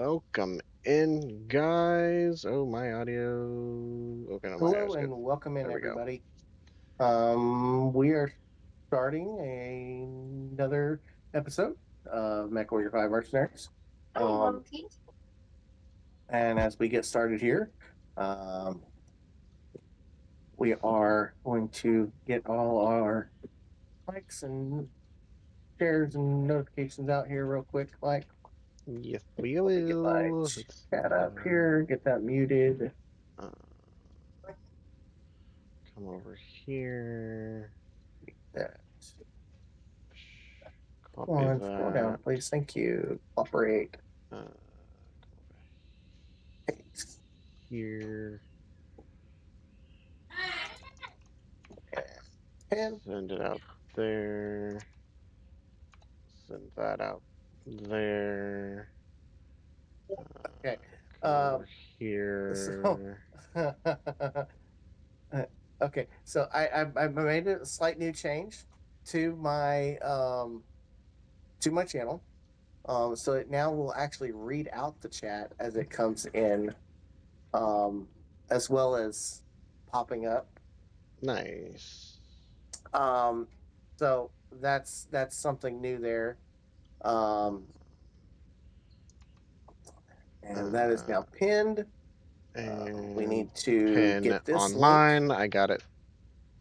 Welcome in, guys. Oh, my audio. Okay, no, my Hello audio's good. and welcome in, There we go. everybody. We are starting another episode of Mechwarrior 5 Mercenaries. And as we get started here, um, we are going to get all our likes and shares and notifications out here real quick. Yes, we Let me get my will. chat up here, get that muted. Uh, come over here. That. Come Copy on, scroll down, that. please. Thank you. Operate. Come over Paste. here. And Send it out there. Send that out there. okay. Come Um, over So, here. okay, so I made a slight new change to my channel. So it now will actually read out the chat as it comes in, um, as well as popping up. Nice. Um, so that's something new there. Um, and that is Uh, now pinned. We and need to pin get this on link. mine. I got it.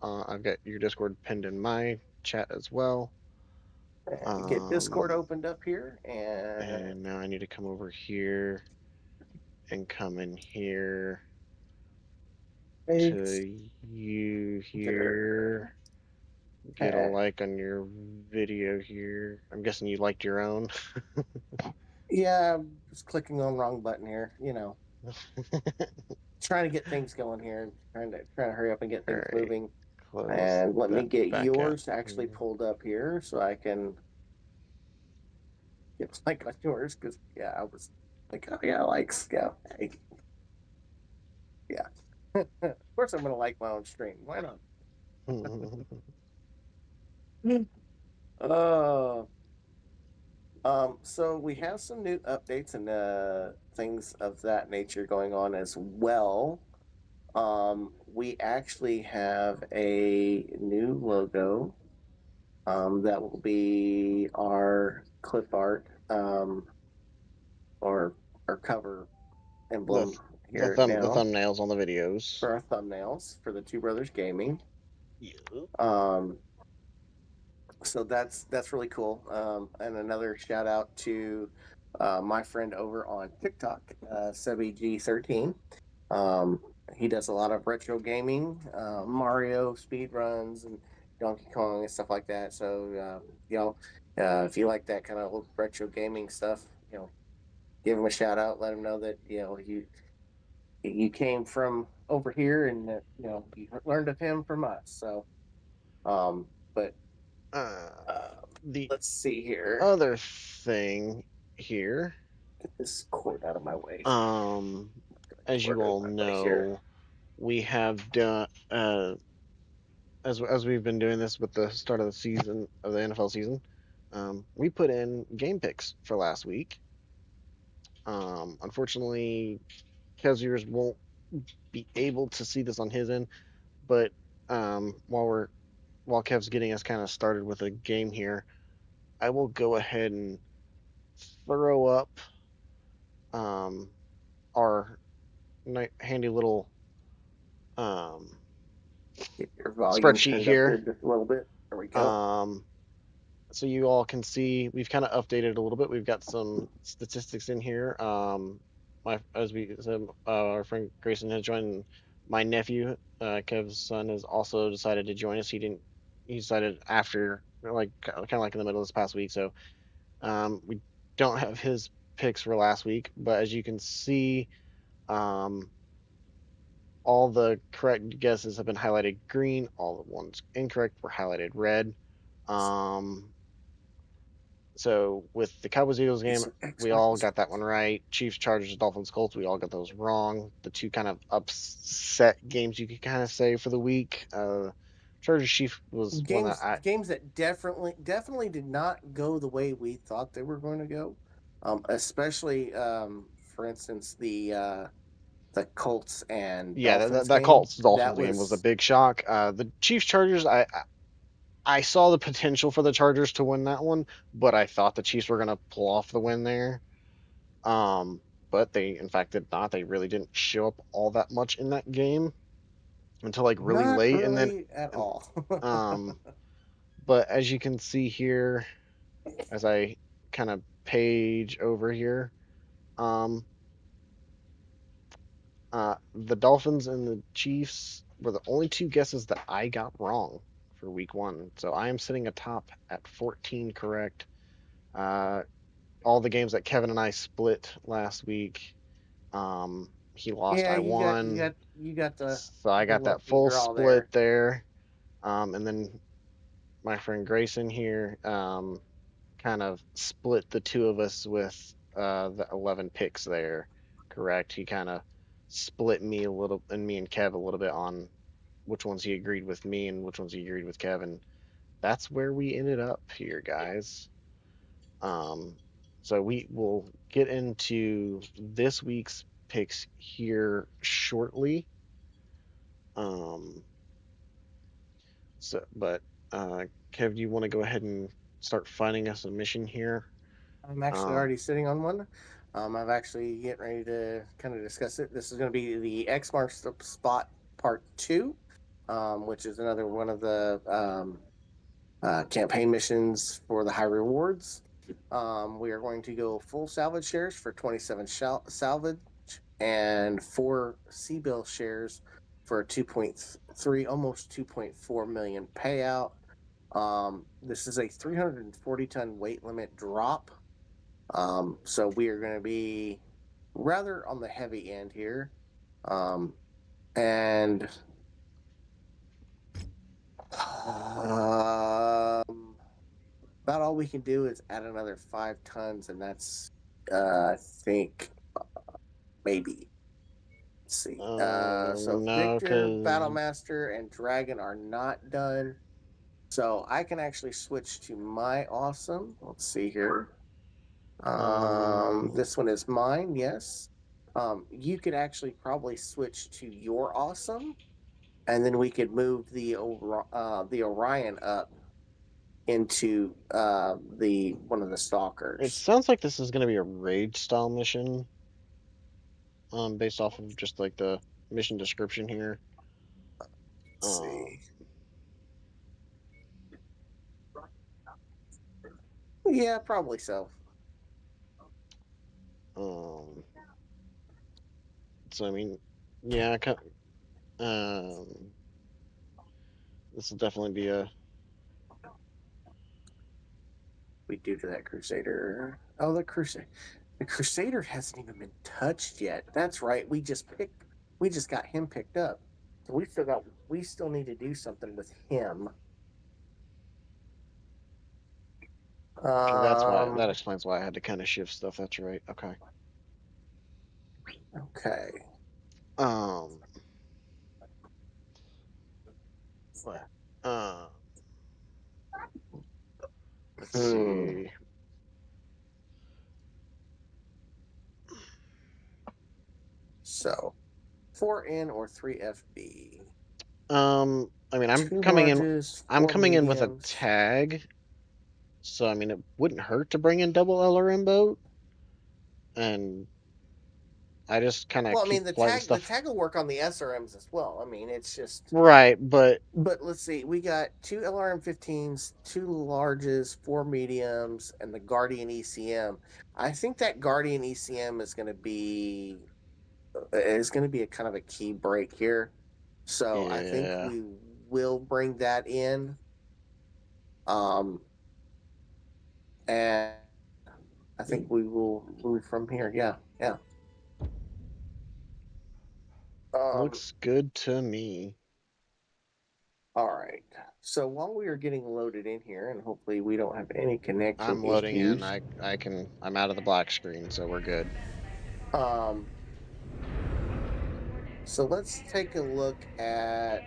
I've got your Discord pinned in my chat as well. Get Discord Um, opened up here, and and now I need to come over here and come in here paste to you there. here. Get a like on your video here. I'm guessing you liked your own. Yeah, I'm just clicking on wrong button here. Trying to get things going here and trying to hurry up and get All things right, moving. close And let me that get back out. yours actually pulled up here so I can get like on yours because yeah, I was like, oh yeah, likes, yeah, hey, yeah. Of course, I'm gonna like my own stream. Why not? Oh, so we have some new updates and things of that nature going on as well. We actually have a new logo that will be our clip art or our cover the emblem the here thumb the now thumbnails on the videos. for our thumbnails for the Two Brothers Gaming. Yeah. Um, so that's really cool. And another shout out to my friend over on TikTok, SebiG13. Um, he does a lot of retro gaming, Mario speed runs, and Donkey Kong and stuff like that. So if you like that kind of old retro gaming stuff, give him a shout out. Let him know that you came from over here, and that you learned of him from us. So, but Uh, uh, the let's see here. other thing here, Get this cord out of my way. um, as you Cord out of all my way here. know, we have done as we've been doing this with the start of the season of the NFL season. We put in game picks for last week. Unfortunately, Kev's won't be able to see this on his end, but while Kev's getting us kind of started with a game here, I will go ahead and throw up um, our handy little um, Get your volume spreadsheet turned up here here. just a little bit. There we go. Um, so you all can see we've kind of updated a little bit. We've got some statistics in here. As we said, our friend Grayson has joined. My nephew, Kev's son, has also decided to join us. He decided after, like, kind of like in the middle of this past week. So we don't have his picks for last week, but as you can see, um, all the correct guesses have been highlighted green. All the ones incorrect were highlighted red. Um, so with the Cowboys Eagles These game, are we all X-Wings. got that one right. Chiefs, Chargers, Dolphins, Colts, we all got those wrong. The two kind of upset games you could kind of say for the week. Chargers Chiefs was one that Games that definitely did not go the way we thought they were going to go. Especially for instance the Colts and Yeah, Dolphins that game. Colts That Dolphins game was a was big shock. The Chiefs Chargers, I saw the potential for the Chargers to win that one, but I thought the Chiefs were gonna pull off the win there. Um, but they in fact did not. They really didn't show up all that much in that game until like really not late, and then really at and all. um, but as you can see here, as I kind of page over here, um, the Dolphins and the Chiefs were the only two guesses that I got wrong for week one. So I am sitting atop at 14 correct. Uh, all the games that Kevin and I split last week, he lost, Yeah, I you got you won. got you got So I the got that lucky full draw split there. there. And then my friend Grayson here, kind of split the two of us with the 11 picks there. Correct. He kind of split me a little, and me and Kev a little bit on which ones he agreed with me and which ones he agreed with Kevin. That's where we ended up here, guys. Um, so we will get into this week's picks here shortly. Um, but Kev, do you want to go ahead and start finding us a mission here? I'm actually Um, already sitting on one. I'm actually getting ready to kind of discuss it. This is going to be the X marks the spot part two, which is another one of the campaign missions for the high rewards. We are going to go full salvage shares for 27 salvage and 4 C-bill shares for a 2.3, almost 2.4 million payout. This is a 340 ton weight limit drop. So we are going to be rather on the heavy end here. And about all we can do is add another 5 tons, and that's, I think, maybe. Let's see. So no, Victor, because Battlemaster, and Dragon are not done. So I can actually switch to my awesome. Let's see here. um, This one is mine. Yes. You could actually probably switch to your awesome, and then we could move the Orion up into the one of the it stalkers. sounds like this is going to be a raid style mission, based off of just like the mission description here. Let's Um, see. Yeah, probably so. um, so I mean, yeah, um, this will definitely be a. We do to that Crusader. Oh, the Crusader. The Crusader hasn't even been touched yet. That's right. We just got him picked up. So we still need to do something with him. Okay, that's why Um that explains why I had to kind of shift stuff. That's right. Okay. okay. Um, what? Let's Hmm. see. So 4N or 3FB. I mean, Two larges, I'm four coming in with a mediums. tag, so I mean, it wouldn't hurt to bring in double LRM boat, and I just kind of Well, I keep mean lighting the stuff. tag will work on the SRMs as well. I mean, it's just. Right, but But let's see, we got 2 LRM-15s, 2 larges, 4 mediums, and the Guardian ECM. I think that Guardian ECM is going to be a kind of a key break here. So I think yeah, we will bring that in. Um, and I think we will move from here. Yeah, yeah. Um, looks good to me. all right. So while we are getting loaded in here, and hopefully we don't have any connection I'm loading in. issues, I'm out of the black screen, so we're good. um, so let's take a look at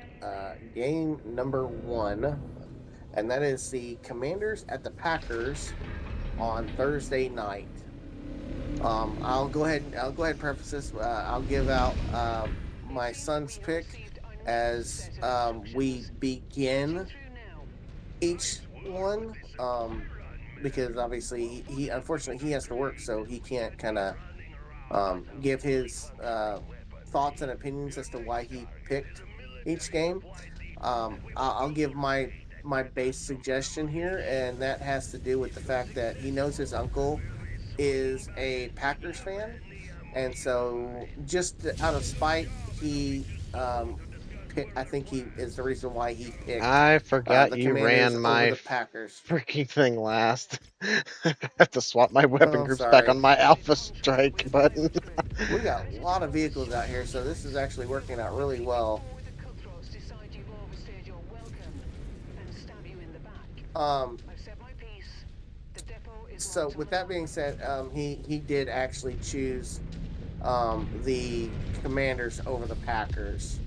game number one, and that is the Commanders at the Packers on Thursday night. I'll go ahead and preface this. I'll give out my son's pick as we begin each one, because obviously he unfortunately he has to work, so he can't kind of give his thoughts and opinions as to why he picked each game. I'll give my base suggestion here, and that has to do with the fact that he knows his uncle is a Packers fan, and so just out of spite, I think he is the reason why he picked I forgot the you Commanders ran over my the Packers. freaking thing last. I have to swap my weapon Oh, groups back sorry. on my Alpha Strike button. We got a lot of vehicles out here, so this is actually working out really well. Um, so with that being said, he did actually choose the Commanders over the Packers.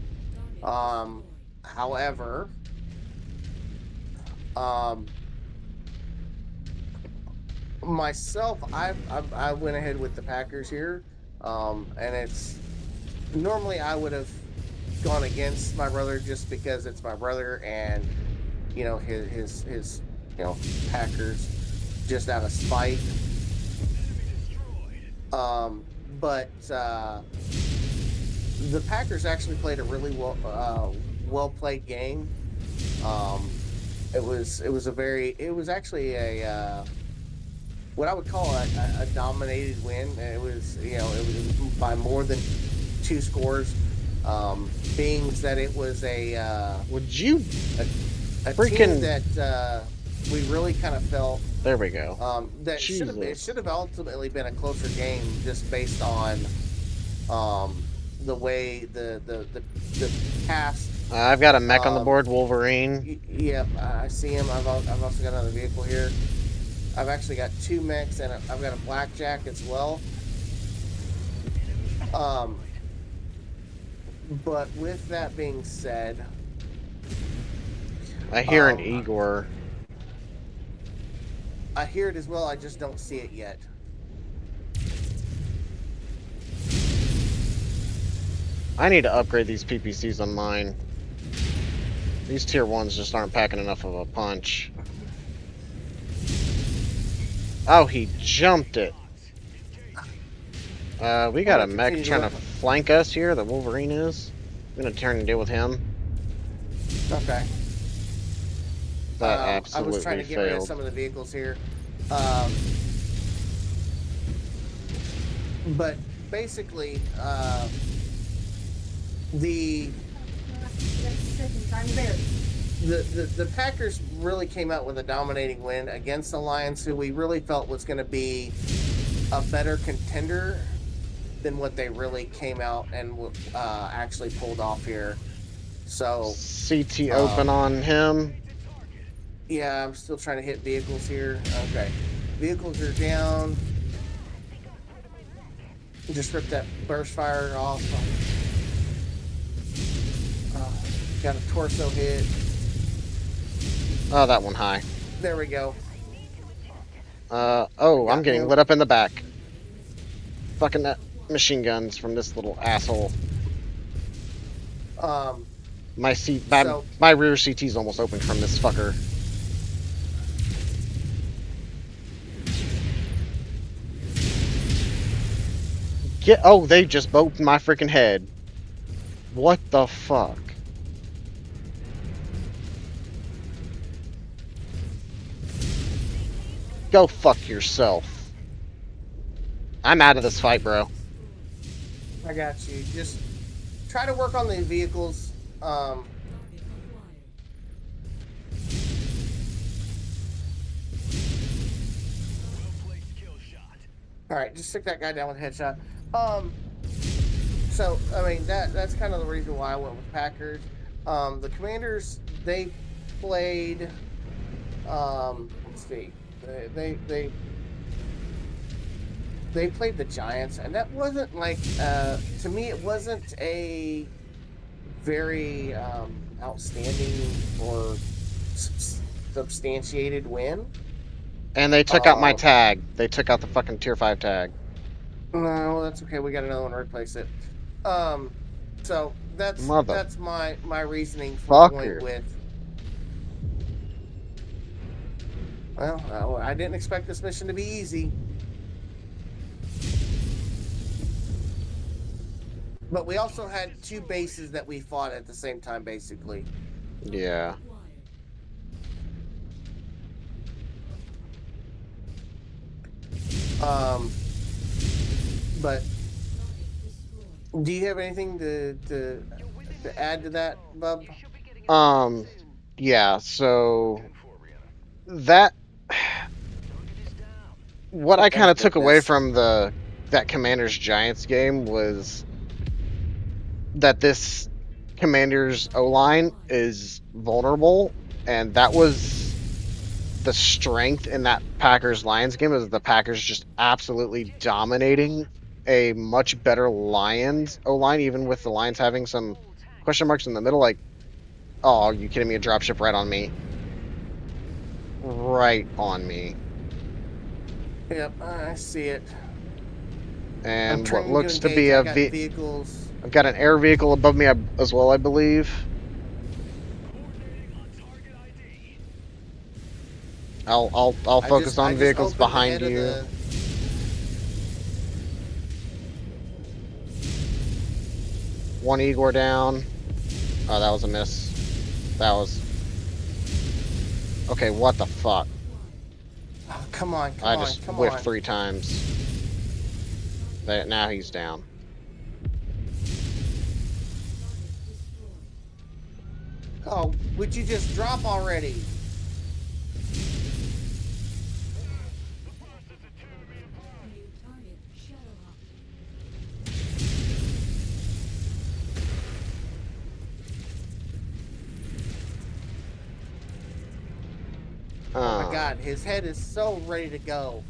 However, um, myself, I went ahead with the Packers here, and it's normally I would have gone against my brother just because it's my brother and his Packers just out of spite. But the Packers actually played a really well played game. Um, it was actually a what I would call a dominated win. It was it was by more than two scores. Being that it was Would you a, a team freaking... that we really kind of felt There we go. that Jesus. should have ultimately been a closer game just based on the way the cast. I've got a mech on the Um, board, Wolverine. yep, I see him. I've also got another vehicle here. I've actually got two mechs and I've got a blackjack as well. Um, but with that being said, I hear an um, Igor. I hear it as well. I just don't see it yet. I need to upgrade these PPCs on mine. These tier 1s just aren't packing enough of a punch. Oh, he jumped it. We I'm got gonna a mech continue to trying to look. flank us here, the Wolverine is. I'm gonna turn and deal with him. Okay. That I was trying absolutely to get rid of failed. some of the vehicles here. Um, but basically, the the Packers really came out with a dominating win against the Lions, who we really felt was going to be a better contender than what they really came out and actually pulled off here. So, CT open um, on him. yeah, I'm still trying to hit vehicles here. Okay, vehicles are down. Just rip that burst fire off. Got a torso hit. Oh, that one high. There we go. Oh, I'm Got getting him. lit up in the back. Fucking that machine guns from this little asshole. Um, My seat, so my rear CT's almost open from this fucker. Oh, they just booped my freaking head. What the fuck? Go fuck yourself. I'm out of this fight, bro. I got you. Just try to work on the vehicles. All right, just stick that guy down with a headshot. Um, so I mean that's kind of the reason why I went with Packers. The Commanders, they played. Let's see, they played the Giants, and that wasn't like to me it wasn't a very outstanding or substantiated win. And they took out my Um, tag. They took out the fucking tier 5 tag. No, that's okay. We got another one to replace it. Um, so that's my reasoning for going Motherfucker. with. Well, I didn't expect this mission to be easy, but we also had two bases that we fought at the same time, basically. Yeah. Um, but do you have anything to add to that, Bub? Um, yeah, so that what I kind Thank of took away goodness. from that Commanders Giants game was that this Commanders O line is vulnerable, and that was the strength in that Packers Lions game is the Packers just absolutely dominating a much better Lions O line, even with the Lions having some question marks in the middle. Like, oh, are you kidding me? A dropship right on me, right on me, Yep, I see it. I'm and what trying to looks to be engage. I got vehicles. I've got an air vehicle above me as well, I believe. I'll focus I on just vehicles opened the behind head of you. the. 1 Igor down. Oh, that was a miss. That was okay. What the fuck? Oh, come on, I come on, just come whiffed on. 3 times. Now he's down. Oh, would you just drop already? Oh my God, Um. his head is so ready to go.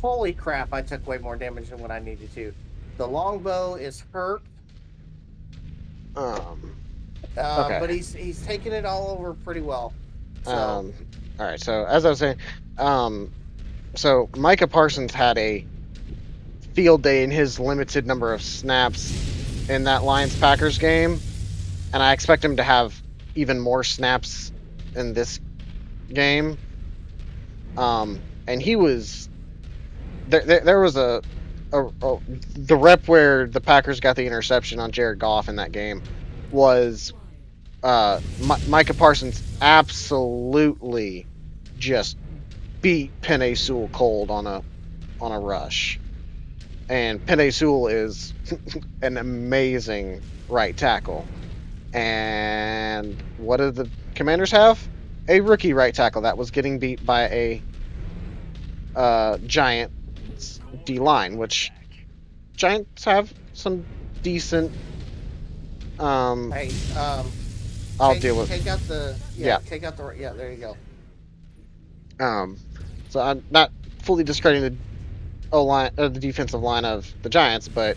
Holy crap, I took way more damage than what I needed to. The longbow is hurt, Um. but Okay. he's taking it all over pretty well. So, Um. All right. So as I was saying, um. So Micah Parsons had a field day in his limited number of snaps in that Lions Packers game, and I expect him to have even more snaps in this game. And he was there was the rep where the Packers got the interception on Jared Goff in that game was Micah Parsons absolutely just beat Penei Sewell cold on a rush, and Penei Sewell is an amazing right tackle. And what did the Commanders have? A rookie right tackle that was getting beat by a Giant D line, which Giants have some decent. Um, hey, I'll deal with. take out the Yeah. take out the there you go. Um, so I'm not fully discrediting the O line, the defensive line of the Giants, but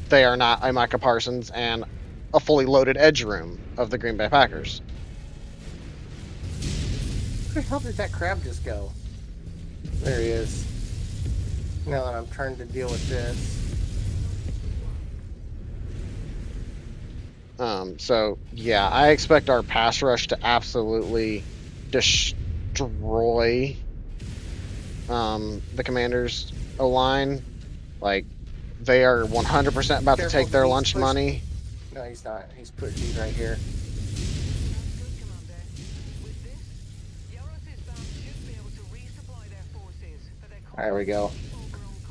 they are not a Micah Parsons and a fully loaded edge room of the Green Bay Packers. Where the hell did that crab just go? There he is. Now that I'm trying to deal with this. So yeah, I expect our pass rush to absolutely destroy the Commanders' O line. Like they are 100% about to Careful, take their he's lunch pushed. money. No, he's not. He's right here. There we go.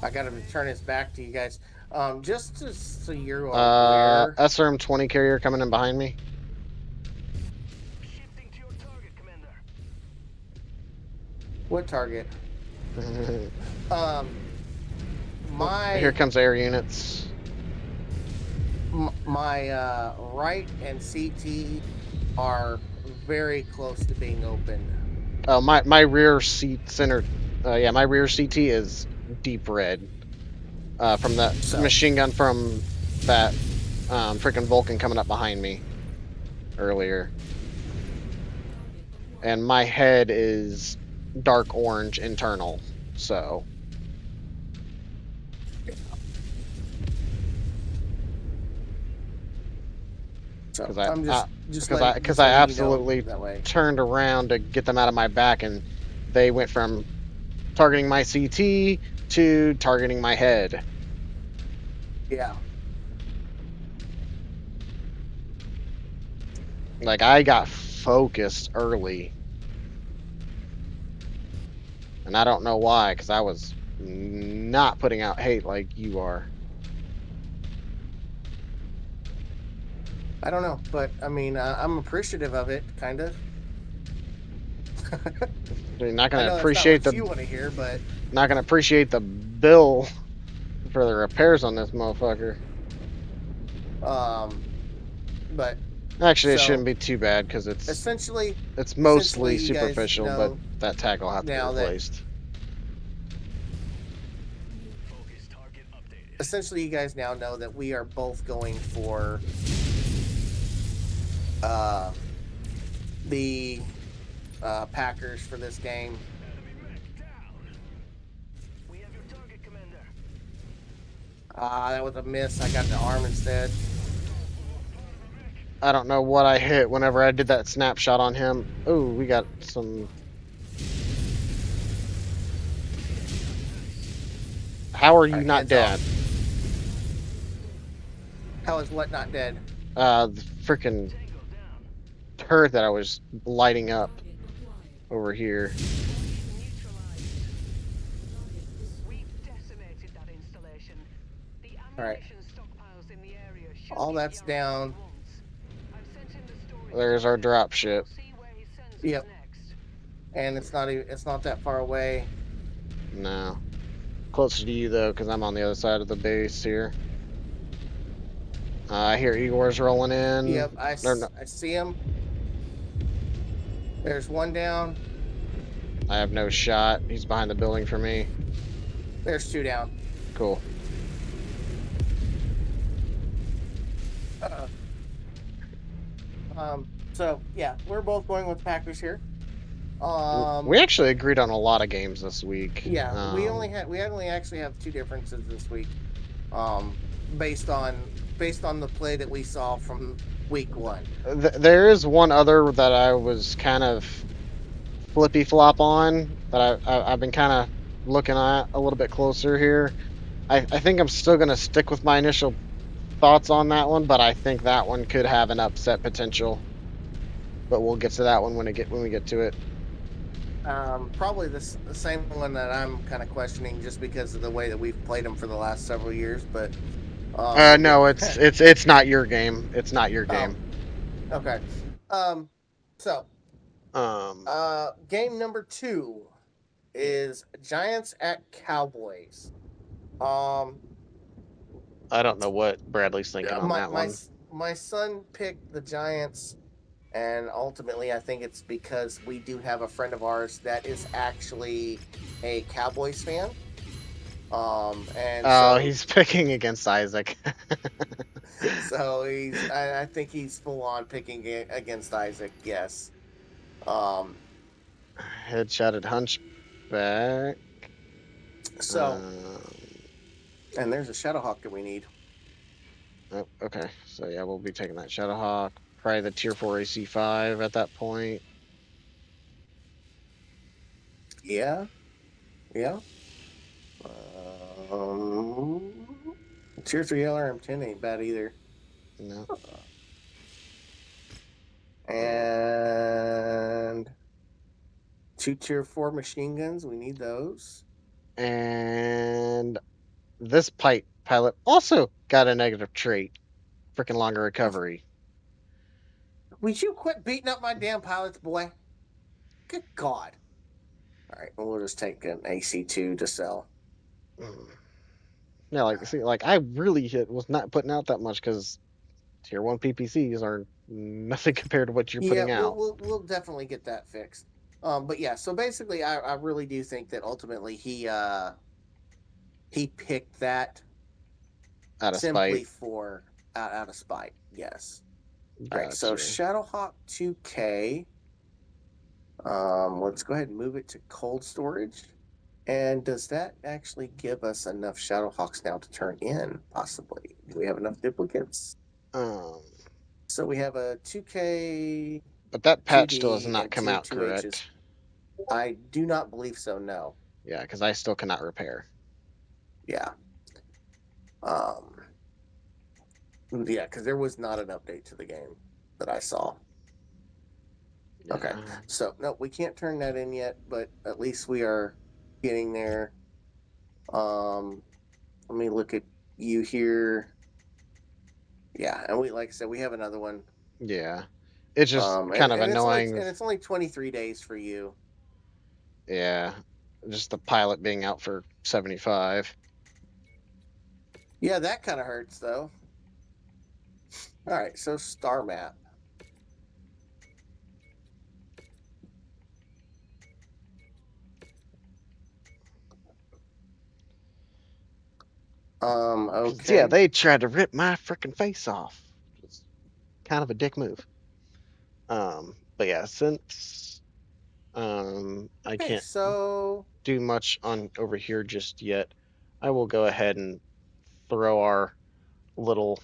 I got him to turn his back to you guys. So you are aware. SRM 20 carrier coming in behind me. What target? Um, Here my comes air units. my right and CT are very close to being opened. Oh, my rear seat center. Yeah, my rear CT is deep red. From that So machine gun from that freaking Vulcan coming up behind me earlier, and my head is dark orange internal. So So because I, I'm I just because I letting because I you know absolutely that way. turned around to get them out of my back, and they went from targeting my CT to targeting my head. Yeah. Like I got focused early, and I don't know why, because I was not putting out hate like you are. I don't know, but I mean, I'm appreciative of it, kind of. You're not I gonna know that's not appreciate what the you want to hear, but bill for the repairs on this motherfucker. um, but Actually, it so shouldn't be too bad because essentially, it's essentially, mostly you guys superficial, but know that tag will have to get now that replaced. essentially you guys now know that we are both going for uh the Packers for this game. That was a miss. I got the arm instead. I don't know what I hit whenever I did that snapshot on him. Oh, we got some. How are All you right, not heads off. dead? How is what not dead? The freaking turret that I was lighting up over here. All right, all that's down. There's our drop ship. Yep, and it's not that far away. No. Closer to you, though, because I'm on the other side of the base here. I hear Igor's rolling in. Yep, No, I see him. There's one down. I have no shot. He's behind the building for me. There's two down. Cool. Uh, so yeah, we're both going with Packers here. We Um, actually agreed on a lot of games this week. yeah, we only actually have two differences this week. Um, based on the play that we saw from week one. There is one other that I was kind of flippy flop on that I've been kind of looking at a little bit closer here. I think I'm still going to stick with my initial thoughts on that one, but I think that one could have an upset potential. But we'll get to that one when we get to it. Probably the same one that I'm kind of questioning just because of the way that we've played them for the last several years. But we'll get. No, it's not your game. It's not your Oh, game. okay. Um, so Um, game number 2 is Giants at Cowboys. Um, I don't know what Bradley's thinking on my that my one. my son picked the Giants, and ultimately I think it's because we do have a friend of ours that is actually a Cowboys fan. And Oh, so he's picking against Isaac. I think he's full on picking against Isaac. Yes. Um, Headshotted Hunchback. so Um, and there's a Shadowhawk that we need. oh, okay, so yeah, we'll be taking that Shadowhawk. Probably the tier 4 AC5 at that point. Yeah. Yeah. Tier 3 LRM-10 ain't bad either. No. And two tier 4 machine guns. We need those. And this pipe pilot also got a negative trait. Freaking longer recovery. Would you quit beating up my damn pilots, boy? Good God. All right, well, we'll just take an AC2 to sell. Mm. Yeah, like see, like I really was not putting out that much because tier 1 PPCs are nothing compared to what you're Yeah, putting out we'll definitely get that fixed. But yeah, so basically, I really do think that ultimately he picked that out of spite. simply for out of spite. Yes. All right. So Gotcha. Shadowhawk 2K. Let's go ahead and move it to cold storage. And does that actually give us enough Shadowhawks now to turn in? Possibly. Do we have enough duplicates? Um, So we have a 2K, but that patch still has 2D, not and come two out, 2Hs. correct? I do not believe so. No. Yeah, because I still cannot repair. Yeah. Um, yeah, because there was not an update to the game that I saw. Okay. Yeah. So, no, we can't turn that in yet, but at least we are getting there. Um, Let me look at you here. Yeah, and we, like I said, we have another one. Yeah. It's just And kind of annoying. it's only 23 days for you. Yeah. Just the pilot being out for 75. Yeah, that kind of hurts though. All right, so star map. Cause yeah, Okay. they tried to rip my freaking face off. It's kind of a dick move. But yeah, since I Okay, can't so do much on over here just yet, I will go ahead and throw our little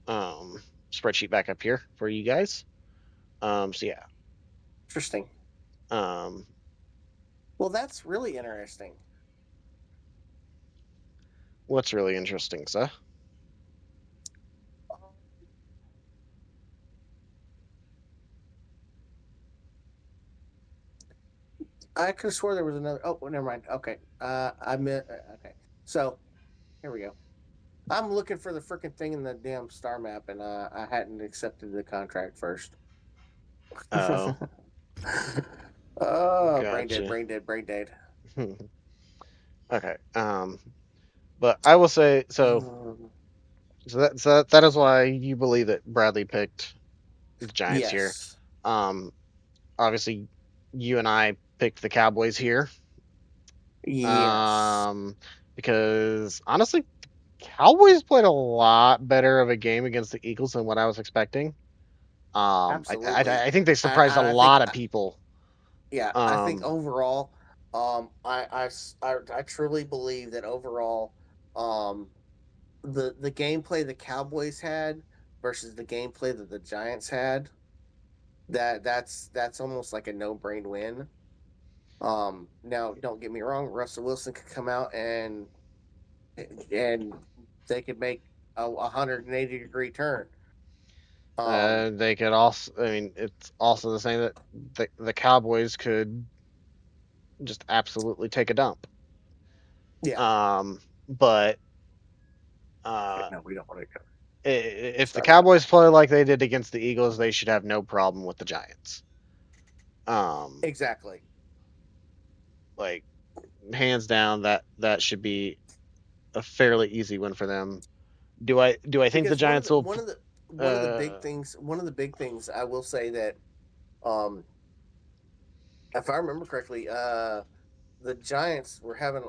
um spreadsheet back up here for you guys. So yeah. interesting. Um, Well, that's really interesting. what's really interesting, sir? I could have swore there was another. Oh, well, never mind. Okay. I meant. Okay. So here we go. I'm looking for the freaking thing in the damn star map, and I hadn't accepted the contract first. Oh, Oh, brain dead, gotcha. brain dead, brain dead. Okay. But I will say so. Um, So that is why you believe that Bradley picked the Giants here. yes, Um, obviously, you and I picked the Cowboys here. yes, Um, because honestly, Cowboys played a lot better of a game against the Eagles than what I was expecting. absolutely. I think they surprised a I think, lot of people. yeah, I think Um, overall, I truly believe that overall, um, the gameplay the Cowboys had versus the gameplay that the Giants had, that's almost like a no brain win. Now don't get me wrong, Russell Wilson could come out and they could make a 180-degree turn. Um, they could also. I mean, it's also the same that the Cowboys could just absolutely take a dump. yeah. But Okay, uh, no, we don't want to go if the star map. Cowboys play like they did against the Eagles, they should have no problem with the Giants. Um, Exactly. like hands down, that should be a fairly easy win for them. Do I think the Because Giants will? big Uh, things one of the big things I will say that um if I remember correctly, the Giants were having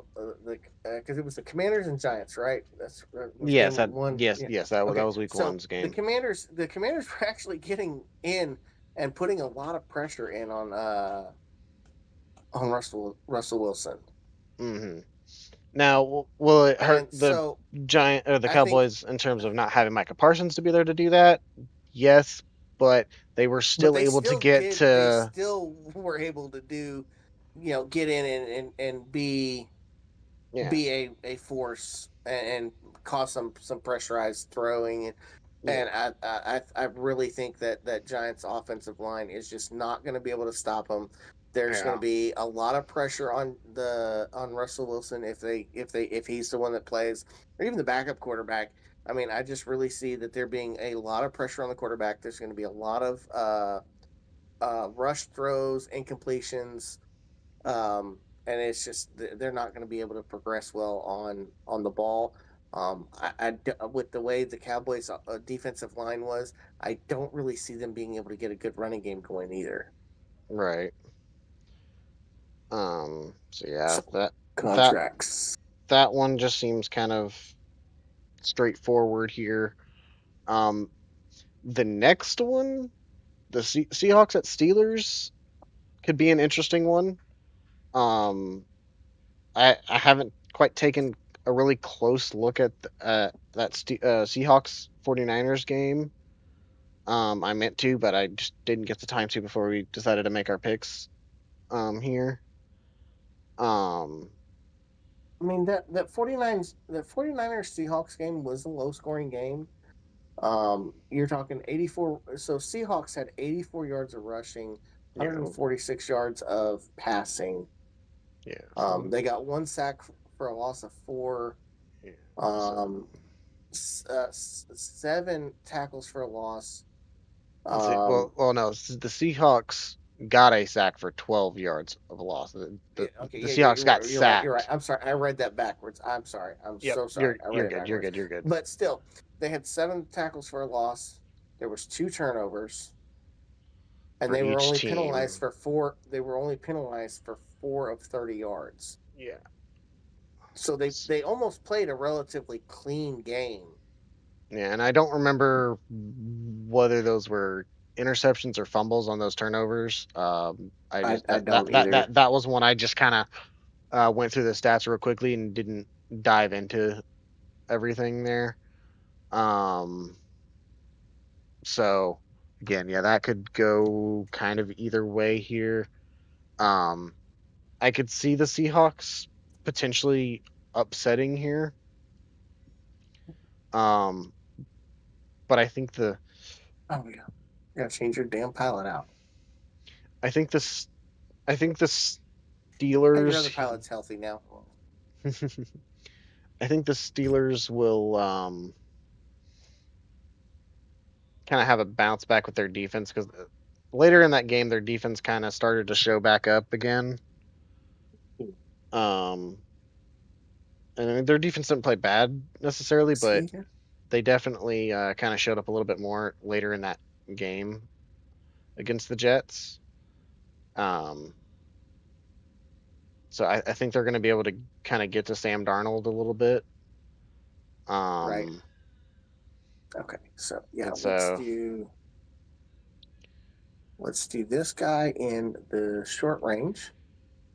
the because it was the Commanders and Giants, right? That's was yes, game that one. yes Yeah. yes that Okay. was week So one's game. The Commanders were actually getting in and putting a lot of pressure in on Russell Wilson. Hmm. Now, will it hurt And the so Giant or the I think, Cowboys in terms of not having Micah Parsons to be there to do that? Yes, but they were but still able to get they to. still were able to do, get in and Yeah, be a force and cause some pressurized throwing. And yeah, I really think that Giants offensive line is just not going to be able to stop them. There's going yeah. to be a lot of pressure on Russell Wilson if he's the one that plays, or even the backup quarterback. I mean, I just really see that there being a lot of pressure on the quarterback. There's going to be a lot of rush throws, incompletions, and it's just they're not going to be able to progress well on the ball. With the way the Cowboys' defensive line was, I don't really see them being able to get a good running game going either. Right. So yeah, So that contracts. that one just seems kind of straightforward here. Um, the next one, the Seahawks at Steelers, could be an interesting one. Um, I haven't quite taken a really close look at that Seahawks 49ers game. I meant to, but I just didn't get the time to before we decided to make our picks here. Um, I mean that 49ers Seahawks game was a low scoring game. You're talking 84. So Seahawks had 84 yards of rushing, yeah, 146 yards of passing. yeah. So They got one sack for a loss of four. yeah, so Um, seven tackles for a loss. let's see. Um, No, the Seahawks got a sack for 12 yards of a loss. yeah, okay, The yeah, yeah, Seahawks got you're right. You're right. sacked. I'm sorry. I read that backwards. I'm sorry. I'm Yep, so sorry. I read you're it good. You're backwards. good. You're good. But still, they had seven tackles for a loss. There was two turnovers, and For they were each only penalized team. for four. They were only penalized for 4 of 30 yards. Yeah. So they almost played a relatively clean game. Yeah, and I don't remember whether those were interceptions or fumbles on those turnovers. I just I don't either. that was one I just kind of went through the stats real quickly and didn't dive into everything there. Um, so again, yeah, that could go kind of either way here. Um, I could see the Seahawks potentially upsetting here. Um, but Oh yeah, you gotta change your damn pilot out. I think this I think the Hey, your other Steelers pilot's healthy now. I think the Steelers will kind of have a bounce back with their defense because later in that game their defense kind of started to show back up again. Um, and I mean, their defense didn't play bad necessarily, but See, they definitely kind of showed up a little bit more later in that game against the Jets. Um, so I think they're going to be able to kind of get to Sam Darnold a little bit. right? Um, Okay, so yeah, and so let's do this guy in the short range,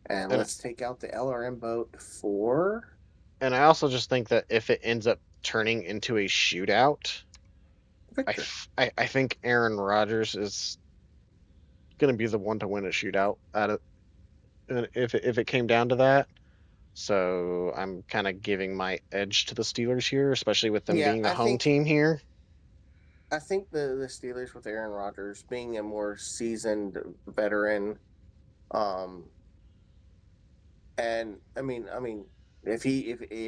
and and let's take out the LRM boat for and I also just think that if it ends up turning into a shootout, Victor. I think Aaron Rodgers is going to be the one to win a shootout out of if it came down to that. So I'm kind of giving my edge to the Steelers here, especially with them Yeah, being the home team here. I think the Steelers with Aaron Rodgers being a more seasoned veteran, um, and I mean, if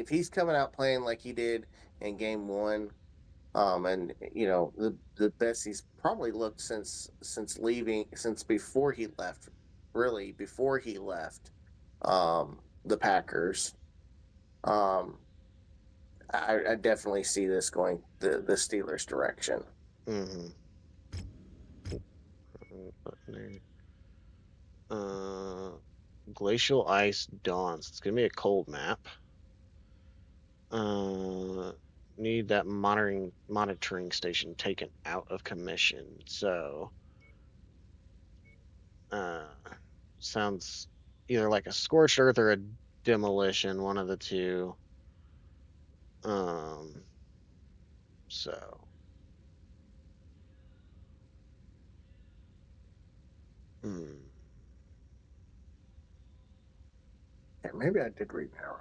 he's coming out playing like he did in Game One, and the best he's probably looked since before he left, really before he left, the Packers. Um, I definitely see this going the Steelers direction. Mm-hmm. Uh, Glacial ice dawns. It's gonna be a cold map. Uh, Need that monitoring station taken out of commission. So, uh, sounds either like a scorched earth or a demolition, one of the two. Um, so, hmm. Yeah, maybe I did read that wrong.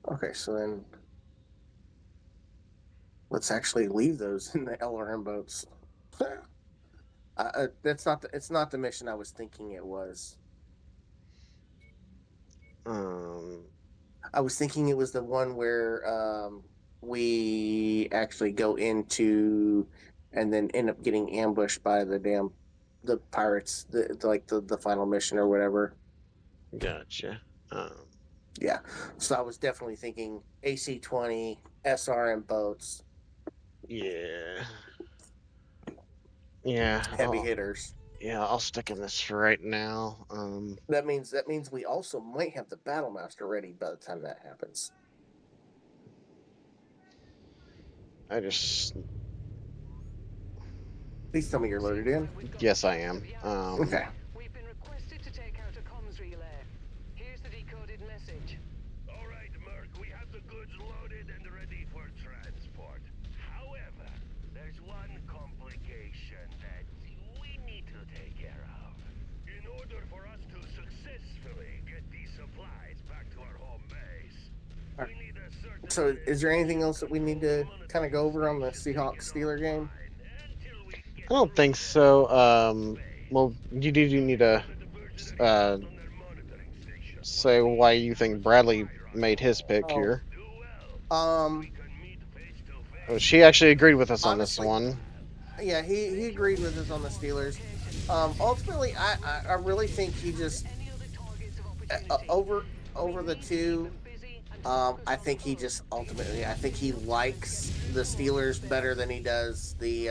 Okay, so then let's actually leave those in the LRM boats. It's not the mission I was thinking it was. um, I was thinking it was the one where we actually go into and then end up getting ambushed by the pirates, the final mission or whatever. gotcha. Yeah, so I was definitely thinking AC-20 SRM boats, Yeah, yeah. heavy hitters. I'll stick in this right now. That means we also might have the battle master ready by the time that happens. I just Please tell me you're loaded in. yes, I am. Okay. We've been requested to take out a comms relay. Here's the decoded message. All right, Merc, we have the goods loaded and ready for transport. However, there's one complication that we need to take care of. In order for us to successfully get these supplies back to our home base, All we right. need a certain So, is there anything else that we need to kind of go over on the monetization Seahawks taken Steeler game? offline until we get I don't think rid of so. space. Well, you do need to Know that the Mercenaries uh host on their monitoring station one of say the why you think towers on the Bradley high made his rise. pick Oh, here. Do well, so we um, can meet face to Oh, face she actually agreed with us on this honestly, one. yeah, he agreed with us on the Steelers. Ultimately, I really think he just Any other targets of opportunity? over the Remain to keep two. them busy and I focus on think he us. just ultimately, I think he likes the Steelers better than he does the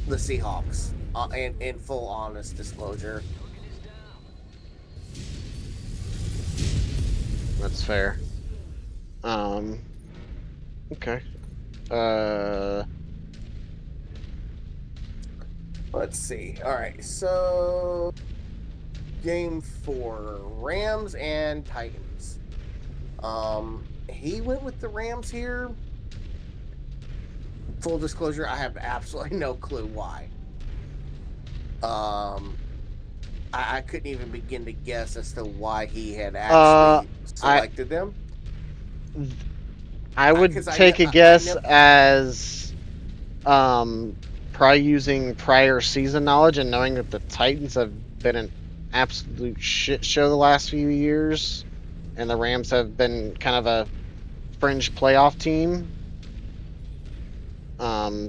Seahawks. In full honest disclosure. That's fair. Um, okay. Uh, Let's see. All right, so game 4, Rams and Titans. He went with the Rams here. Full disclosure, I have absolutely no clue why. Um, I couldn't even begin to guess as to why he had uh, actually I selected them. I Because would take a I guess know. as probably using prior season knowledge and knowing that the Titans have been an absolute shit show the last few years, and the Rams have been kind of a fringe playoff team.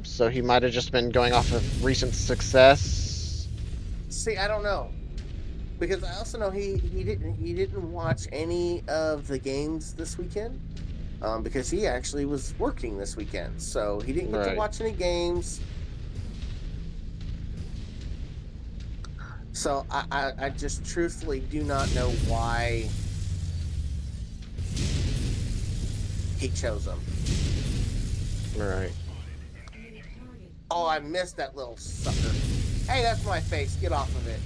So he might have just been going off of recent success. See, I don't know. Because I also know he didn't watch any of the games this weekend. Because he actually was working this weekend, so he didn't get to Right. watch any games. So I just truthfully do not know why he chose them. Right. Oh, I missed that little sucker. Hey, that's my face. Get off of it.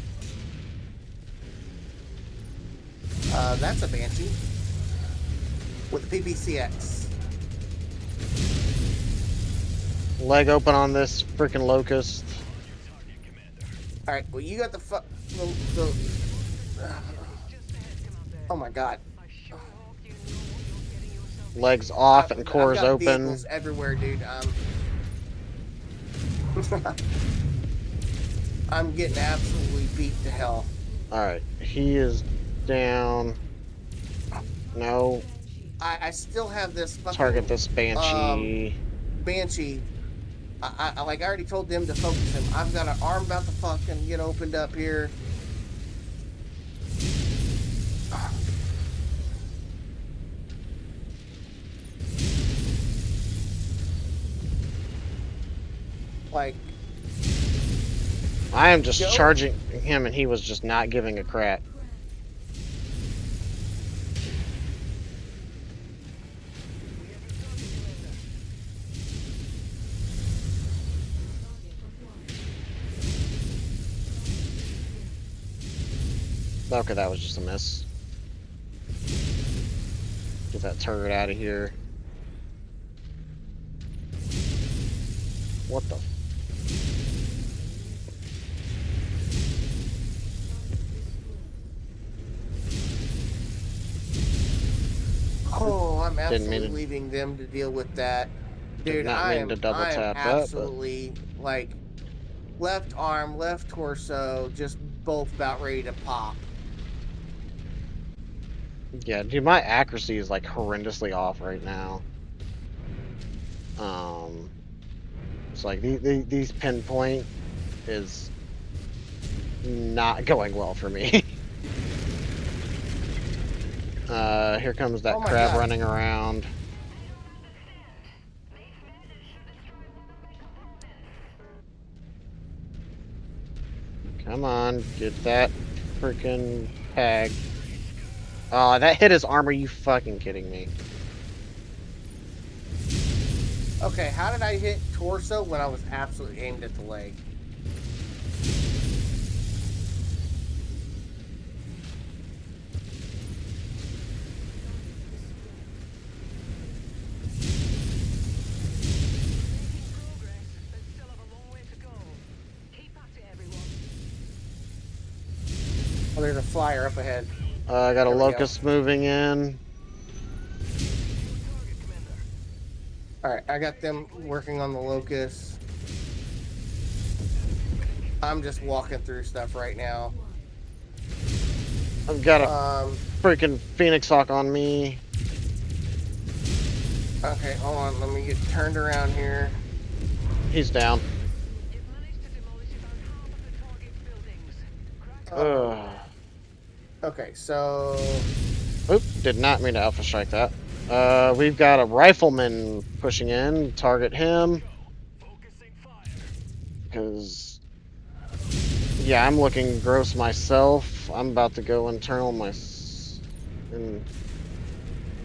That's a Banshee with the PPCX. Leg open on this freaking locust. All right, well, you got the oh my god. I sure hope you know what you're getting yourself Legs into. off and I've cores got open. vehicles everywhere, dude. I'm getting absolutely beat to hell. Alright. He is down. No. I still have this fucking Target this Banshee. Banshee. I like I already told them to focus him. I've got an arm about to fucking get opened up here. Like, I am just go. charging him and he was just not giving a crap. Okay, that was just a miss. Get that turret out of here. What the? Oh, I'm Didn't absolutely mean to- leaving them to deal with that. Dude, not mean to double I am tap that, but absolutely like left arm, left torso, just both about ready to pop. yeah, dude, my accuracy is like horrendously off right now. It's like these pinpoint is not going well for me. Here comes that Oh my crab God. running around. Come on, get that freaking tag. Oh, that hit his armor. You fucking kidding me? Okay, how did I hit torso when I was absolutely aimed at the leg? Making progress, but still have a long way to go. Keep at it, everyone. Oh, there's a flyer up ahead. I got a There we go. locust moving in. Target, Commander. All right, I got them working on the locust. I'm just walking through stuff right now. I've got a Um, freaking Phoenix Hawk on me. okay, hold on. Let me get turned around here. He's down. You've managed to demolish about half of the target's buildings. Crack Ugh. Okay, so Oop, did not mean to alpha strike that. We've got a rifleman pushing in. Target him. Focusing fire. Because, yeah, I'm looking gross myself. I'm about to go internal and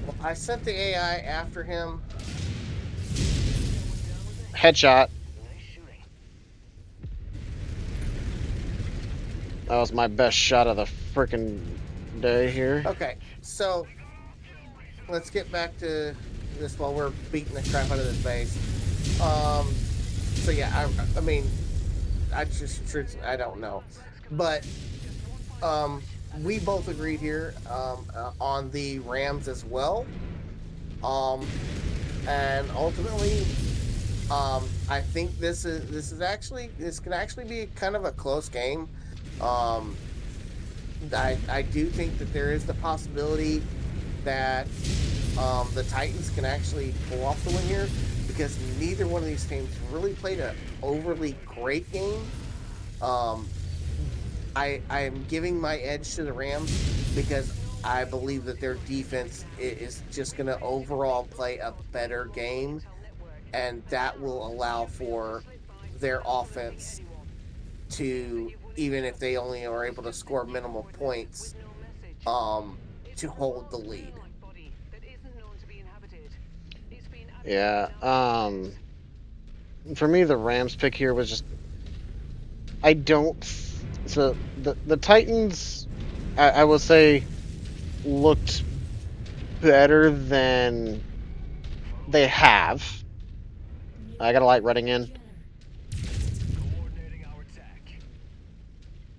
well, I sent the AI after him. headshot. Nice shooting. That was my best shot of the freaking day here. Okay, so let's get back to this while we're beating the crap out of this base. So yeah, I mean, I don't know, but we both agreed here on the Rams as well. And ultimately, I think this can actually be kind of a close game. Um, I do think that there is the possibility that the Titans can actually pull off the win here because neither one of these teams really played an overly great game. Um, I'm giving my edge to the Rams because I believe that their defense is just going to overall play a better game, and that will allow for their offense to, even if they only are able to score minimal points, to hold the lead. Yeah. For me, the Rams pick here was just I don't. So the Titans, I will say, looked better than they have. I got a light running in. Coordinating our attack.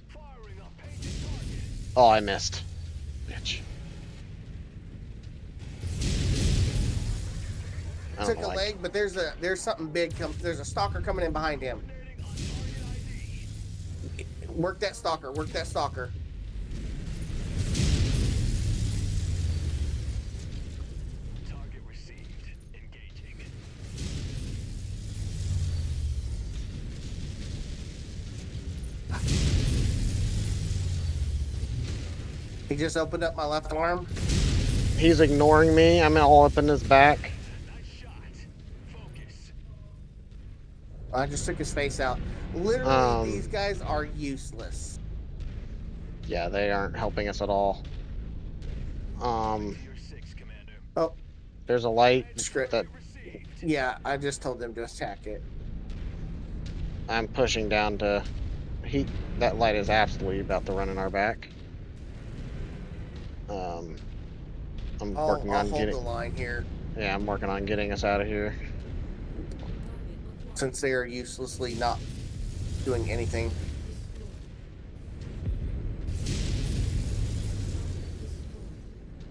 Firing up painted target. Oh, I missed. Bitch. I don't Took a like. leg, but there's something big. There's a stalker coming in behind him. Coordinating on target ID. Work that stalker. Work that stalker. Target received. Engaging. He just opened up my left arm. He's ignoring me. I'm all up in his back. Nice shot. Focus. I just took his face out. Literally, these guys are useless. Yeah, they aren't helping us at all. Tier 6, Commander. Oh, There's a light script. that Received. Yeah, I just told them to attack it. I'm pushing down to. That light is absolutely about to run in our back. I'm working I'll on hold getting. the line here Yeah, I'm working on getting us out of here. since they are uselessly not doing anything.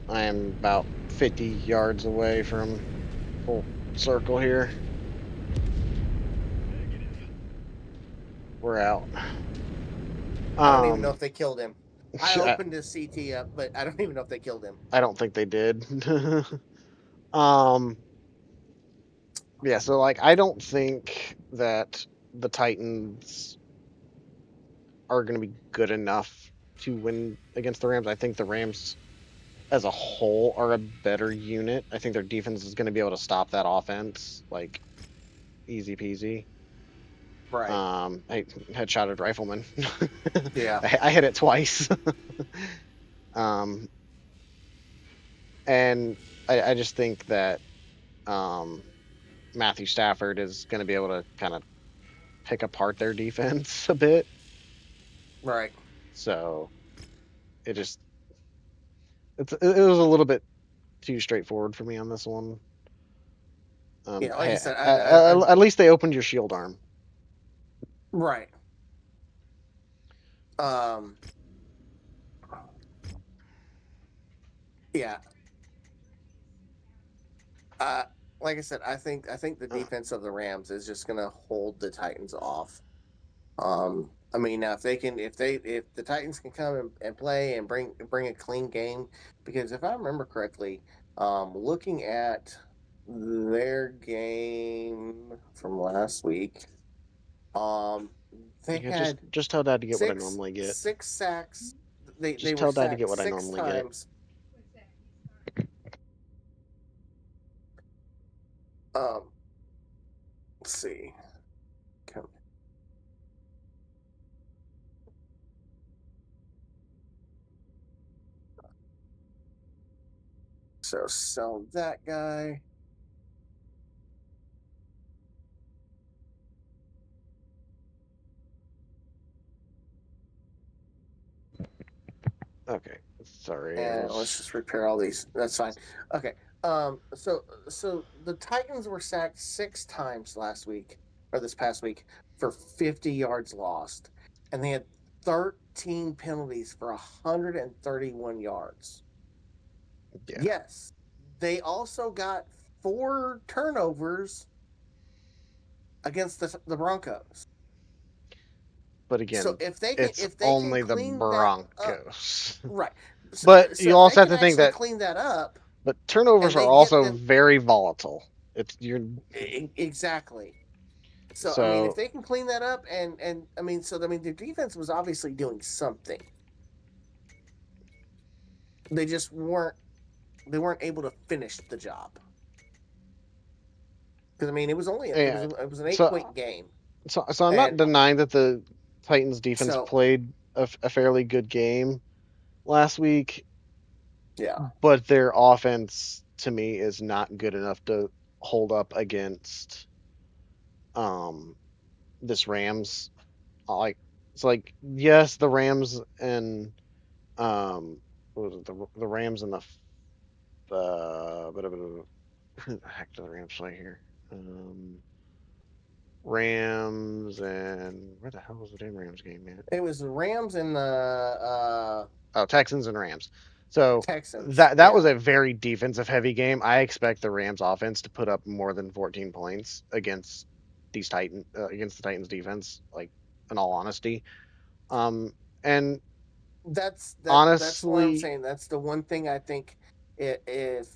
I am about 50 yards away from full circle here. Negative. We're out. I don't even know if they killed him. I I opened his CT up, but I don't even know if they killed him. I don't think they did. um, yeah, so like I don't think that the Titans are going to be good enough to win against the Rams. I think the Rams as a whole are a better unit. I think their defense is going to be able to stop that offense like easy peasy. Right. I headshotted rifleman. Yeah. I hit it twice. um, and I just think that Matthew Stafford is going to be able to kind of pick apart their defense a bit. Right. So it just it was a little bit too straightforward for me on this one. Yeah, like I Hey, said, at least they opened your shield arm. right. Um, yeah. Uh, like I said, I think the Uh, defense of the Rams is just going to hold the Titans off. I mean, now if the Titans can come and play and bring a clean game, because if I remember correctly, looking at their game from last week, um, they yeah, had just tell Dad to get what I six normally get. six sacks. They Just were tell Dad to get sacked what I six normally get. times. Um, let's see. So sell that guy. Okay, sorry, I And let's was. just repair all these. That's fine. Okay. So the Titans were sacked 6 times last week or this past week for 50 yards lost, and they had 13 penalties for 131 yards. Yeah, Yes, they also got 4 turnovers against the Broncos. but So again, if they can it's only the clean that up, Broncos. right? So, But so you if they also have can to think actually that. clean that up, But turnovers and are they get also them very volatile. It's you're exactly. So I mean, if so they can clean that up, and I mean, so I mean, the defense was obviously doing something. They just weren't able to finish the job because I mean, it was only yeah. it was an 8 point So game, so I'm not and denying that the Titans defense so played a fairly good game last week, yeah, but their offense to me is not good enough to hold up against um this Rams. Like it's like yes, the Rams and what was it, the Rams and the who the heck do the Rams play here? Rams and where the hell was the damn Rams game, man? it was the Rams and the Oh, Texans and Rams. So Texans. that was Yeah, a very defensive heavy game. I expect the Rams offense to put up more than 14 points against against the Titans defense. Like in all honesty, and that's what I'm honestly, saying. That's the one thing I think if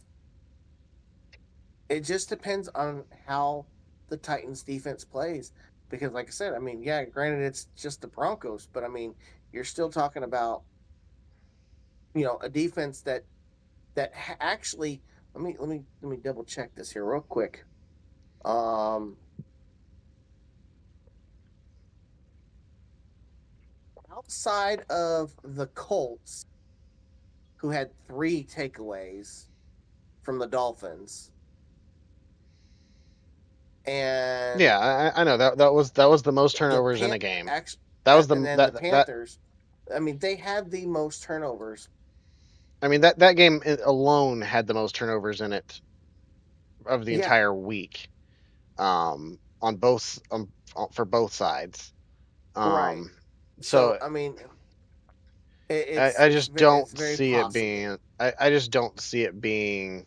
it just depends on how the Titans defense plays. Because, like I said, I mean, yeah, granted it's just the Broncos, but I mean, you're still talking about a defense that actually. Let me double check this here real quick. Um, Outside of the Colts, who had 3 takeaways from the Dolphins, and yeah, I know that was the most the turnovers in Pan a game. actually, That was and the then the that Panthers. I mean, they had the most turnovers. I mean that game alone had the most turnovers in it of the Yeah, entire week. On both for both sides. right. Um, So so I mean, I just don't it's very see it possible. being. I just don't see it being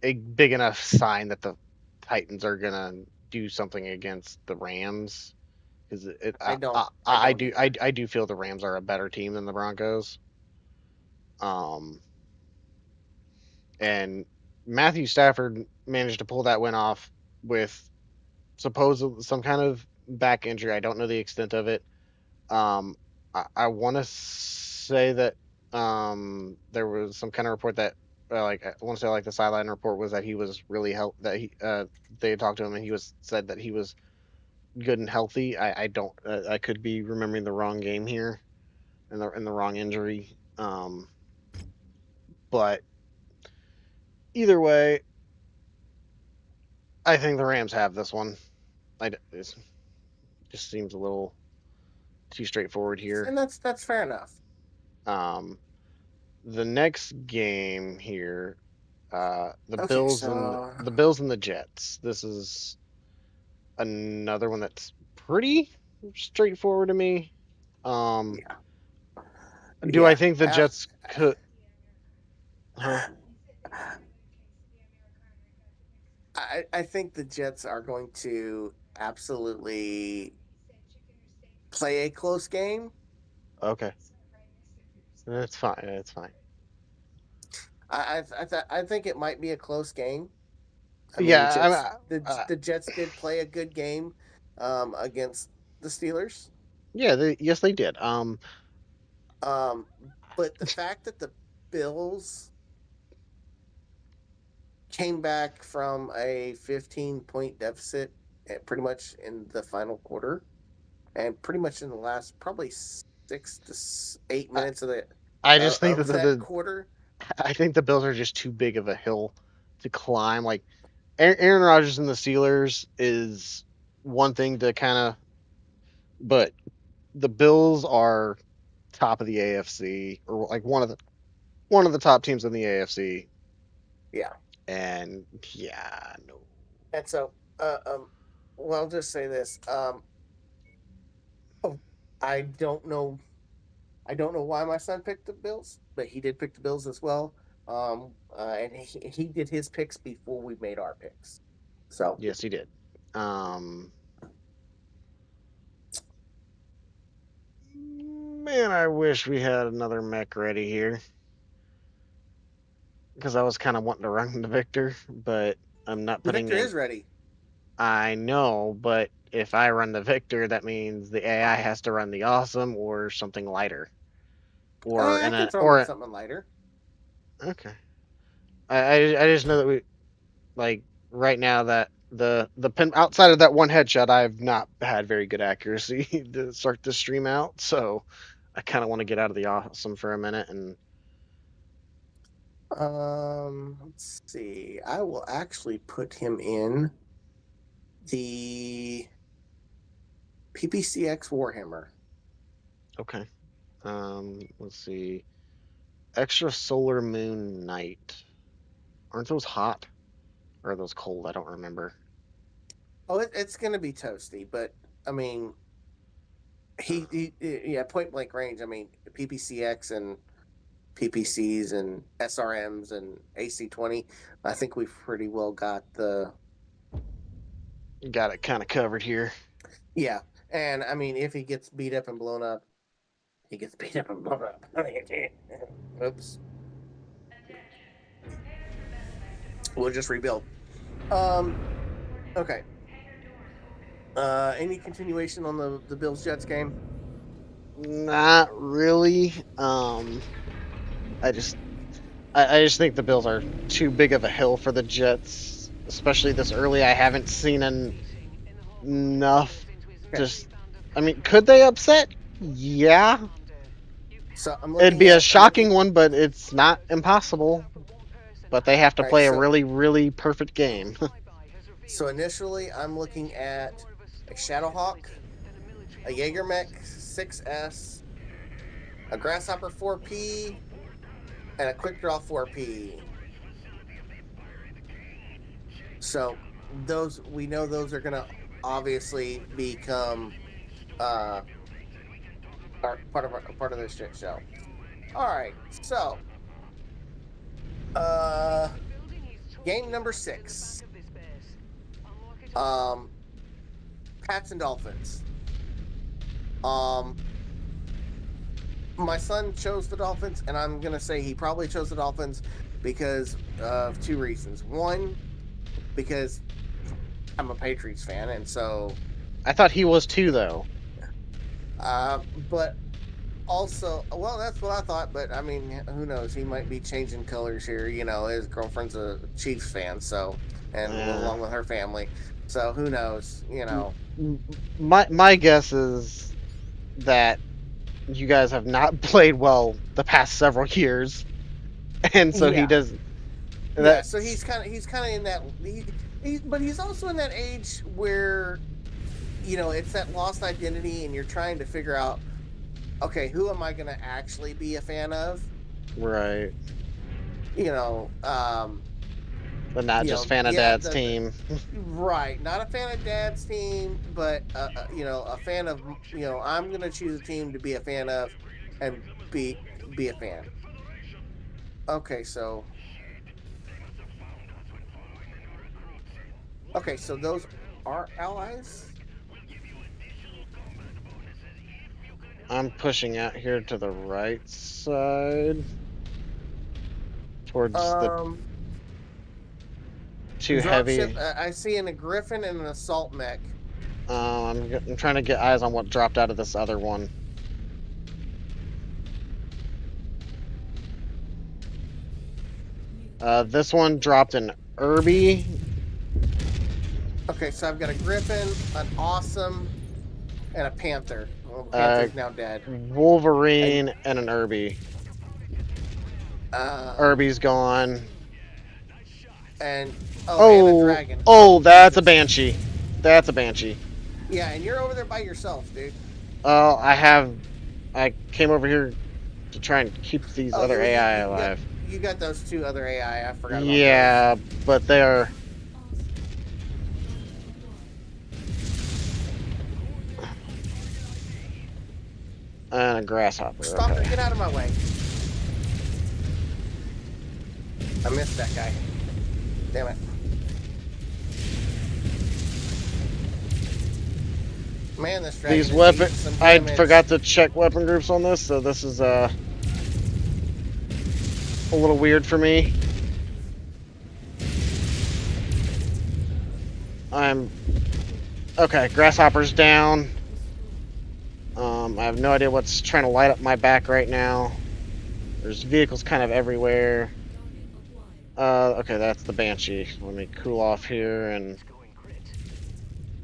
a big enough sign that the Titans are gonna do something against the Rams because I don't either. I do feel the Rams are a better team than the Broncos. Um, and Matthew Stafford managed to pull that win off with supposedly some kind of back injury. I don't know the extent of it. I want to say that there was some kind of report that like I want to say like the sideline report was that he was really that he they had talked to him and he was said that he was good and healthy. I don't I could be remembering the wrong game here and the wrong injury. But either way, I think the Rams have this one. It just seems a little too straightforward here. And that's fair enough. Um, the next game here, Okay, so the Bills and the Jets. This is another one that's pretty straightforward to me. Um, yeah, do I yeah. think the Jets could? Huh? I think the Jets are going to absolutely play a close game. Okay, that's fine. That's fine. I think it might be a close game. I mean, Yeah, the Jets did play a good game against the Steelers. yeah. Yes, they did. Um, but the fact that the Bills came back from a 15-point deficit pretty much in the final quarter, and pretty much in the last probably 6 to 8 minutes I just think that of that quarter. I think the Bills are just too big of a hill to climb. Like Aaron Rodgers and the Steelers is one thing to kind of, but the Bills are top of the AFC or like one of the top teams in the AFC. Yeah, And yeah, no. and so well, I'll just say this. Oh, I don't know. I don't know why my son picked the Bills, but he did pick the Bills as well. And he did his picks before we made our picks. So Yes, he did. Um, Man, I wish we had another mech ready here because I was kind of wanting to run the Victor, but I'm not the putting Victor in. is ready. I know, but if I run the Victor, that means the AI has to run the Awesome or something lighter, or I in can a throw him in or something lighter. okay. I just know that we like right now that the pin outside of that one headshot, I've not had very good accuracy to start the stream out, so I kind of want to get out of the Awesome for a minute and Let's see. I will actually put him in the PPCX Warhammer. okay. Let's see. Extra solar moon night. Aren't those hot or are those cold? I don't remember. Oh, it's going to be toasty, but I mean, yeah, point blank range. I mean, PPCX and PPCs and SRMs and AC-20. I think we've pretty well got the Got it kind of covered here. yeah. And I mean, if he gets beat up and blown up, he gets beat up and blown up. Oops. We'll just rebuild. Um. Okay. Any continuation on the Bills Jets game? Not really. I just I just think the Bills are too big of a hill for the Jets, especially this early. I haven't seen enough. Okay. Just, I mean, could they upset? Yeah, So I'm it'd looking be a at shocking one, but it's not impossible. But they have to all right. play a So really perfect game. so initially, I'm looking at a Shadowhawk, a Jaegermech 6S, a Grasshopper 4P, and a Quick Draw 4P. So those we know those are going to obviously become part of this shit show. All right, so game number 6. Pats and Dolphins. My son chose the Dolphins, and I'm gonna say he probably chose the Dolphins because of 2 reasons. One, because I'm a Patriots fan, and so. I thought he was too, though. But also, well, that's what I thought. But I mean, who knows? He might be changing colors here. You know, his girlfriend's a Chiefs fan, so and along with her family. So who knows? You know. My guess is that you guys have not played well the past several years, and so he does. Yeah, so he's kind of in that. but he's also in that age where, you know, it's that lost identity, and you're trying to figure out, okay, who am I going to actually be a fan of? Right. You know, But not just fan of yeah, Dad's team. right, not a fan of Dad's team, but you know, a fan of, you know, I'm going to choose a team to be a fan of, and be be a fan. Okay, so those are allies. I'm pushing out here to the right side. Towards the Um, two Dropship. heavy. I see a Griffin and an assault mech. I'm trying to get eyes on what dropped out of this other one. This one dropped an Irby. Okay, so I've got a Griffin, an Awesome, and a Panther. Well, the Uh, Panther's now dead. Wolverine and an Irby. Um, Irby's gone. and and a Oh, dragon. oh, Oh, that's a Jesus. Banshee. That's a Banshee. Yeah, and you're over there by yourself, dude. Oh, I came over here to try and keep these Oh, other AI you got alive. you got those two other AI. I forgot about those. Yeah, but they're. And a grasshopper. Stalker, Okay. get out of my way. I missed that guy. Damn it. Man, this dragon These is weapon. eating some I damage. forgot to check weapon groups on this, so this is a little weird for me. I'm okay. Grasshopper's down. I have no idea what's trying to light up my back right now. There's vehicles kind of everywhere. Okay, that's the Banshee. Let me cool off here and.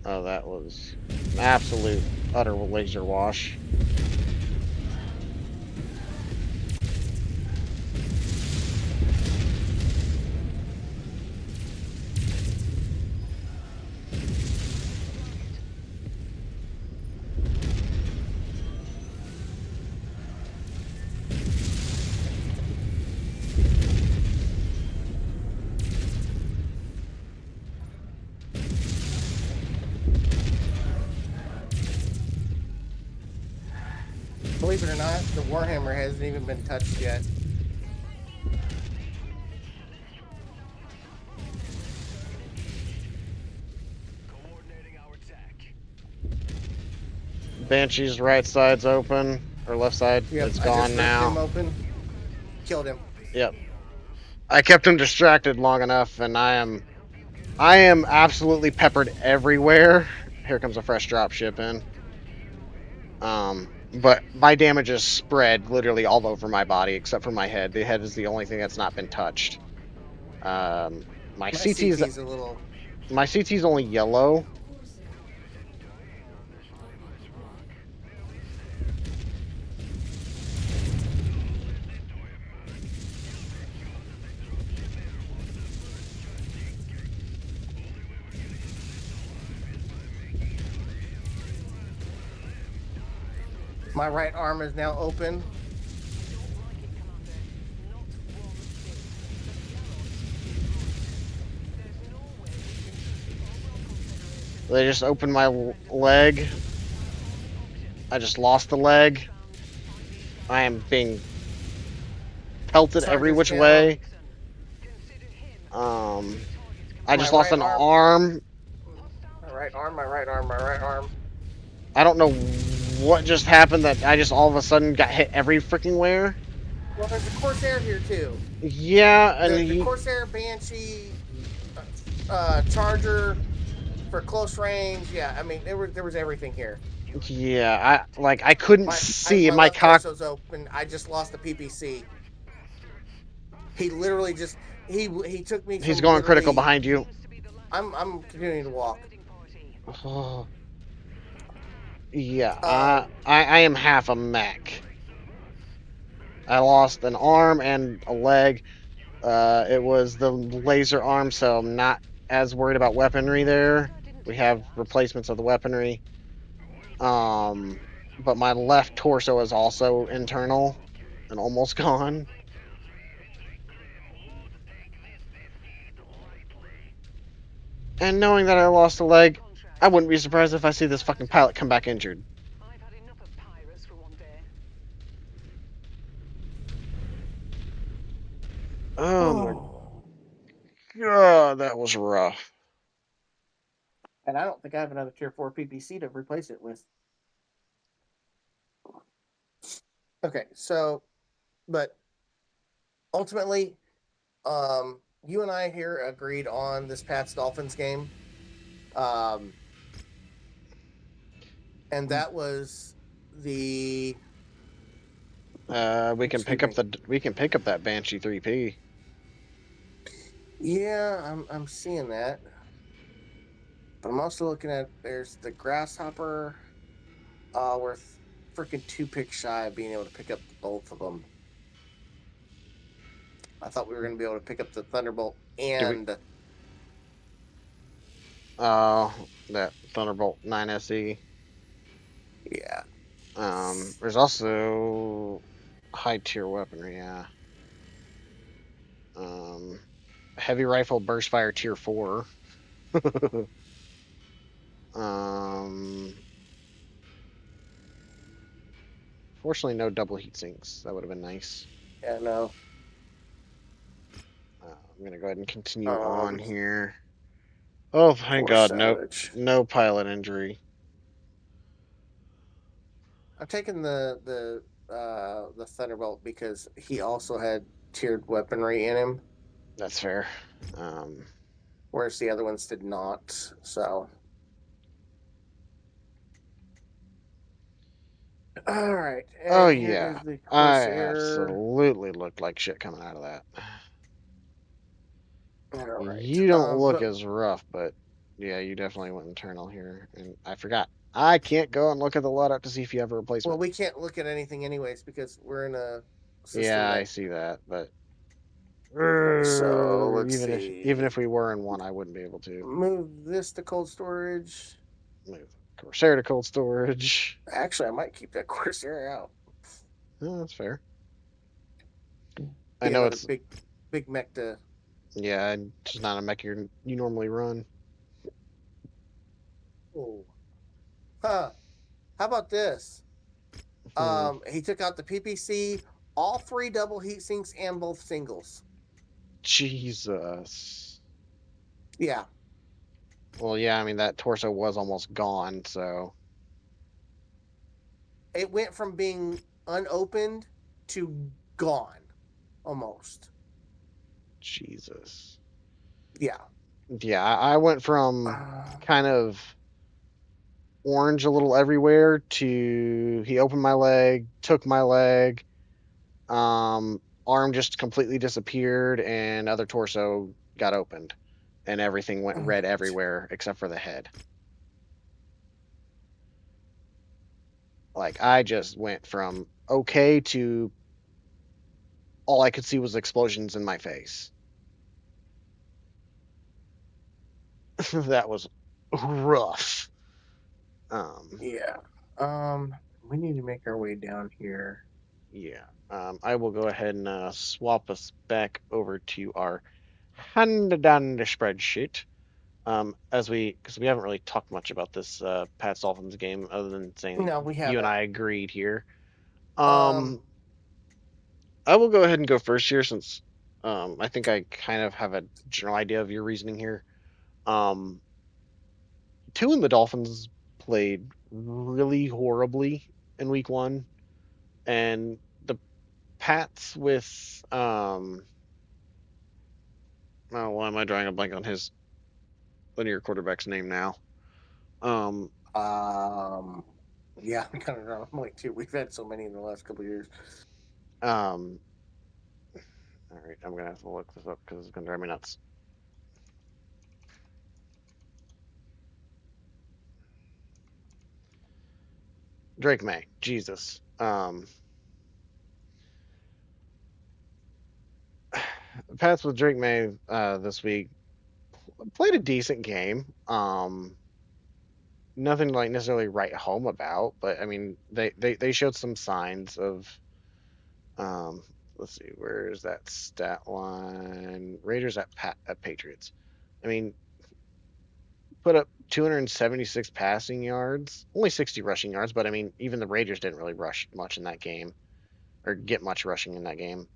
Oh, that was an absolute utter laser wash. Believe it or not, the Warhammer hasn't even been touched yet. Coordinating our attack. Banshee's right side's open, or left side. Yep, It's I gone just ripped now. him open. Killed him. Yep. I kept him distracted long enough, and I am absolutely peppered everywhere. Here comes a fresh drop ship in. But my damage is spread literally all over my body except for my head. The head is the only thing that's not been touched. My My CT is CT's a little. my CT's only yellow. My right arm is now open. They just opened my leg. I just lost the leg. I am being pelted every Sergeant's which down. way. I just My lost right an arm. arm. My right arm. My right arm. My right arm. I don't know what just happened that I just all of a sudden got hit every freaking where. Well, there's a Corsair here too. Yeah, and The Corsair, Banshee, Charger for close range. Yeah, I mean there was everything here. yeah, I couldn't see my my left cock. torso's open. I just lost the PPC. He literally just he took me. He's From going critical literally- behind you. I'm continuing to walk. Oh. Yeah, Um, I am half a mech. I lost an arm and a leg. It was the laser arm, so I'm not as worried about weaponry there. We have replacements of the weaponry. But my left torso is also internal and almost gone. And knowing that I lost a leg, I wouldn't be surprised if I see this fucking pilot come back injured. I've had enough of pirates for one day. Oh my god, that was rough. And I don't think I have another tier 4 PPC to replace it with. Okay, so, but ultimately, you and I here agreed on this Pats Dolphins game. And that was the We can excuse pick up me. that Banshee 3P. Yeah, I'm seeing that. But I'm also looking at there's the Grasshopper. We're freaking 2 picks shy of being able to pick up both of them. I thought we were going to be able to pick up the Thunderbolt Do we? and That Thunderbolt 9 SE. yeah. There's also high tier weaponry. Yeah. Heavy rifle burst fire tier 4. um, Fortunately, no double heat sinks. That would have been nice. Yeah, no. I'm gonna go ahead and continue on Um, here. Oh, thank poor God, no, Savage. no pilot injury. I'm taking the Thunderbolt because he also had tiered weaponry in him, That's fair. Um, whereas the other ones did not. So, all right, oh and here yeah, is the I Corsair. absolutely looked like shit coming out of that. All right, You don't look but as rough, but yeah, you definitely went internal here. And I forgot. I can't go and look at the loadout to see if you have a well, replacement. we can't look at anything anyways because we're in a system Yeah, I that. see that, but So let's even see. if we were in one, I wouldn't be able to Move this to cold storage. move Corsair to cold storage. Actually, I might keep that Corsair out. Oh, that's fair. I Be know another it's big mech to. yeah, just not a mech you normally run. Oh, huh. How about this? Hmm. He took out the PPC, all 3 double heat sinks, and both singles. Jesus. Yeah, Well, yeah, I mean that torso was almost gone, so it went from being unopened to gone, almost. Jesus. Yeah. Yeah, I went from Uh, kind of orange a little everywhere to he opened my leg, took my leg, arm just completely disappeared, and other torso got opened, and everything went red everywhere except for the head. Like I just went from okay to all I could see was explosions in my face. That was rough. Um, yeah. We need to make our way down here. yeah. I will go ahead and swap us back over to our hand-done spreadsheet. As because we haven't really talked much about this Pats Dolphins game other than saying No, we you and haven't. I agreed here. Um, I will go ahead and go first here since I think I kind of have a general idea of your reasoning here. Um, Two and the Dolphins played really horribly in week one, and the Pats with oh, why am I drawing a blank on his linear quarterback's name now? Um, um, yeah, I'm kind of wrong. I'm like, too. We've had so many in the last couple of years. um, all right, I'm gonna have to look this up because it's gonna drive me nuts. Drake May, Jesus. Pats with Drake May this week played a decent game. Nothing like necessarily write home about, but I mean they showed some signs of um let's see, where's that stat line? Raiders at Patriots. I mean, put up 276 passing yards, only 60 rushing yards, but I mean even the Raiders didn't really rush much in that game or get much rushing in that game.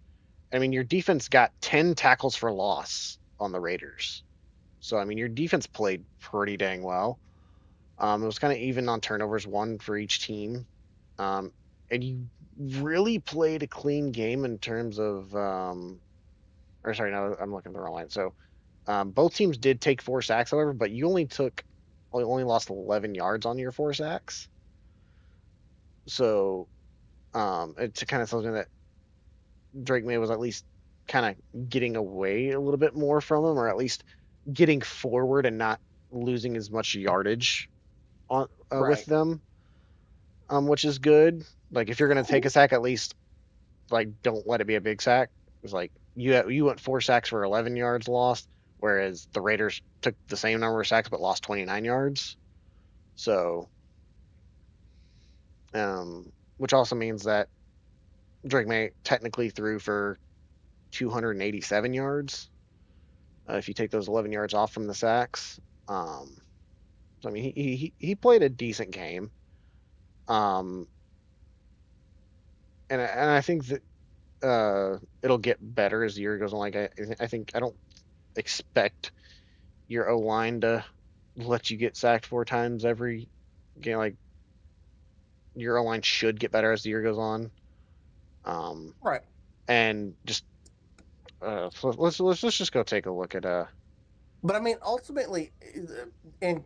I mean, your defense got 10 tackles for loss on the Raiders. So I mean your defense played pretty dang well. It was kind of even on turnovers, one for each team. And you really played a clean game in terms of, or sorry, no, I'm looking at the wrong line. So both teams did take 4 sacks, however, but you only lost 11 yards on your 4 sacks. So it's kind of something that Drake May was at least kind of getting away a little bit more from him, or at least getting forward and not losing as much yardage on with Right. them, which is good. Like if you're gonna take a sack, at least like don't let it be a big sack. It's like you went 4 sacks for 11 yards lost, whereas the Raiders took the same number of sacks but lost 29 yards. So, which also means that Drake May technically threw for 287 yards if you take those 11 yards off from the sacks. Um, so I mean, he played a decent game. Um, and I think that it'll get better as the year goes on. Like I think I don't expect your O line to let you get sacked 4 times every game. Like your O line should get better as the year goes on. Um, Right. and just let's just go take a look at But I mean, ultimately, and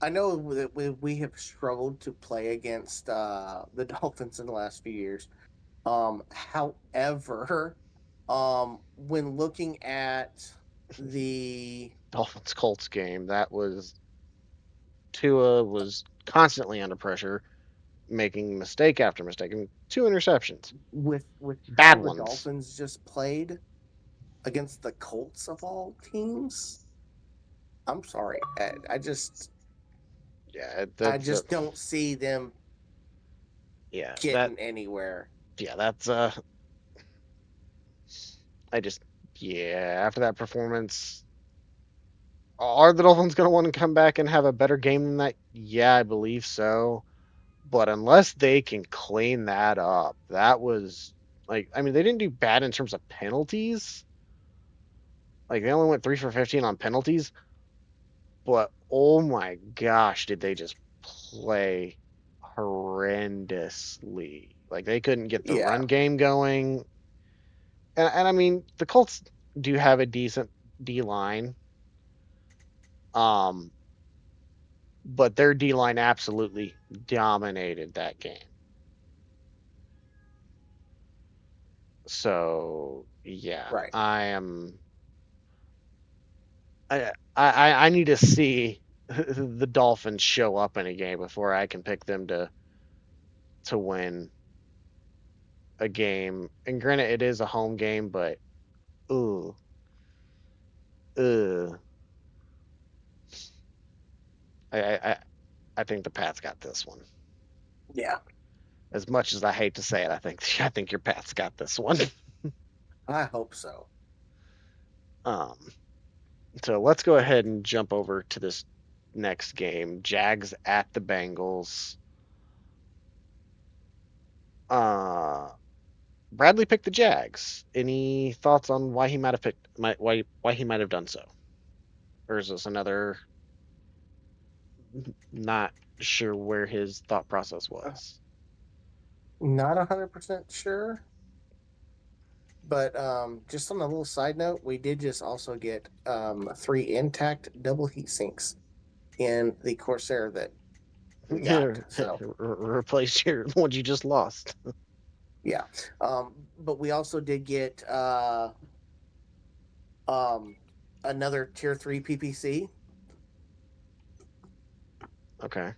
I know that we have struggled to play against the Dolphins in the last few years. However, when looking at the Dolphins Colts game. That was Tua was constantly under pressure, making mistake after mistake. I mean, 2 interceptions, with how bad the ones. Dolphins just played against the Colts of all teams, I'm sorry, Yeah, I that's just don't see them yeah that getting anywhere. yeah that's I just yeah after that performance, are the Dolphins going to want to come back and have a better game than that? Yeah, I believe so. But unless they can clean that up, that was like, I mean, they didn't do bad in terms of penalties. Like, they only went 3 for 15 on penalties, but oh my gosh, did they just play horrendously? Like, they couldn't get the Yeah, run game going. And I mean, the Colts do have a decent D line. Um, but their D line absolutely dominated that game. So yeah, right. I am. I need to see the Dolphins show up in a game before I can pick them to win a game. And granted, it is a home game, but ooh, ugh. I I think the Pats got this one. Yeah, As much as I hate to say it, I think your Pats got this one. I hope so. Um, so let's go ahead and jump over to this next game. Jags at the Bengals. Uh, Bradley picked the Jags. Any thoughts on why he might have why he might have done so, or is this another not sure where his thought process was? Not 100% sure, but just on a little side note, we did just also get 3 intact double heat sinks in the Corsair that we got. So Replace your one you just lost. yeah, but we also did get um, another tier 3 PPC. Okay.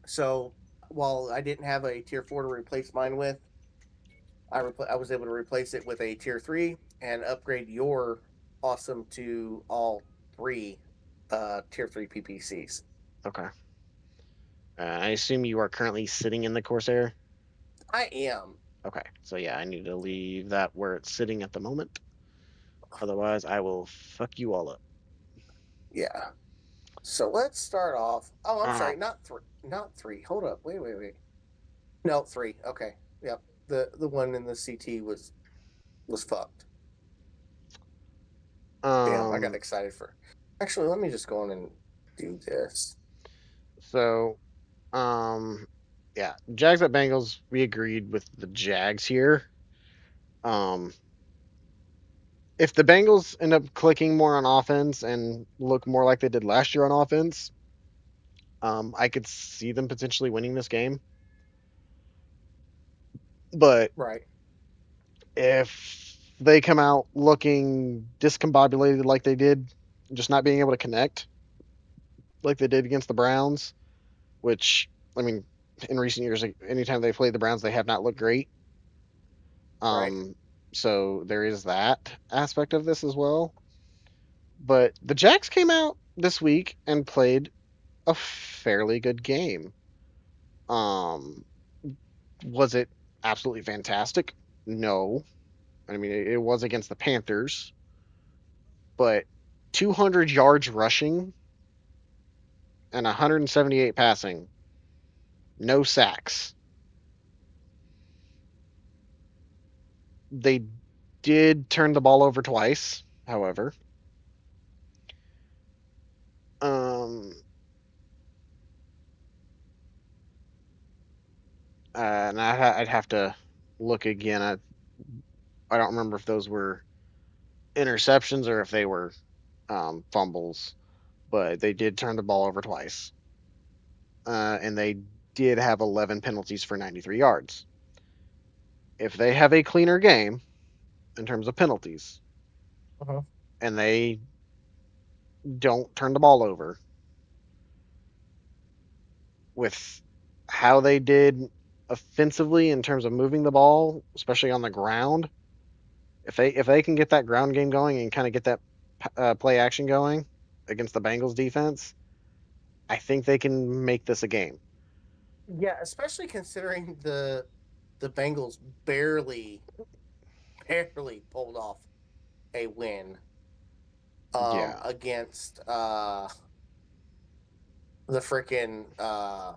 So while I didn't have a tier 4 to replace mine with, I was able to replace it with a tier 3 and upgrade your awesome to all 3 tier 3 PPCs. Okay. I assume you are currently sitting in the Corsair. I am. Okay, so yeah, I need to leave that where it's sitting at the moment. Otherwise, I will fuck you all up. Yeah. So let's start off. Oh, I'm Uh, sorry, not 3. Not 3. Hold up. Wait. No, 3. Okay. Yep. The one in the CT was fucked. Damn, I got um, excited for. Actually, let me just go on and do this. so, yeah, Jags at Bengals. We agreed with the Jags here. Um, if the Bengals end up clicking more on offense and look more like they did last year on offense, I could see them potentially winning this game. But Right. if they come out looking discombobulated like they did, just not being able to connect like they did against the Browns, which I mean, in recent years, like, anytime they played the Browns, they have not looked great. Right. Um, so there is that aspect of this as well. But the Jacks came out this week and played a fairly good game. Um, was it absolutely fantastic? No. I mean, it was against the Panthers, but 200 yards rushing and 178 passing, no sacks. They did turn the ball over twice, however. Um, and I'd have to look again. I don't remember if those were interceptions or if they were fumbles, but they did turn the ball over twice. And they did have 11 penalties for 93 yards. If they have a cleaner game in terms of penalties Uh-huh. and they don't turn the ball over with how they did offensively in terms of moving the ball, especially on the ground, if they can get that ground game going and kind of get that play action going against the Bengals defense, I think they can make this a game. Yeah, especially considering the Bengals barely pulled off a win Yeah, against the freaking uh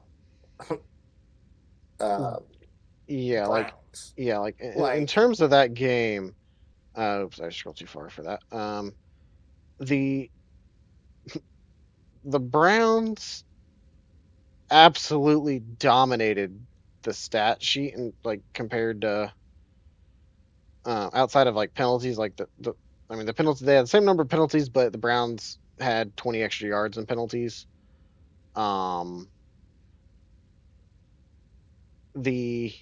yeah, Browns. like in Like, terms of that game. Oops, I scrolled too far for that. The the Browns absolutely dominated the stat sheet and like compared to outside of like penalties, like the I mean the penalties they had the same number of penalties, but the Browns had 20 extra yards in penalties. Um, the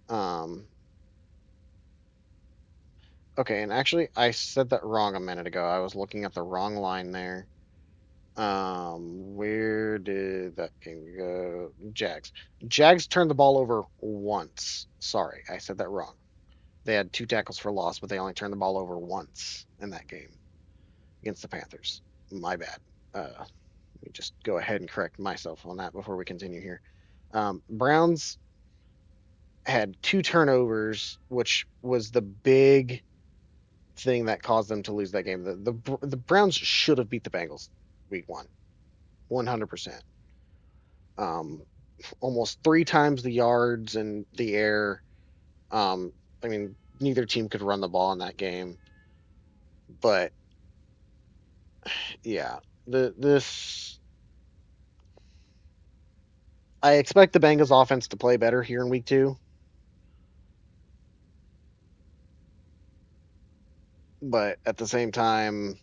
um okay, and actually I said that wrong a minute ago. I was looking at the wrong line there. Where did that game go? Jags. Jags turned the ball over once. Sorry, I said that wrong. They had 2 tackles for loss, but they only turned the ball over once in that game against the Panthers. My bad. Let me just go ahead and correct myself on that before we continue here. Browns had 2 turnovers, which was the big thing that caused them to lose that game. The Browns should have beat the Bengals week 1, 100%. Um, almost 3 times the yards in the air. Um, I mean, neither team could run the ball in that game, but yeah, this I expect the Bengals offense to play better here in week 2, but at the same time,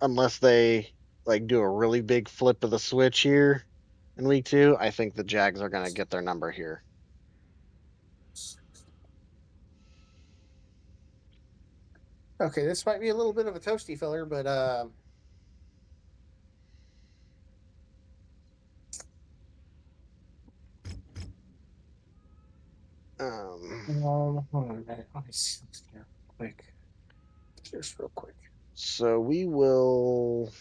unless they like do a really big flip of the switch here in week 2, I think the Jags are going to get their number here. okay, this might be a little bit of a toasty filler, but Um, hold on a minute. Let me see this here quick. just real quick. So we will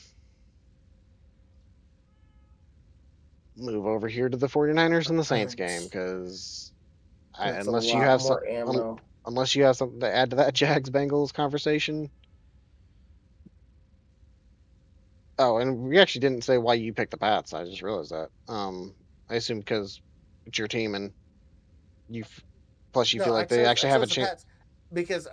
move over here to the 49ers and the Saints game because That's a unless you lot have some more ammo. unless you have something to add to that Jags Bengals conversation. Oh, and we actually didn't say why you picked the Pats. I just realized that. I assume because it's your team and you plus you No, feel like they I actually have a chose the chance. Pats because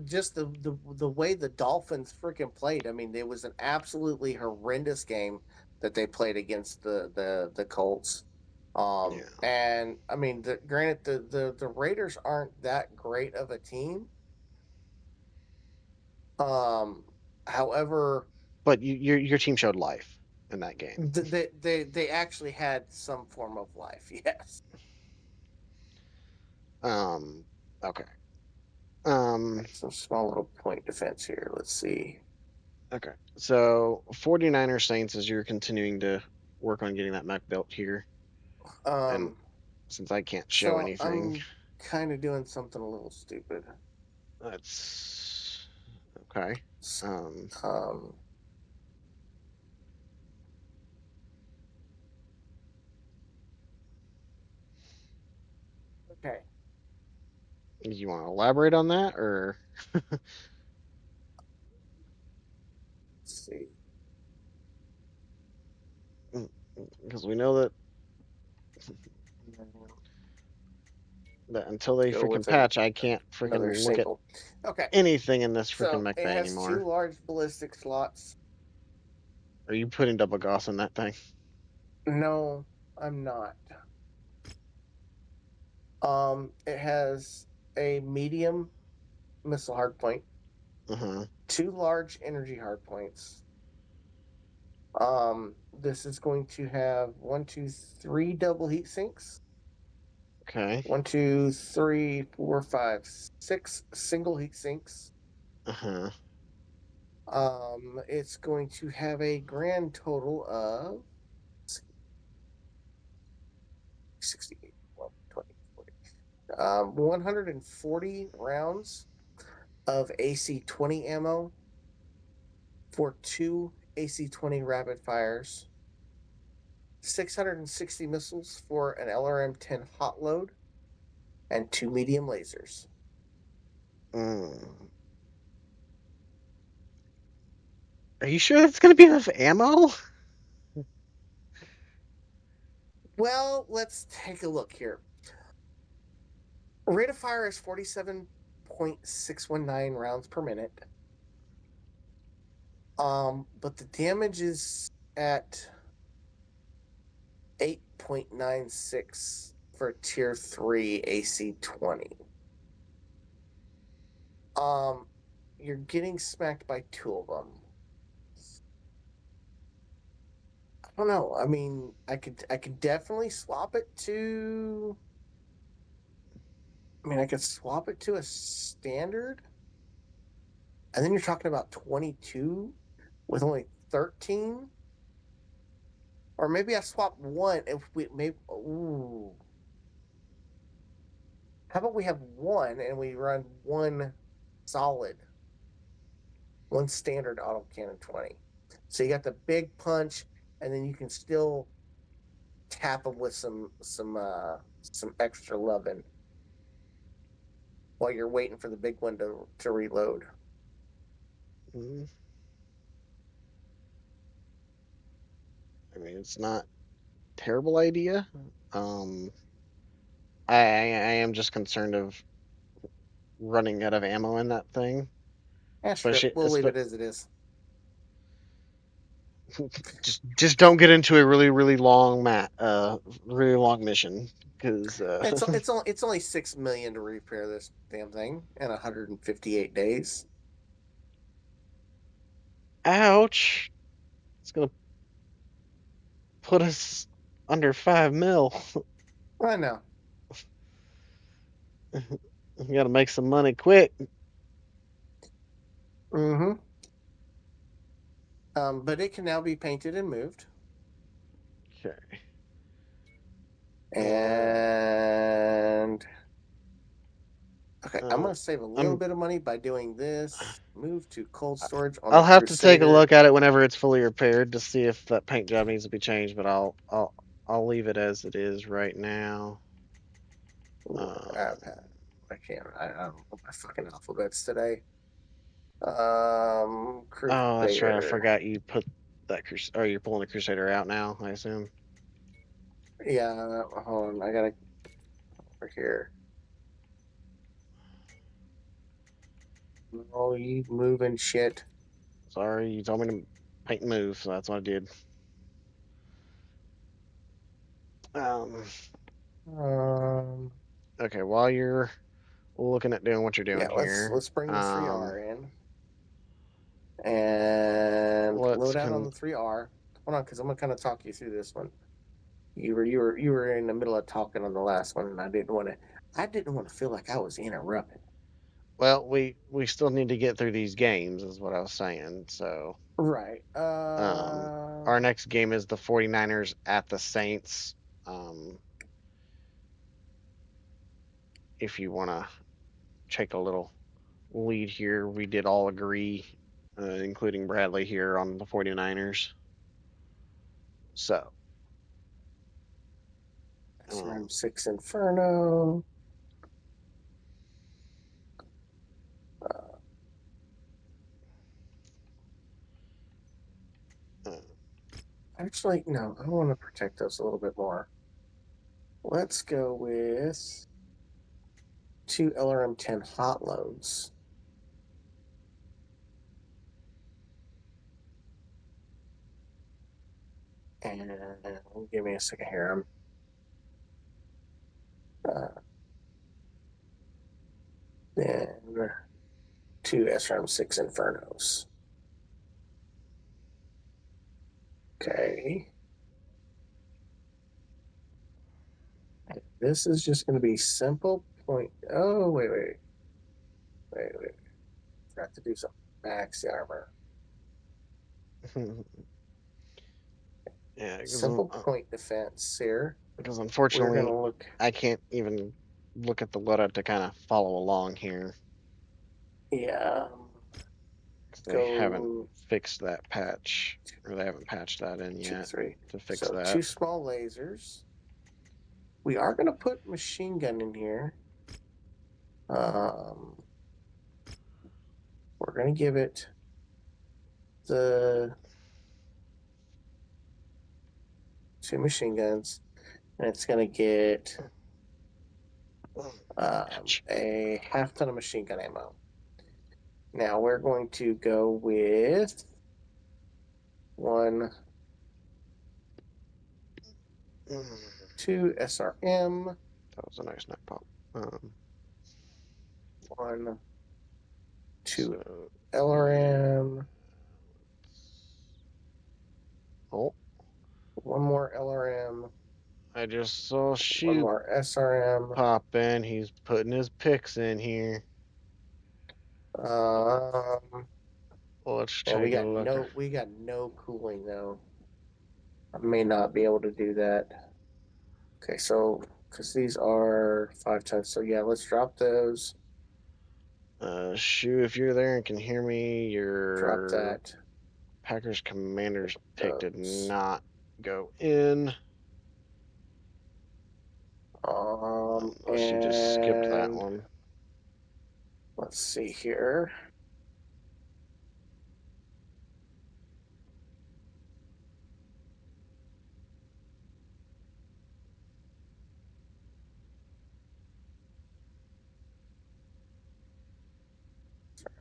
just the way the Dolphins freaking played. I mean, it was an absolutely horrendous game that they played against the Colts. Yeah, And I mean, granted, the Raiders aren't that great of a team. Um, However, but your team showed life in that game. they actually had some form of life. Yes. Um, okay. Um, Some small little point defense here. Let's see. okay. So 49ers Saints as you're continuing to work on getting that mech built here, and Um, since I can't show so anything, I'm kind of doing something a little stupid. that's okay. S- Um, Um, okay. you want to elaborate on that, or Let's see. because we know that until they Go freaking with patch, I can't another freaking look at single. Okay. anything in this freaking So mech it bay has two anymore. large ballistic slots. Are you putting double gauss in that thing? No, I'm not. It has a medium missile hardpoint, Uh huh. two large energy hardpoints. This is going to have one, two, three double heat sinks. Okay. One, two, three, four, five, six single heat sinks. Uh huh. It's going to have a grand total of 68, 20, 40, 140 rounds of AC-20 ammo for two AC-20 rapid fires, 660 missiles for an LRM-10 hot load, and two medium lasers. Mm. Are you sure that's gonna be enough ammo? Well, let's take a look here. Rate of fire is 47.619 rounds per minute. But the damage is at 8.96 for tier 3 AC-20. Um, you're getting smacked by two of them. I don't know. I mean, I could definitely swap it to. I mean, I could swap it to a standard, and then you're talking about 22 with only 13. Or maybe I swap one if we maybe. Ooh. How about we have one and we run one solid, one standard autocannon 20. So you got the big punch, and then you can still tap them with some extra loving while you're waiting for the big one to reload. Mm. I mean, it's not a terrible idea. Um, I am just concerned of running out of ammo in that thing, Strip. especially We'll leave it as it is. just don't get into a really long really long mission because It's only 6 million to repair this damn thing in 158 days. ouch, it's gonna put us under 5 mil. I know. We gotta make some money quick. Mm-hmm. But it can now be painted and moved. Okay. And okay, Okay, I'm gonna save a little I'm- bit of money by doing this. Move to cold storage on I'll the have to take a Crusader. look at it whenever it's fully repaired to see if that paint job needs to be changed, but I'll leave it as it is right now. iPad. I can't. I don't know my fucking alphabets today. Oh, that's right. I Crusader. forgot you put that or you're pulling the Crusader out now, I assume. Yeah, hold on. I gotta over here. Oh, you moving shit. Sorry, you told me to paint and move, so that's what I did. Um, Um, okay, while you're looking at doing what you're yeah. doing Let's here, let's bring the 3R in and let's load out on the 3R. Hold on, because I'm gonna kind of talk you through this one. You were in the middle of talking on the last one, and I didn't want to feel like I was interrupting. well, we still need to get through these games, is what I was saying. So, Right. our next game is the 49ers at the Saints. If you want to take a little lead here, we did all agree, including Bradley here, on the 49ers. So, SRM 6 Inferno. uh, Actually, no. I want to protect those a little bit more. Let's go with 2 LRM-10 hot loads. And give me a second here. Then 2 SRM-6 Infernos. Okay. This is just going to be simple point. Oh, wait. Forgot to do something. Max the armor. yeah, Simple point defense here. because We're unfortunately, going to look. I can't even look at the loadout to kind of follow along here Yeah. because they haven't Go fixed that patch, or they haven't patched that in 2, yet 3. to fix So that. 2 small lasers. We are going to put machine gun in here. We're going to give it the 2 machine guns, and it's going to get a half ton of machine gun ammo. Now we're going to go with 1, 2 SRM, That was a nice night pop. 1, 2 So, LRM, oh, 1 more LRM, I just saw 1 Shoot more SRM. pop in. He's putting his picks in here. Let's And take a look. we got no cooling though. I may not be able to do that. Okay, so because these are 5 tons, so yeah, let's drop those. Shoot, if you're there and can hear me, Drop your that. Packers Commanders pick did Those. not go in. Unless you just skipped that And one. let's see here.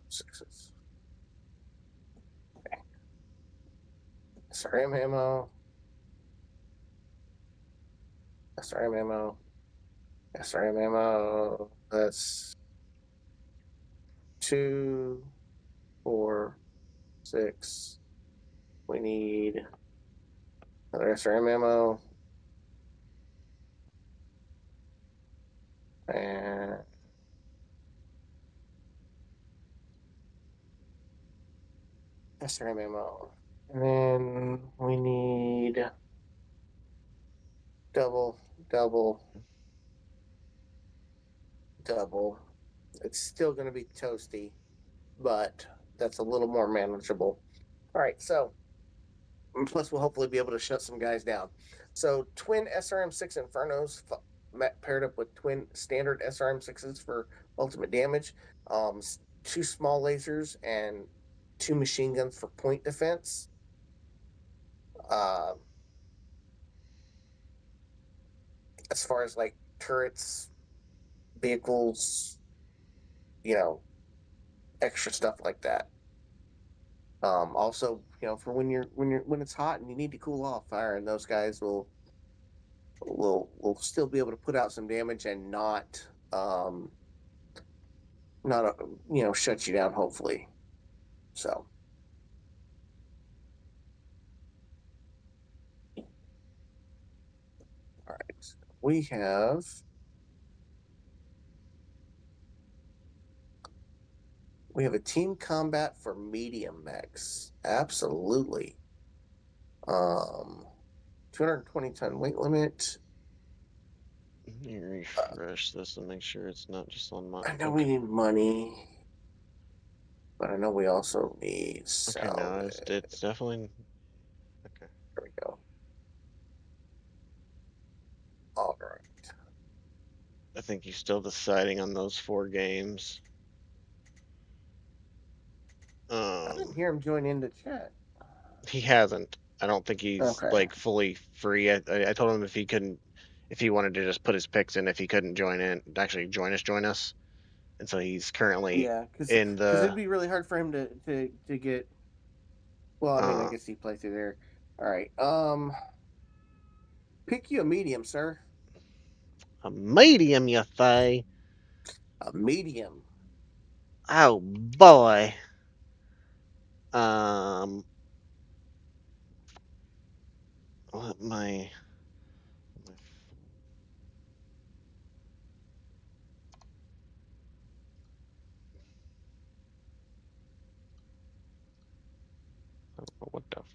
Sixes. Okay. SRM ammo. SRM ammo. SRM ammo. That's 2, 4, 6. We need another SRM ammo. And SRM ammo. And then we need double, double, double. It's still going to be toasty, but that's a little more manageable. All right, so plus we'll hopefully be able to shut some guys down. So twin SRM6 Infernos paired up with twin standard SRM6s for ultimate damage, um, two small lasers and two machine guns for point defense. Uh, as far as like turrets, vehicles, you know, extra stuff like that. Also, for when it's hot and you need to cool off fire, and those guys will still be able to put out some damage and um not shut you down. Hopefully, so all right, we have a team combat for medium mechs. Absolutely. Um, 220-ton weight limit. Let me Uh, refresh this and make sure it's not just on my. I know we Okay. need money, but I know we also need Okay, no, salvage. it's definitely okay. There we go. All right. I think he's still deciding on those 4 games. I didn't Um, hear him join into chat. he hasn't. I don't think he's Okay. like fully free. I told him if he wanted to just put his picks in, if he couldn't actually join us. And so he's currently Yeah, because in the it'd be really hard for him to get. Well, I mean, I uh guess he play through there. All right. Pick you a medium, sir. a medium, you say? A medium. Oh boy. Um, what my what the fuck?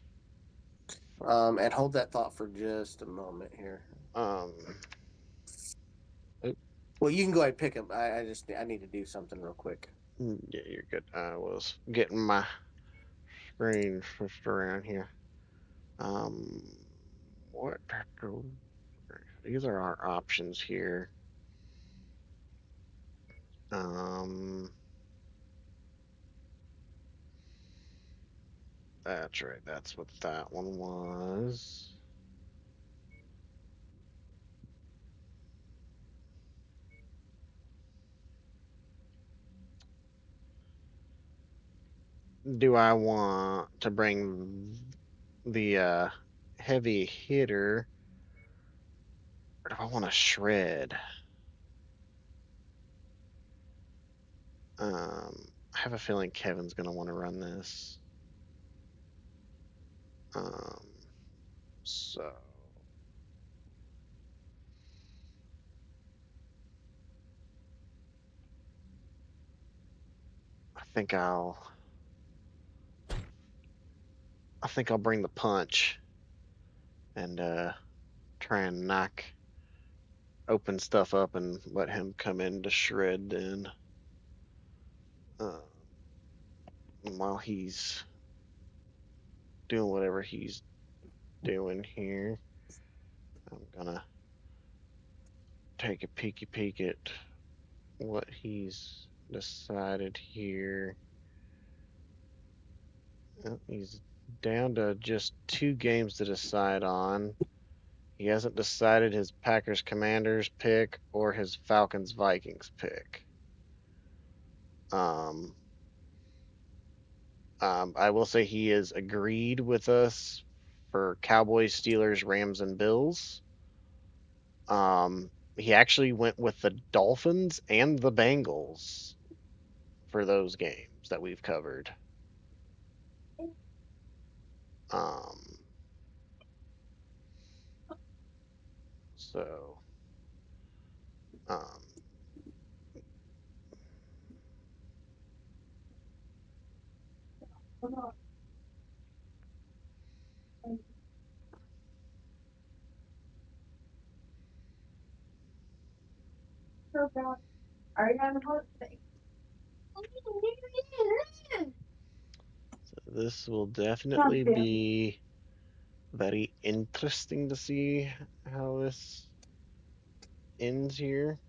And hold that thought for just a moment here. Um, oop, Well, you can go ahead and pick him. I need to do something real quick. yeah, you're good. I was getting my screen switched around here. Um, what? These are our options here. Um, that's right. That's what that one was. Do I want to bring the heavy hitter, or do I want to shred? I have a feeling Kevin's gonna want to run this. Um, so I think I'll bring the punch and try and open stuff up and let him come in to shred then. Uh, while he's doing whatever he's doing here, I'm gonna take a peeky peek at what he's decided here. He's down to just 2 games to decide on. He hasn't decided his Packers Commanders pick or his Falcons Vikings pick. Um, I will say he has agreed with us for Cowboys, Steelers, Rams, and Bills. He actually went with the Dolphins and the Bengals for those games that we've covered. Um, so, um, So this will definitely be very interesting to see how this ends here.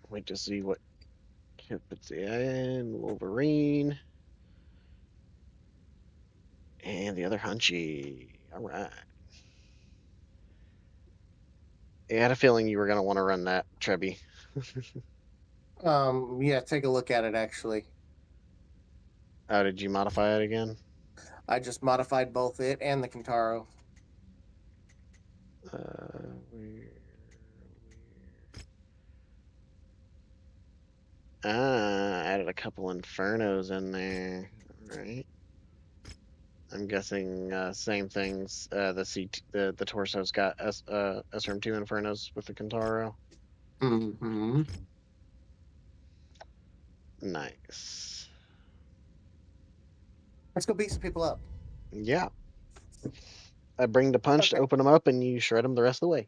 Wait to see what puts in Wolverine and the other Hunchy. All right. I had a feeling you were going to want to run that, Trebby. Yeah, take a look at it actually. How did you modify it again? I just modified both it and the Kintaro. Where? Added a couple infernos in there. All right. I'm guessing same things. The torso's got SRM2 infernos with the Kintaro. Mm-hmm. Nice. Let's go beat some people up. Yeah. I bring the punch to Okay. open them up, and you shred them the rest of the way.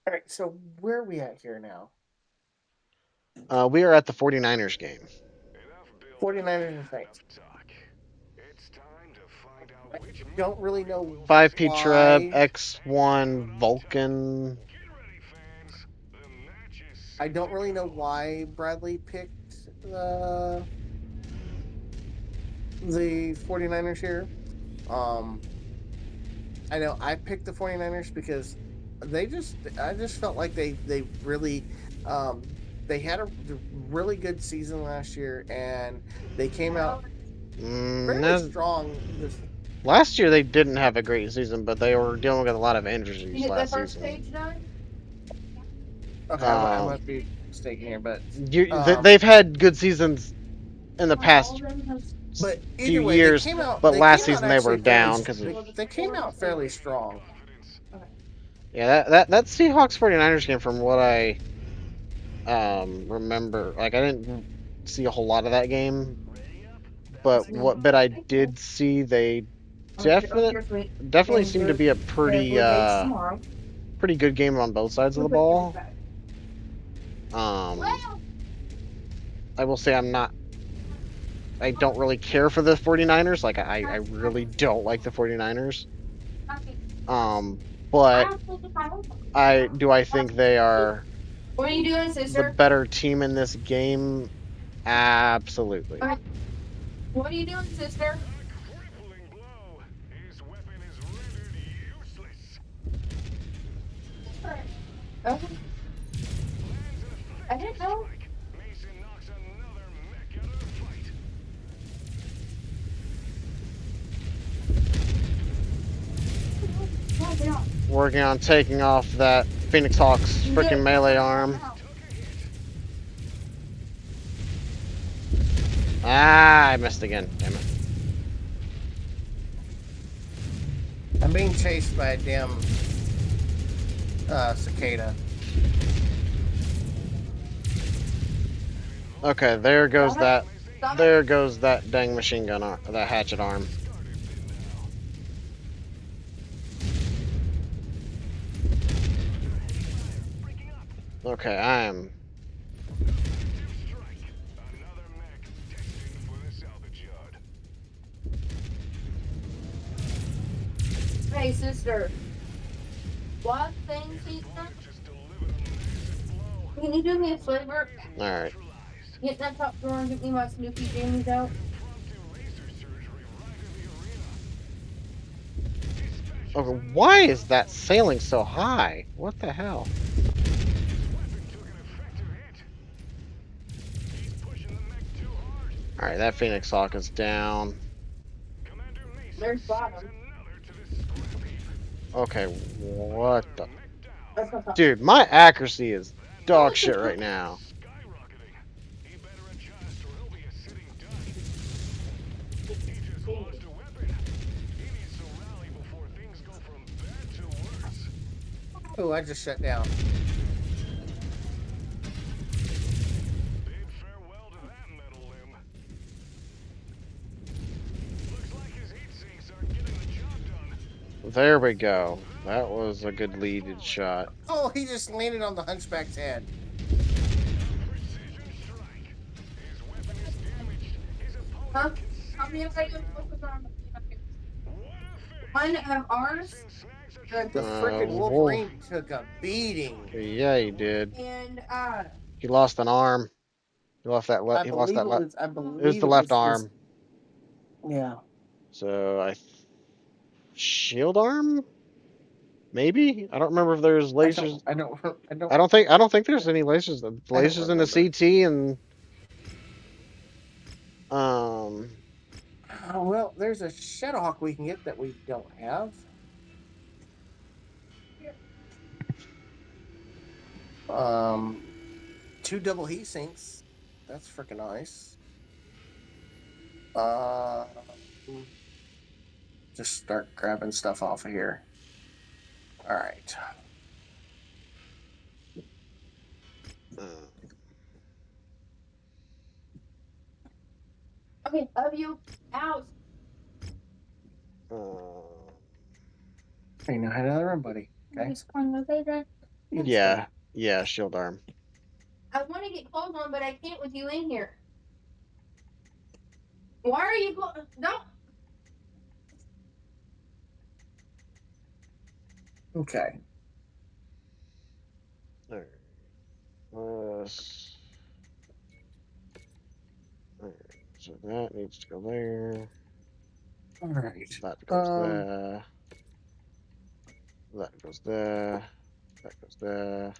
All right. So where are we at here now? We are at the 49ers game. 49ers and Saints. I don't really know 5P Treb, why. X1 Vulcan. I don't really know why Bradley picked the 49ers here. I know I picked the 49ers because I just felt like they really they had a really good season last year and they came out fairly strong Last year they didn't have a great season, but they were dealing with a lot of injuries last season. Okay, I must be mistaken here, but they've had good seasons in the past but few either way, years, but last season they were down because they came out fairly strong. Yeah, that Seahawks 49ers game, from what I remember, like I didn't see a whole lot of that game, but what bit I did see, they definitely seemed to be a pretty good game on both sides of the ball. I will say I don't really care for the 49ers. Like I really don't like the 49ers. But I think they are What are you doing, sister? the better team in this game. Absolutely. What are you doing, sister? Okay. I didn't know. Working on taking off that Phoenix Hawk's freaking melee arm. Ah, I missed again. Damn it. I'm being chased by a damn cicada. Okay, there goes that. There goes that dang machine gun arm, that hatchet arm. Okay, I am. Hey, sister. What things he's done? Can you do me a favor? Alright. Get that top drawer and get me my Snoopy jammies out. Okay, why is that sailing so high? What the hell? Alright, that Phoenix Hawk is down. There's bottom. Okay, what the... Dude, my accuracy is dog shit right now. Skyrocketing. He better adjust or he'll be a sitting duck. He just lost a weapon. He needs to rally before things go from bad to worse. Oh, I just shut down. Bid farewell to that metal limb. Looks like his heat sinks aren't getting the job done. There we go. That was a good lead shot. Oh, he just landed on the hunchback's head. Precision strike. His weapon is damaged. His opponent Huh? can see How many it of I now. focus on? What a One finish. of ours, Missing snags are good. The freaking Wolf. Wolverine took a beating. Yeah, he did. And He lost an arm. He lost that. I He lost believe that. it was. I It was believe the it left was. arm. Yeah. So shield arm. Maybe I don't remember if there's lasers. I don't. I don't think there's any lasers. The I don't lasers in the remember. CT and um. Well, there's a Shadowhawk we can get that we don't have. Two double heat sinks. That's freaking nice. Just start grabbing stuff off of here. All right. okay, love you. Out. You know how to run, buddy. Okay. Yeah, shield arm. I want to get clothes on, but I can't with you in here. Why are you going? Don't. Okay. All right. All right. So that needs to go there. All right. That goes there. That goes there. That goes there.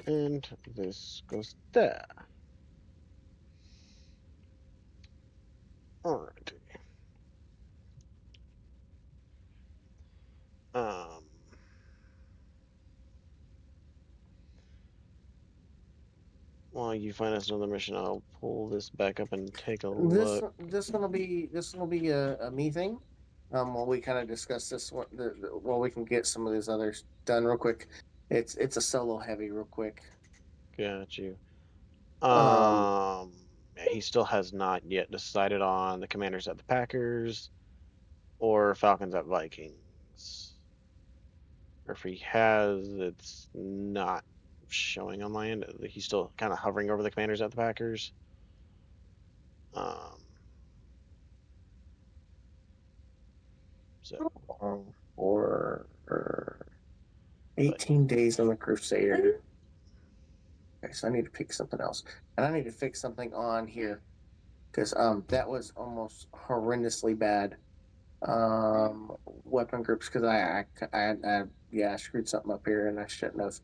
And this goes there. Alrighty. While you find us another mission, I'll pull this back up and take a look. This will be a me thing. While we kind of discuss this one, while we can get some of these others done real quick. It's a solo heavy real quick. Got you. Yeah, he still has not yet decided on the Commanders at the Packers or Falcons at Vikings. Or if he has, it's not showing on my end. He's still kind of hovering over the Commanders at the Packers. So For 18 days on the Crusader. Okay, so I need to pick something else, and I need to fix something on here because that was almost horrendously bad. Weapon groups because I screwed something up here and I shouldn't have.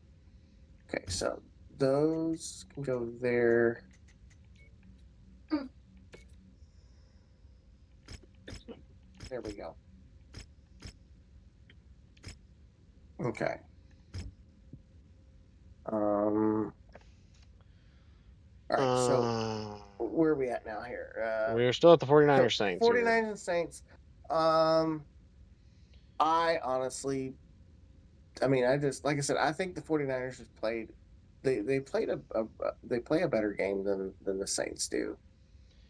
Okay, so those can go there. There we go. Okay. All right, so where are we at now here? We're still at the 49ers so Saints. 49ers and Saints. I honestly, I mean, like I said, I think the 49ers just played. They play a better game than the Saints do.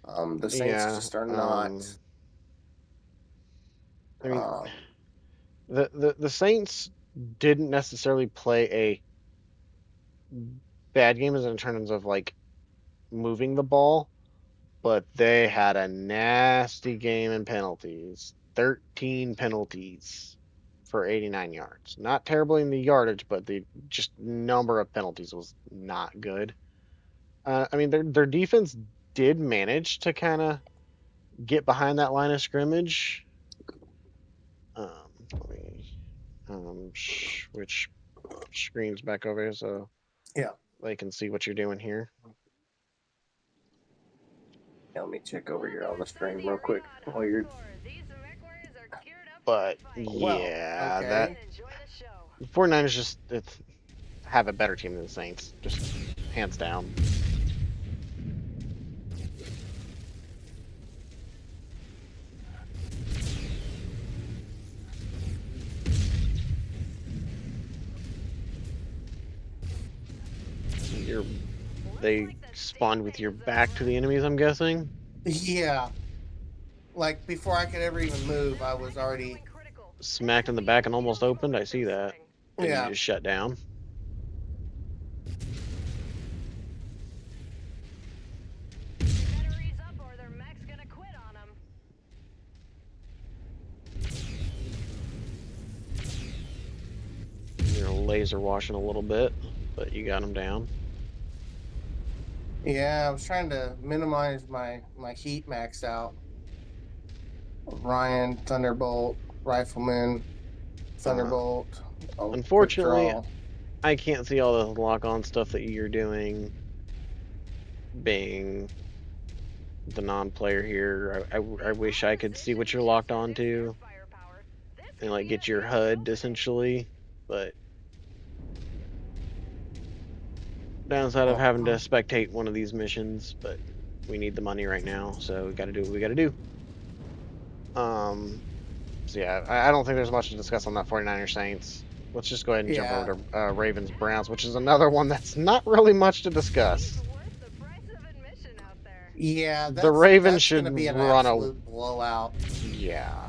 The Saints just are not. I mean, the Saints didn't necessarily play a bad game in terms of like moving the ball, but they had a nasty game in penalties. 13 penalties for 89 yards. Not terrible in the yardage, but the just number of penalties was not good. I mean, their defense did manage to kind of get behind that line of scrimmage. Let me switch screens back over here so they can see what you're doing here. Yeah, let me check over here on the screen real quick while you're. But yeah, that 49ers just have a better team than the Saints, just hands down. They spawned with your back to the enemies, I'm guessing. Yeah. Like before I could ever even move, I was already. Smacked in the back and almost opened. I see that. And Yeah. you just shut down. You're laser washing a little bit, but you got them down. Yeah, I was trying to minimize my heat max out. Ryan, Thunderbolt, Rifleman, Thunderbolt. Oh, quick Unfortunately, draw. I can't see all the lock-on stuff that you're doing. Being the non-player here, I wish I could see what you're locked on to and like get your HUD essentially, but downside of having to spectate one of these missions, but we need the money right now, so we got to do what we got to do. So yeah, I don't think there's much to discuss on that 49ers Saints. Let's just go ahead and jump over to Ravens Browns, which is another one that's not really much to discuss. Yeah, the Ravens that's should gonna be an run absolute blowout. Yeah.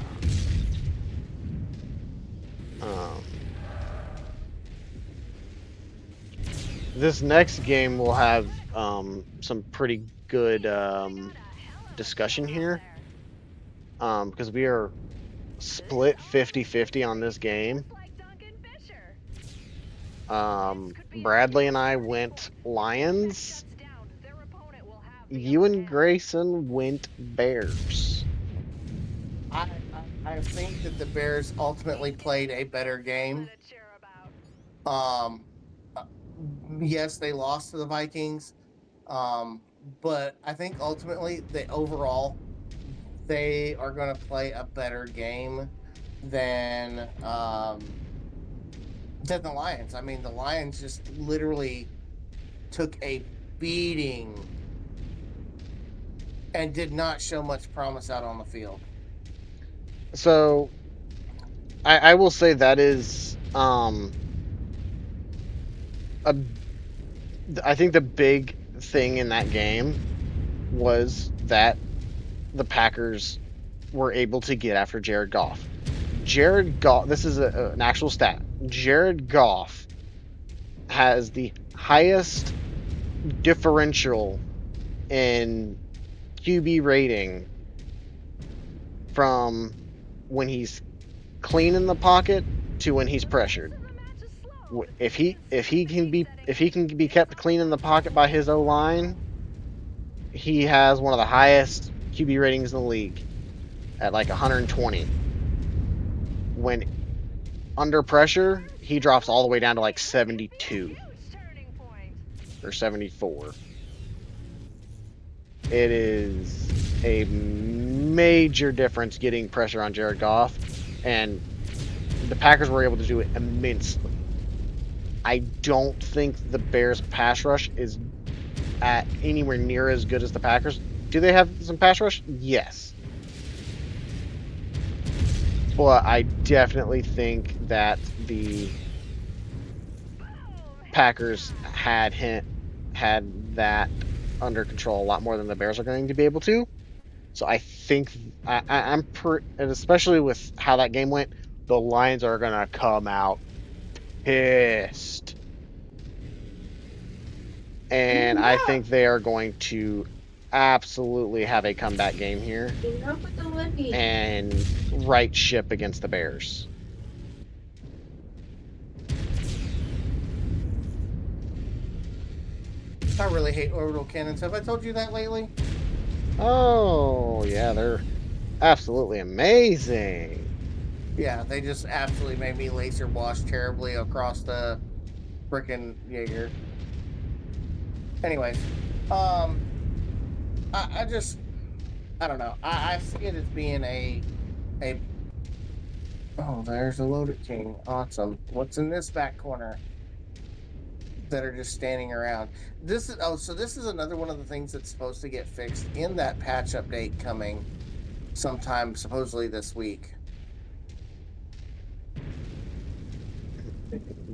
This next game will have some pretty good discussion here because we are split 50-50 on this game. Bradley and I went Lions. You and Grayson went Bears. I think that the Bears ultimately played a better game. Yes, they lost to the Vikings, but I think ultimately they are going to play a better game than the Lions. I mean, the Lions just literally took a beating and did not show much promise out on the field. So I will say that is I think the big thing in that game was that the Packers were able to get after Jared Goff. Jared Goff, this is an actual stat. Jared Goff has the highest differential in QB rating from when he's clean in the pocket to when he's pressured. If he can be kept clean in the pocket by his O-line, he has one of the highest QB ratings in the league at like 120. When under pressure, he drops all the way down to like 72 or 74. It is a major difference getting pressure on Jared Goff, and the Packers were able to do it immensely. I don't think the Bears pass rush is at anywhere near as good as the Packers. Do they have some pass rush? Yes. But I definitely think that the Packers had that under control a lot more than the Bears are going to be able to. So I think and especially with how that game went, the Lions are going to come out pissed. And I think they are going to absolutely have a comeback game here and right ship against the Bears. I really hate orbital cannons. Have I told you that lately? Oh, yeah, they're absolutely amazing. Yeah, they just absolutely made me laser wash terribly across the frickin' Jaeger. Anyways, I don't know. I see it as being a. Oh, there's a loaded king. Awesome. What's in this back corner? that are just standing around. So this is another one of the things that's supposed to get fixed in that patch update coming sometime supposedly this week.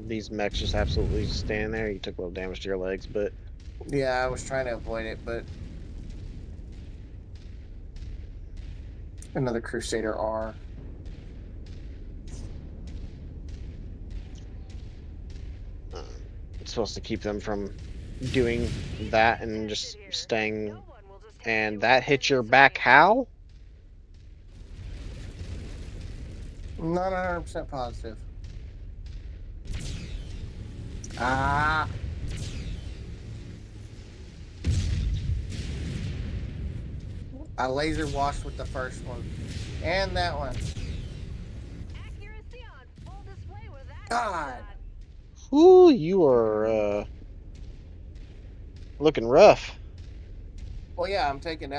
These mechs just absolutely stand there. You took a little damage to your legs, but Yeah, I was trying to avoid it, but another Crusader R. it's supposed to keep them from doing that and just staying. And that hit your back how? Not 100% positive. Ah. I laser washed with the first one. And that one. Accuracy on full display with that God. shot. Ooh, you are looking rough. Well, yeah, I'm fighting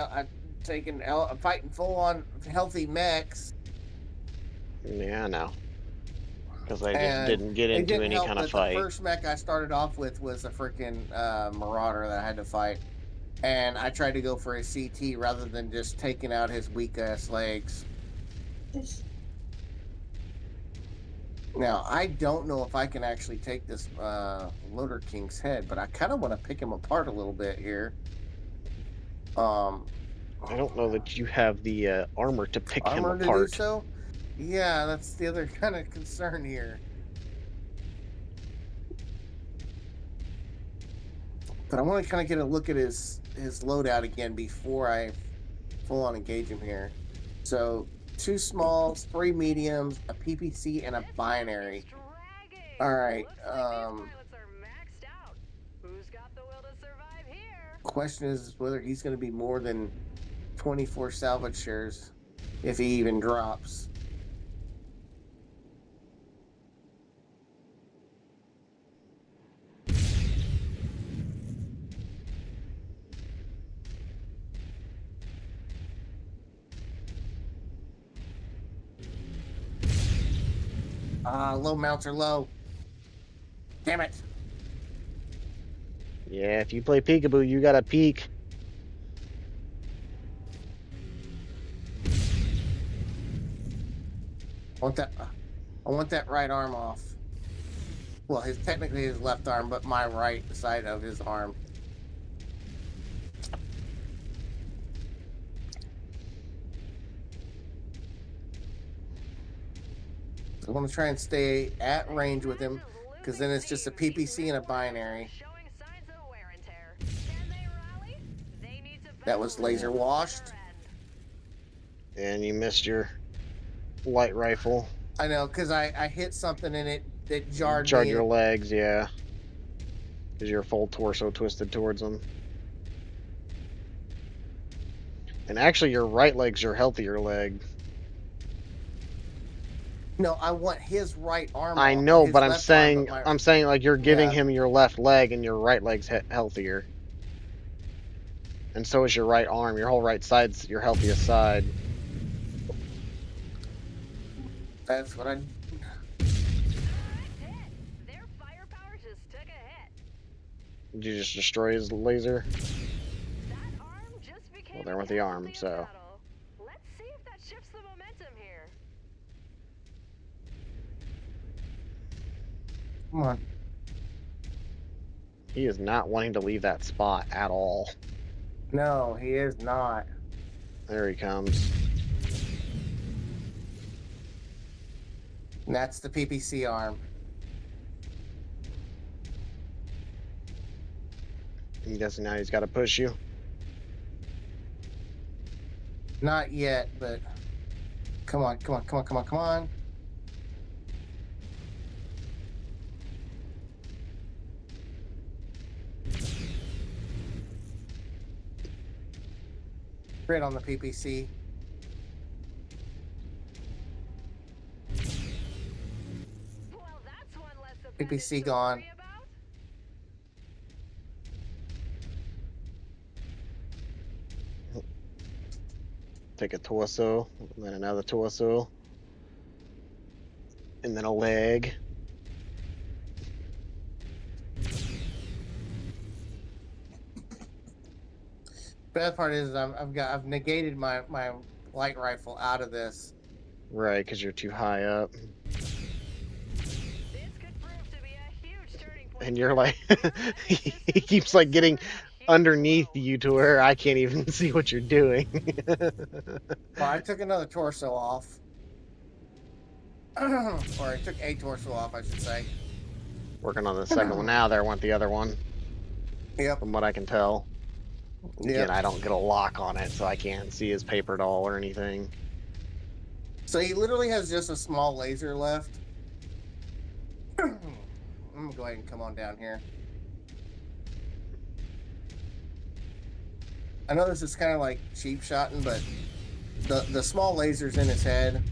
full on healthy mechs. Yeah, I know. Because I just And didn't get it into didn't any help kind of that the fight. first mech I started off with was a freaking Marauder that I had to fight. And I tried to go for a CT rather than just taking out his weak ass legs. Now, I don't know if I can actually take this Loader King's head, but I kind of want to pick him apart a little bit here. I don't know that you have the armor to pick him Armor to do apart. so? Yeah, that's the other kind of concern here. But I want to kind of get a look at his loadout again before I full on engage him here. So 2 smalls, 3 mediums, a PPC, and a binary. All right. Question is whether he's going to be more than 24 salvage shares if he even drops. Low mounts are low. Damn it. Yeah, if you play peekaboo, you gotta peek. I want that right arm off. Well, technically his left arm, but my right side of his arm. I want to try and stay at range with him, because then it's just a PPC and a binary. That was laser washed. And you missed your light rifle. I know, because I hit something and it jarred Jarred me. your legs, yeah. Because your full torso twisted towards them. And actually, your right leg's your healthier leg. No, I want his right arm. I off, know, his but I'm left saying, arm, I'm saying like you're giving Yeah. him your left leg, and your right leg's healthier. And so is your right arm. Your whole right side's your healthiest side. That's what I. Their firepower just took a hit. Did you just destroy his laser? That arm just became Well, there with the arm, so. Let's see if that shifts the momentum here. Come on. He is not wanting to leave that spot at all. No, he is not. There he comes. And that's the PPC arm. I'm guessing now he's got to push you. Not yet, but come on, come on, come on, come on, come on. Crit on the PPC. Well, that's one less appendage PPC to gone. worry about. Take a torso, and then another torso, and then a leg. Bad part is I've negated my light rifle out of this. Right, because you're too high up. This could prove to be a huge turning point. And for you're your like, defensive he systems keeps this like getting summer. Huge underneath blow. you to where I can't even see what you're doing. Well, I took another torso off, or I took a torso off, I should say. Working on the second one now. There went the other one, Yep. from what I can tell. Again, Yep. I don't get a lock on it, so I can't see his paper doll or anything. So he literally has just a small laser left. I'm gonna go ahead and come on down here. I know this is kind of like cheap shotting, but the small laser's in his head.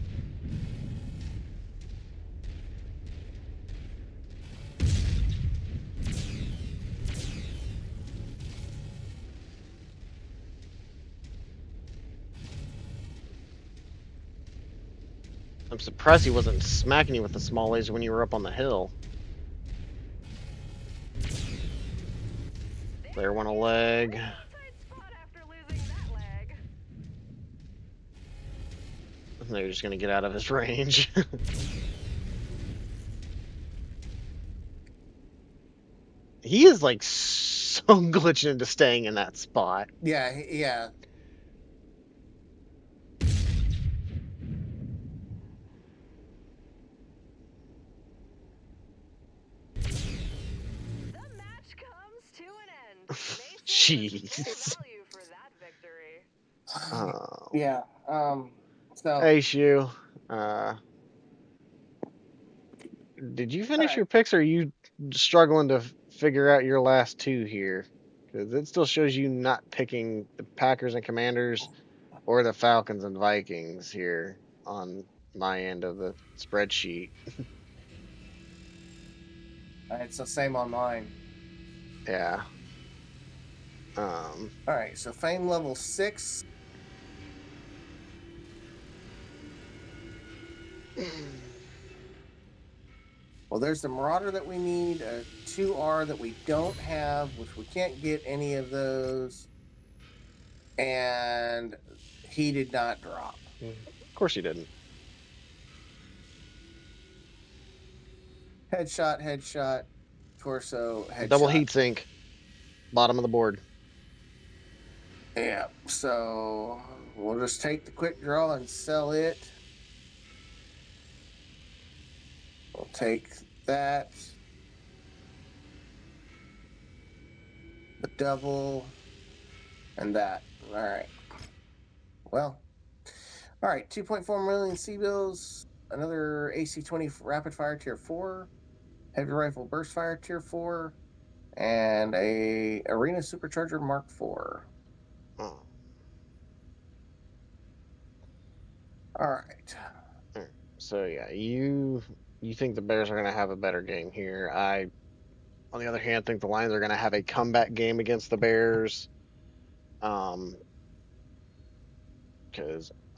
I'm surprised he wasn't smacking you with the small laser when you were up on the hill. There went a leg. Tight spot after losing that leg. They're just gonna get out of his range. He is like so glitching into staying in that spot. Yeah, yeah. The match comes to an end. Mason Jeez. was good value for that victory. Yeah. So. Hey, Shu. Did you finish Alright. your picks, or are you struggling to figure out your last two here? Because it still shows you not picking the Packers and Commanders or the Falcons and Vikings here on my end of the spreadsheet. Alright, so same on mine. Yeah. Alright, so fame level 6. Well, there's the Marauder that we need, a 2R that we don't have, which we can't get any of those. And he did not drop. Of course you didn't. Headshot, headshot, torso, headshot. Double heat sink. Bottom of the board. Yeah, so we'll just take the quick draw and sell it. We'll take that. The double. And that. All right. Well. All right. 2.4 million C-bills. Another AC-20 rapid fire tier 4. Heavy rifle burst fire tier 4. And a arena supercharger Mark 4. Oh. All right. So yeah, you think the Bears are going to have a better game here. I, on the other hand, think the Lions are going to have a comeback game against the Bears. Because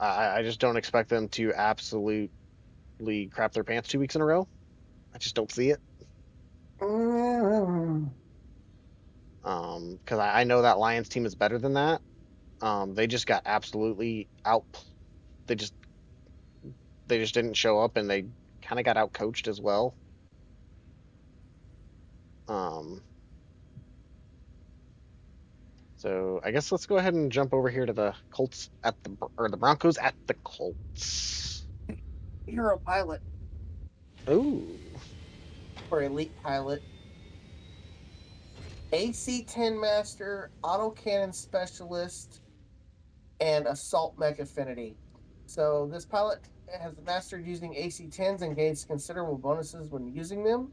I just don't expect them to absolutely crap their pants 2 weeks in a row. I just don't see it. Because I know that Lions team is better than that. They just got absolutely out. They just didn't show up, and they kind of got out coached as well. So I guess let's go ahead and jump over here to the Colts the Broncos at the Colts. Hero pilot Ooh. or elite pilot. AC-10 master, autocannon specialist, and assault mech affinity. So this pilot has mastered using AC-10s and gains considerable bonuses when using them.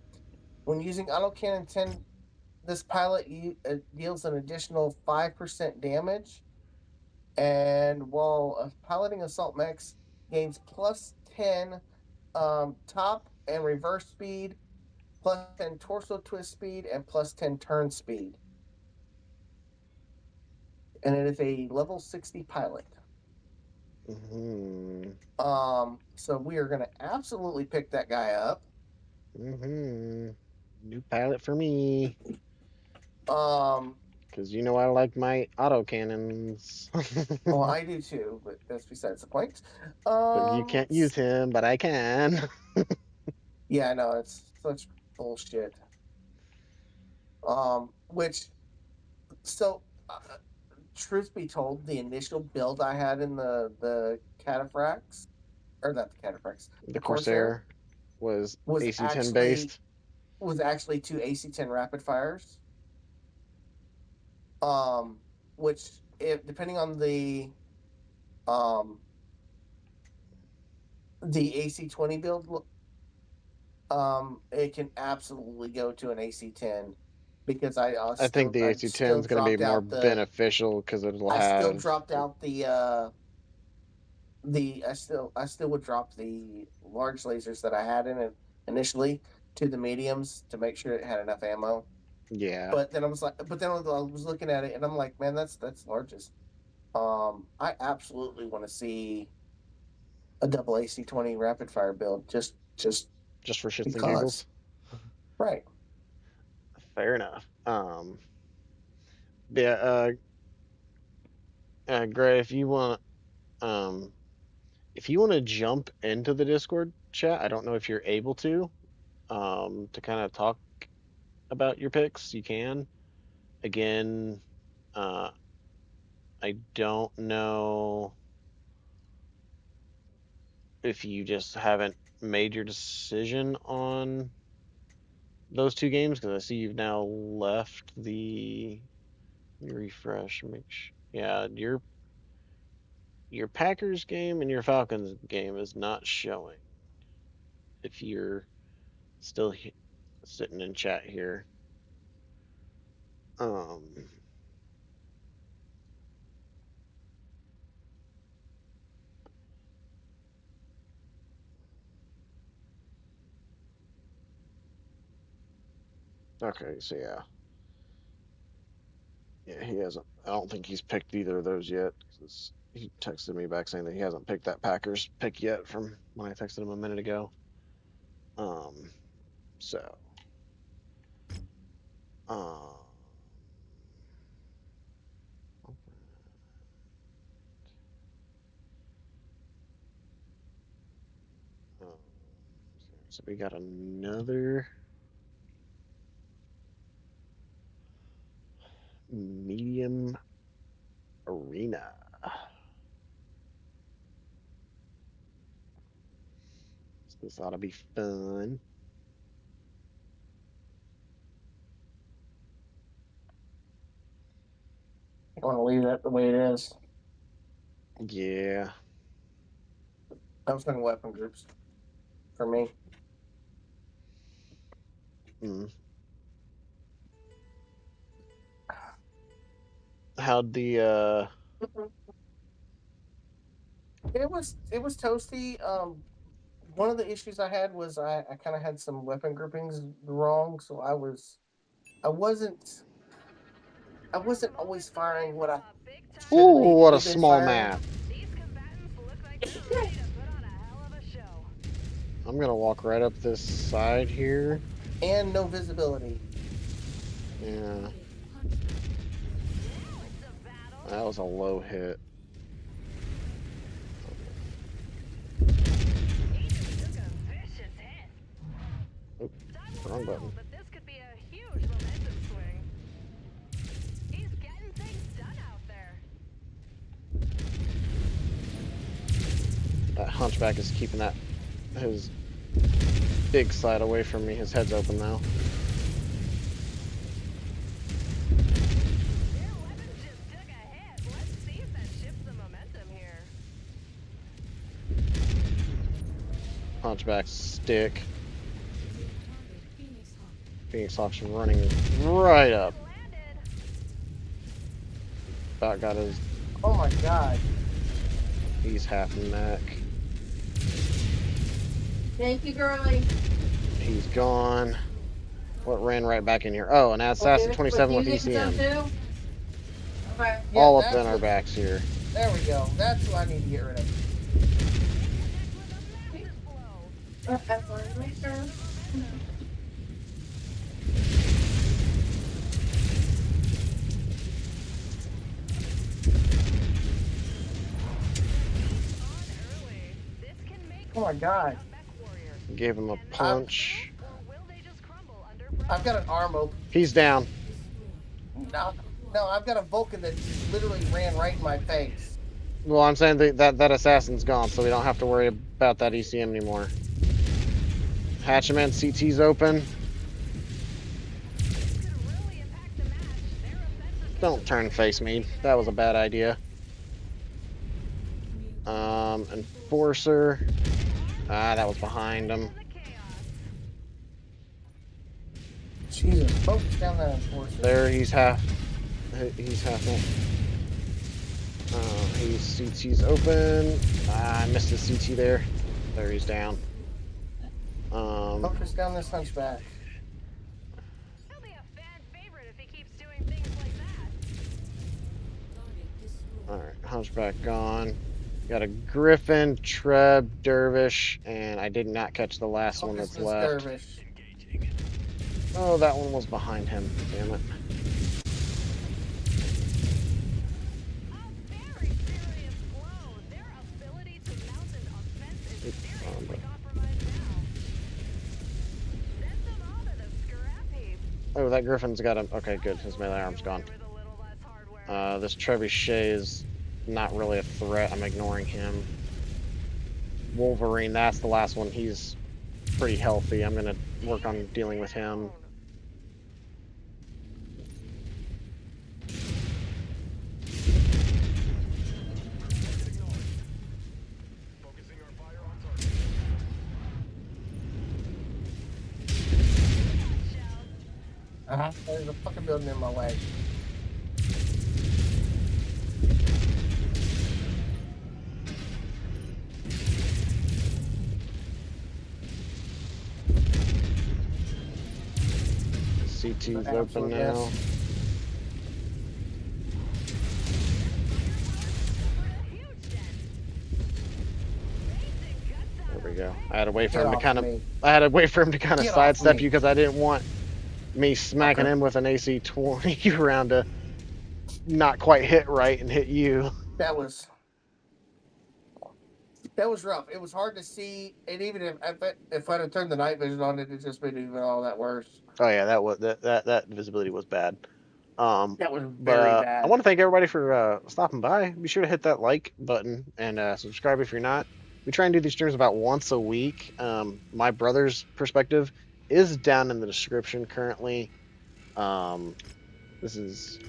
When using autocannon 10, this pilot deals an additional 5% damage. And while piloting assault mechs, gains plus 10 top and reverse speed, plus 10 torso twist speed, and plus 10 turn speed. And it is a level 60 pilot. Mm-hmm. So we are going to absolutely pick that guy up. Mm-hmm. New pilot for me. Um, Because you know I like my auto cannons. Well, I do too, but that's besides the point. But you can't use him, but I can. Yeah, I know it's such bullshit. Which so truth be told, the initial build I had in the cataphracts, or not the cataphracts, The the Corsair Corsair was was AC-10 actually based. was actually two AC-10 rapid fires. Um, which if depending on um the AC-20 build, it can absolutely go to an AC-10 because I think the I AC-10 still is going to be dropped more out beneficial because it'll have. I still would drop the large lasers that I had in it initially to the mediums to make sure it had enough ammo. Yeah, But then I was looking at it and I'm like, man, that's largest. I absolutely want to see a double AC-20 rapid fire build just just for shits and because. giggles. Right. Fair enough. Yeah, Gray, if you want to jump into the Discord chat, I don't know if you're able to kind of talk about your picks. You can. Again, uh, I don't know if you just haven't made your decision on those two games because I see you've now left the. Let me refresh. Yeah, your Packers game and your Falcons game is not showing. If you're still sitting in chat here. Um, okay, so yeah, he hasn't. I don't think he's picked either of those yet. 'Cause he texted me back saying that he hasn't picked that Packers pick yet from when I texted him a minute ago. Um, so, um, um, so we got another medium arena. So this ought to be fun. I want to leave that the way it is. Yeah. I was talking weapon groups for me. Mm. How'd the It was toasty. One of the issues I had was I kind of had some weapon groupings wrong, so I wasn't I wasn't always firing what I should have Ooh, needed what to a have been small firing, map. These combatants look like they're ready to put on a hell of a show. I'm gonna walk right up this side here. and no visibility. Yeah, Now it's a battle. that was a low hit. He just took a vicious hit. Oop, Time will wrong tell, button. but this could be a huge momentum swing. He's getting things done out there. That hunchback is keeping his big side away from me. His head's open now. Their weapons just took a hit. Let's see if that shifts the momentum here. Hunchback stick. Phoenix Hawk's running right up. Landed. About got his. Oh my god! He's half neck. Thank you, girlie. He's gone. What ran right back in here? Oh, an assassin 27 with You getting some ECM. too? Okay. Yeah, All up that's in our what- backs here. There we go. That's who I need to get rid of. With a massive blow. Make sure. my god. A Mechwarrior. Gave him a Can they punch. or will they just crumble under pressure? I've got an arm open. He's down. No, I've got a Vulcan that literally ran right in my face. Well, I'm saying that assassin's gone, so we don't have to worry about that ECM anymore. Hatchman, CT's open. This could really impact the match. Their offensive Don't turn face me. That was a bad idea. Enforcer. Ah, that was behind him. Jesus, focus down that enforcer. There, he's half. He's half in. He's CT's open. Ah, I missed his CT there. There, he's down. Focus down this hunchback. He'll be a fan favorite if he keeps doing things like that. All right, hunchback gone. Got a Griffin, Treb, Dervish, and I did not catch the last one Focus that's this left. dervish. Oh, that one was behind him. Damn it. A very serious blow. Their ability to mount an offense is seriously compromised now. Send them all to the scrap heap. Oh, that Griffin's got him. Okay, good. His melee arm's gone. With a little less hardware. This Trebuchet is not really a threat. I'm ignoring him. Wolverine, that's the last one. He's pretty healthy. I'm gonna work on dealing with him. There's a fucking building in my way. CT's open now. There we go. I had to wait for him to kind of. I had to wait for him to kind of sidestep you because I didn't want me smacking him with an AC-20 round to not quite hit right and hit you. That was rough. It was hard to see, and even if I'd have turned the night vision on, it'd just been even all that worse. Oh yeah, that visibility was bad. That was very bad. I want to thank everybody for stopping by. Be sure to hit that like button and subscribe if you're not. We try and do these streams about once a week. My brother's perspective is down in the description currently. This is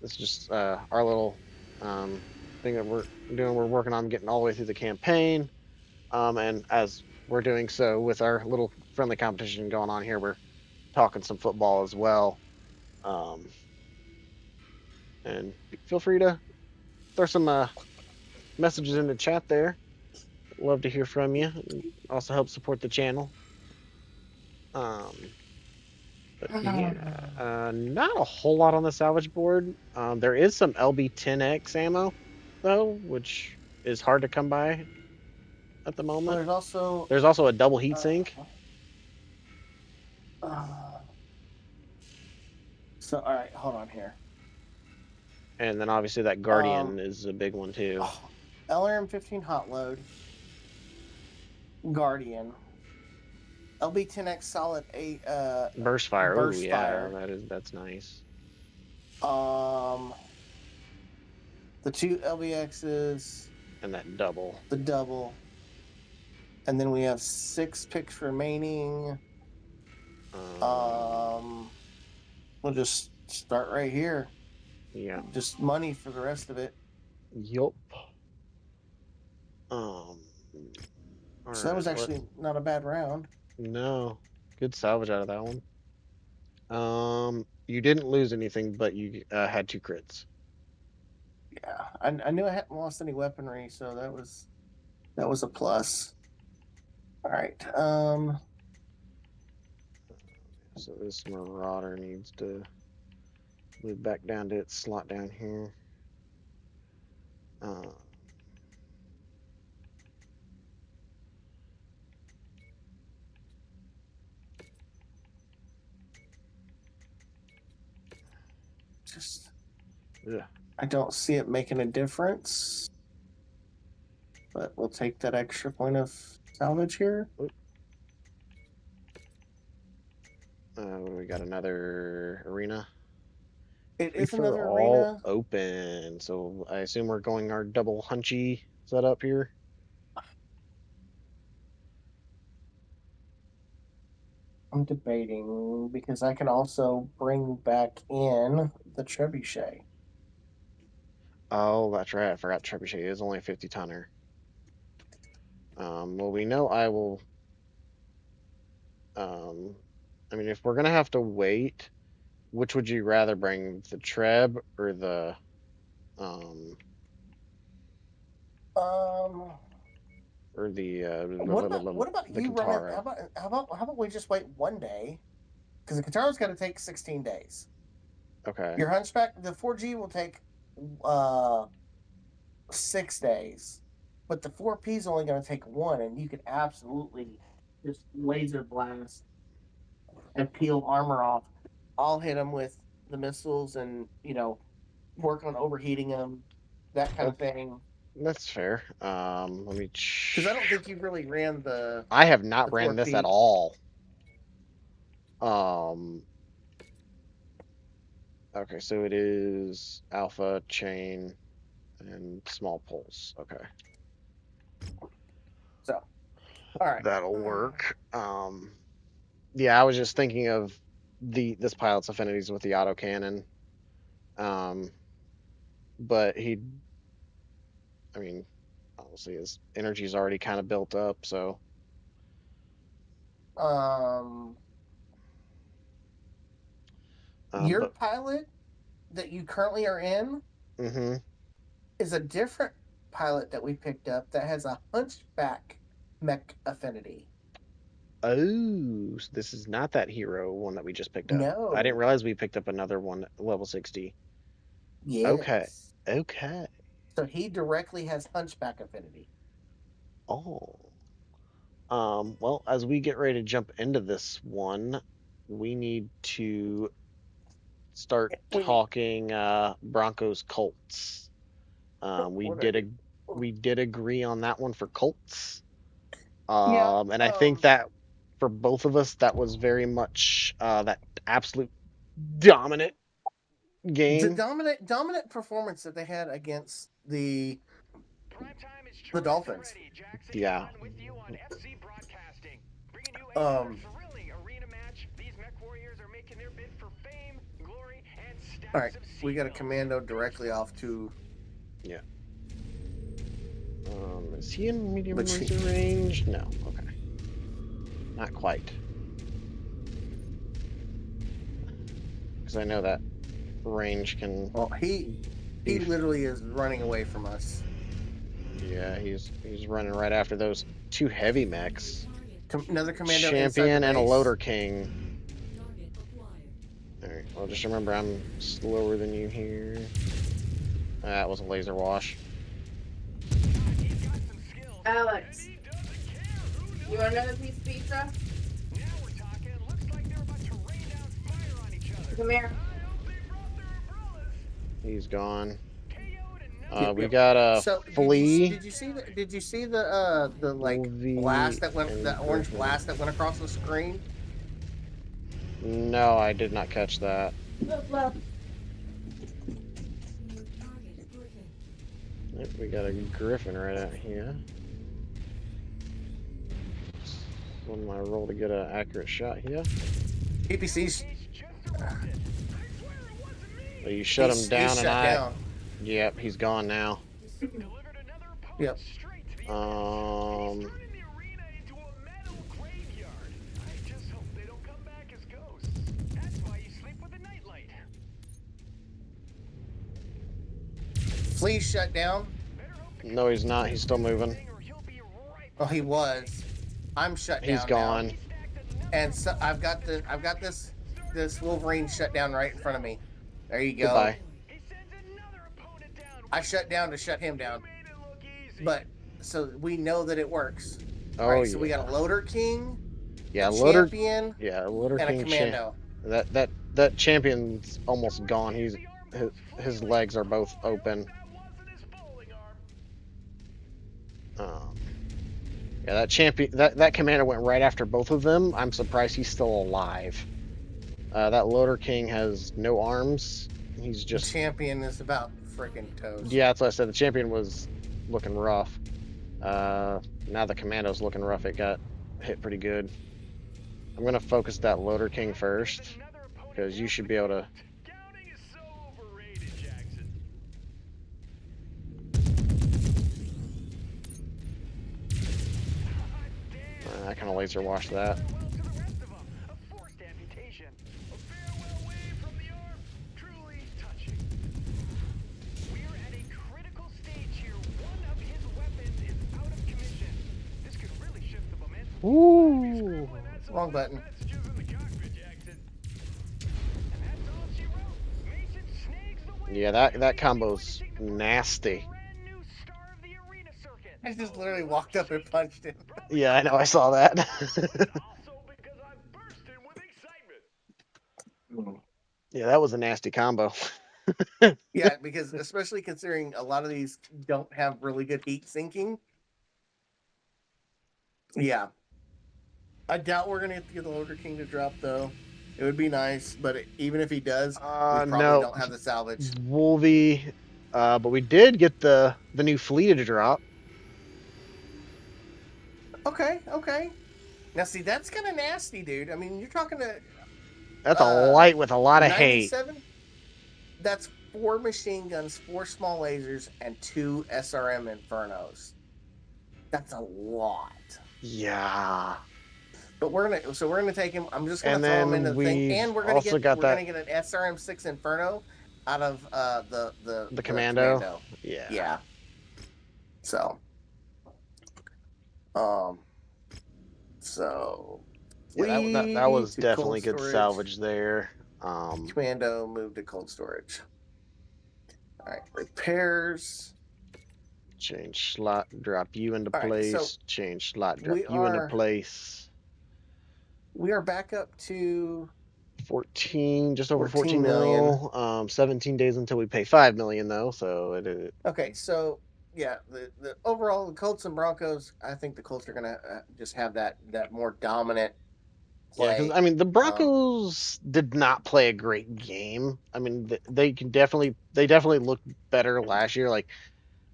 just our little thing that we're doing. We're working on getting all the way through the campaign. And as we're doing so with our little friendly competition going on here, we're talking some football as well. And feel free to throw some messages in the chat there. Love to hear from you. Also help support the channel. But yeah, not a whole lot on the salvage board. There is some LB-10X ammo though, which is hard to come by at the moment. There's also a double heatsink. So all right, hold on here. And then obviously that Guardian is a big one too. LRM-15 hot load. Guardian. LB-10X solid 8 burst fire. Burst Ooh, yeah, fire. that's nice. The 2 LBXs. And that double. The double. And then we have 6 picks remaining. We'll just start right here. Yeah. Just money for the rest of it. Yup. So that was actually not a bad round. No. Good salvage out of that one. You didn't lose anything, but you had 2 crits. Yeah. I knew I hadn't lost any weaponry, so that was a plus. All right. So this Marauder needs to move back down to its slot down here. Just, Yeah. I don't see it making a difference. but we'll take that extra point of salvage here. We got another arena. It Free is for another all arena. open. So I assume we're going our double hunchy setup here. I'm debating because I can also bring back in the trebuchet. Oh, that's right. I forgot Trebuchet is only a 50 tonner. Well, we know I will. Um, I mean, if we're gonna have to wait, which would you rather bring, the Treb or the um Um, or the what about the you run it? Kintaro? How about we just wait one day? Because the Kataro's got to take 16 days. Okay. Your Hunchback, the 4G will take uh 6 days, but the 4P is only going to take one, and you could absolutely just laser blast and peel armor off. I'll hit them with the missiles, and work on overheating them, that kind That, of thing. that's fair. Let me. Because I don't think you really ran I have not the ran this at 4P. all. Um. Okay, so it is alpha chain and small pulse. Okay, So, all right. that'll work. Yeah, I was just thinking of this pilot's affinities with the autocannon. Um, but I mean, honestly, his energy's already kind of built up, so Um, your but pilot that you currently are in mm-hmm. is a different pilot that we picked up that has a hunchback mech affinity. Oh, so this is not that hero one that we just picked up. I didn't No. realize we picked up another one level 60. Okay. Yes. Okay. So he directly has hunchback affinity. Oh. Well, as we get ready to jump into this one, we need to start We need talking Broncos Colts. We what are did a you? we did agree on that one for Colts. Yeah. And I think that for both of us, that was very much that absolute dominant The game. dominant performance that they had against the Dolphins. Yeah. With you on FC Broadcasting, bringing you Um, thrilling arena match. These Mechwarriors are making their bid for fame, glory, and stacks all right, of we got a seagulls. commando directly off to Yeah. Is he in medium which laser range? No. Okay. Not quite. Because I know that range can. well he literally is running away from us. Yeah, he's running right after those two heavy mechs. Another commando inside the Champion and a base. loader king. Alright, well just remember I'm slower than you here. That was a laser wash. Alex, you want another piece of pizza? Now we're talking. Looks like they're about to rain down fire on each other. Come here. I hope they brought their umbrellas. He's gone. KO'd and We got a So flea. did you see the like Wolvie, blast that went, and that orange Griffin. blast that went across the screen? No, I did not catch that. Look, look. Yep, we got a griffin right out here. On my roll to get an accurate shot here. PPC's But you shut him down, he's and shut down. Yep, he's gone now. Yep. Flea's shut down. No, he's not. He's still moving. Oh, he was. I'm shut down. He's gone. Now. And so I've got this Wolverine shut down right in front of me. There you go. Goodbye. I shut down to shut him down. But so we know that it works. Oh, right, yeah. So we got a loader king. Yeah, a loader. Champion. Yeah, loader and king. A commando. That champion's almost gone. His legs are both open. Yeah, that champion, that commander went right after both of them. I'm surprised he's still alive. That Loader King has no arms. He's The just, champion is about freaking toast. yeah, that's what I said. The champion was looking rough. Now the commando's looking rough. It got hit pretty good. I'm gonna focus that Loader King first Another opponent because you has should been be able to. killed. Counting is so overrated, Jackson. God damn. I kind of laser wash that. Farewell to the rest of them. A forced amputation. A farewell wave from the arm. Truly touching. We're at a critical stage here. One of his weapons is out of commission. This could really shift the momentum. Ooh. Wrong button. Messages in the cockpit, Jackson. And that's all she wrote. Mason snags the win. Yeah, that combo's nasty. Brand new star of the arena circuit. I just literally walked up and punched him. Yeah, I know. I saw that. Also because I'm bursting with excitement. Yeah, that was a nasty combo. Yeah, because especially considering a lot of these don't have really good heat sinking. Yeah. I doubt we're going to get the Loader King to drop, though. It would be nice, but even if he does, we probably No. don't have the salvage. Wolvie, but we did get the new fleet to drop. Okay. Now, see, that's kind of nasty, dude. I mean, you're talking to That's a light with a lot of hate. 97? That's 4 machine guns, 4 small lasers, and 2 SRM Infernos. That's a lot. Yeah. But we're gonna take him. I'm just gonna And throw him then into the thing, and we're gonna also get got we're that- gonna get an SRM6 Inferno out of the commando. Yeah. Yeah. So, Yeah, that was to definitely cold good storage. salvage there. Commando moved to cold storage. All right, repairs. Change slot, drop you into All right, place. so change slot, drop we you into are- place. We are back up to 14, just over 14 million. mil. 17 days until we pay 5 million though, so it. okay. So yeah, the overall the Colts and Broncos. I think the Colts are gonna just have that more dominant play. Yeah, because I mean the Broncos did not play a great game. I mean they definitely looked better last year. Like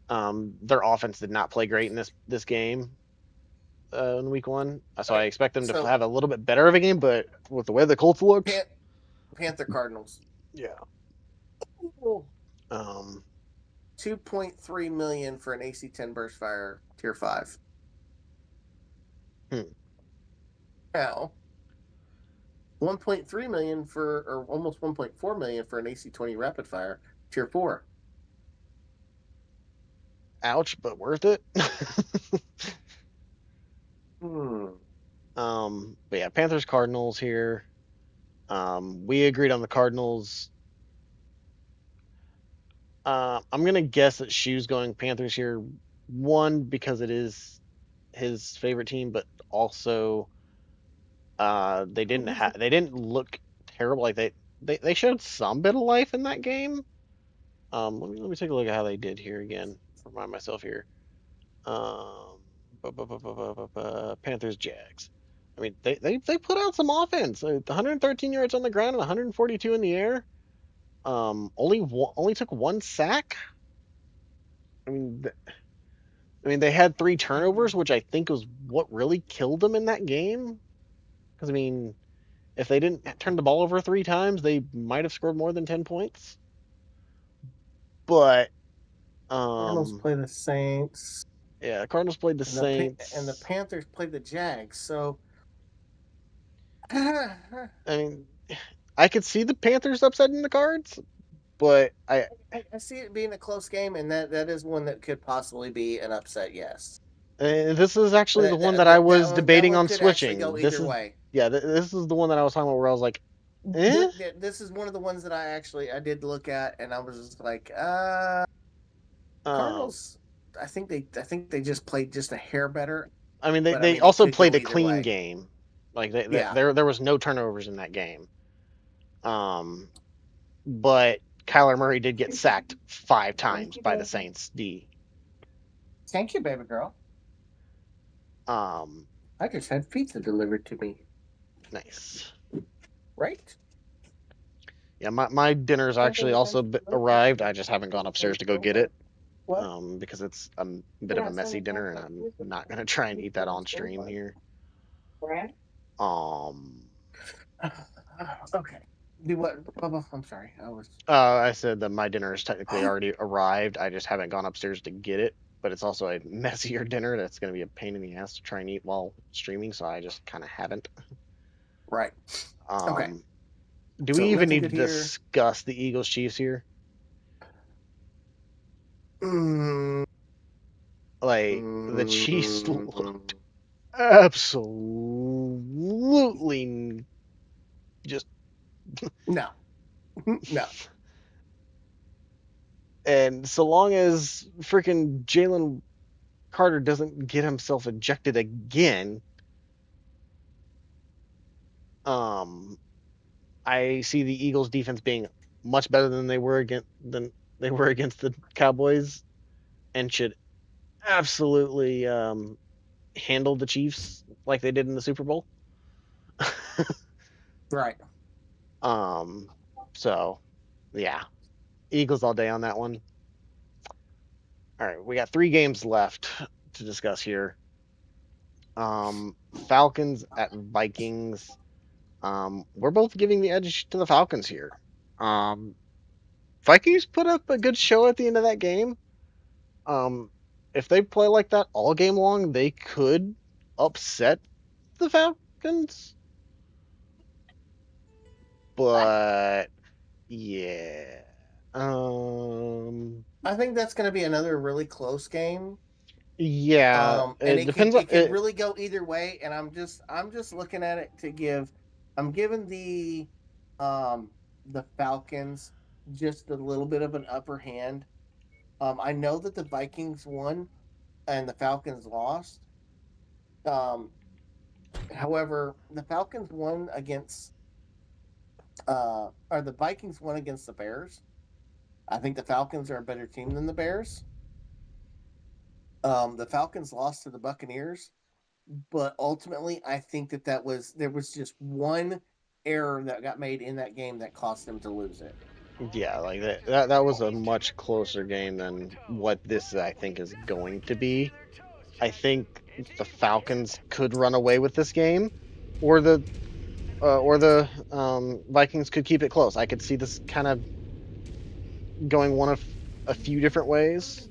their offense did not play great in this game in week 1. So I expect them to have a little bit better of a game. But with the way the Colts looked, Panther Cardinals. yeah. 2.3 million for an AC-10 burst fire tier 5. Now, 1.3 million or almost 1.4 million for an AC-20 rapid fire tier 4. Ouch, but worth it. But yeah, Panthers Cardinals here. We agreed on the Cardinals. I'm gonna guess that Shoe's going Panthers here. One, because it is his favorite team, but also they didn't look terrible. Like they showed some bit of life in that game. Let me take a look at how they did here again. Remind myself here. Panthers Jags. I mean they put out some offense. 113 yards on the ground and 142 in the air. Only took 1 sack. I mean they had 3 turnovers, which I think was what really killed them in that game. Because I mean, if they didn't turn the ball over 3 times, they might have scored more than 10 points. But Cardinals play the Saints. Yeah, Cardinals played the Saints, and the Panthers played the Jags. So, I mean, I could see the Panthers upsetting the Cards, but I see it being a close game, and that is one that could possibly be an upset. Yes. This is actually the one that I was debating on switching. Go either way. Yeah, this is the one that I was talking about where I was like, eh? This is one of the ones that I did look at, and I was just like, Cardinals. I think they just played just a hair better. I mean, they also played a clean game. Like there was no turnovers in that game. But Kyler Murray did get sacked 5 times by the Saints D. Thank you, baby girl. I just had pizza delivered to me. Nice. Right? Yeah, my dinner's actually also arrived. I just haven't gone upstairs to go get it. What? Because it's a bit of a messy dinner, and I'm not gonna try and eat that on stream here. Um, Okay. Do what, Bubba? I'm sorry. I said that my dinner is technically already arrived. I just haven't gone upstairs to get it. But it's also a messier dinner that's gonna be a pain in the ass to try and eat while streaming, so I just kind of haven't. Right. Okay. Do So we even let's need to get here. discuss the Eagles Chiefs here? Like the Chiefs looked absolutely just No. No. and so long as freaking Jalen Carter doesn't get himself ejected again, I see the Eagles defense being much better than they were against the Cowboys and should absolutely handle the Chiefs like they did in the Super Bowl. Right. So yeah, Eagles all day on that one. All right, we got 3 games left to discuss here. Falcons at Vikings. We're both giving the edge to the Falcons here. Vikings put up a good show at the end of that game. If they play like that all game long, they could upset the Falcons. But yeah. I think that's going to be another really close game. Yeah, And it depends on it can it. really go either way. And I'm just looking at it to give. I'm giving the Falcons just a little bit of an upper hand. I know that the Vikings won and the Falcons lost. However, the Falcons won against or the Vikings won against the Bears. I think the Falcons are a better team than the Bears. The Falcons lost to the Buccaneers, but ultimately, I think that there was just one error that got made in that game that cost them to lose it. Yeah, like that was a much closer game than what this I think is going to be. I think the Falcons could run away with this game, or the Vikings could keep it close. I could see this kind of going one of a few different ways.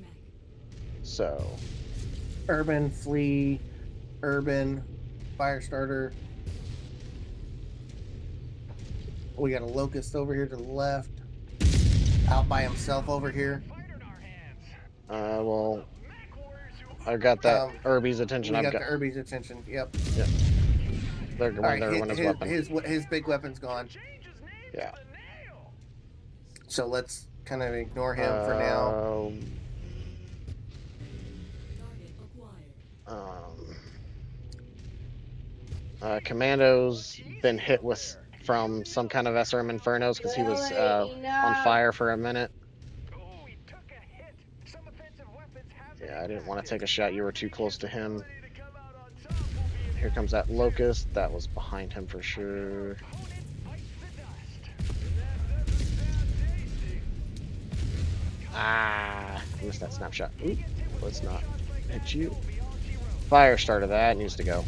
So Urban, Flea, Urban, Firestarter. We got a Locust over here to the left. Out by himself over here. well, I got that Irby's attention. We I've got the Irby's attention. Yep. Yep. They're All right, when his weapon. His big weapon's gone. Yeah. So let's kind of ignore him for now. Commando's been hit with from some kind of SRM Infernos because he was on fire for a minute. Yeah, I didn't want to take a shot. You were too close to him. Here comes that Locust. That was behind him for sure. Ah, missed that snapshot. Oop, let's not hit you. Fire starter, that needs to go.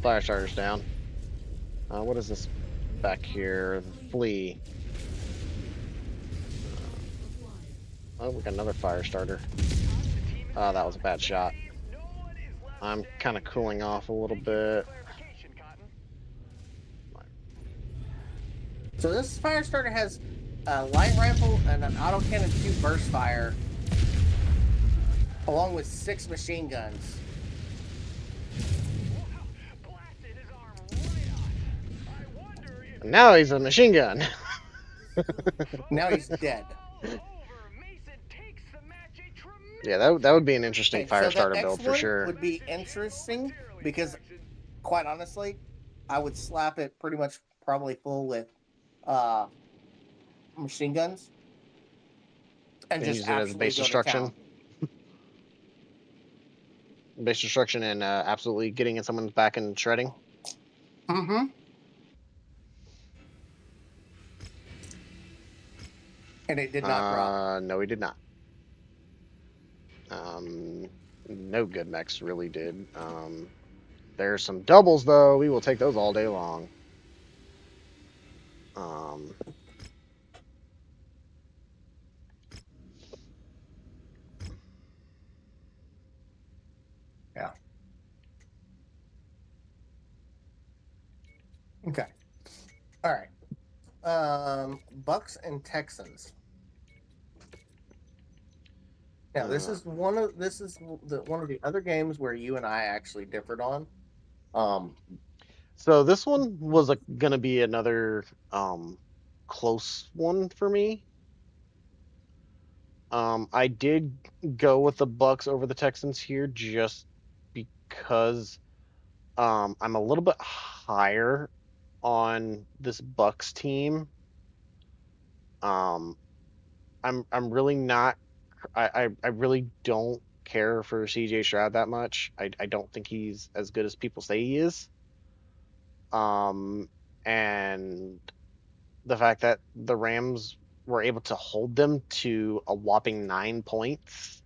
Fire starter's down. What is this back here? Flea. Oh, we got another fire starter. Oh, that was a bad shot. I'm kind of cooling off a little bit. So this fire starter has a light rifle and an autocannon 2 burst fire. along with 6 machine guns. Wow, blasted his arm right off. I wonder if Now he's a machine gun. Now he's dead. all over. Mason takes the match a tremendous Yeah, that would be an interesting Okay, so fire that starter X build for one sure. would be interesting because, quite honestly, I would slap it pretty much probably full with machine guns and And just use it as absolutely base go to town. destruction, and absolutely getting in someone's back and shredding. Mm-hmm. And it did not drop. No, he did not. No good mechs really did. There's some doubles though. We will take those all day long. Um, Yeah. Okay. All right. Bucks and Texans. Now, this is one of the other games where you and I actually differed on. so this one was gonna be another close one for me. I did go with the Bucks over the Texans here just because I'm a little bit higher on this Bucks team. Um, I'm really not. I really don't care for CJ Stroud that much. I don't think he's as good as people say he is. Um, and the fact that the Rams were able to hold them to a whopping 9 points.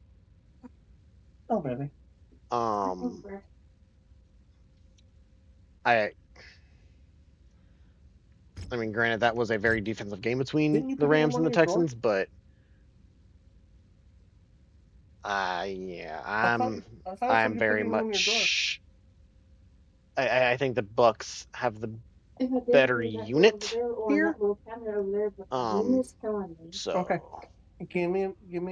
Oh, baby. Um, I I mean, granted, that was a very defensive game between Didn't you the put it in Rams one and the of your drawers? Texans, but yeah, I thought I saw I'm you put it very in one of your drawers. much. I think the Bucks have the If I did better leave that door over unit there or here. that little cabinet over there, but the wind Um, is killing me. Okay. so Give me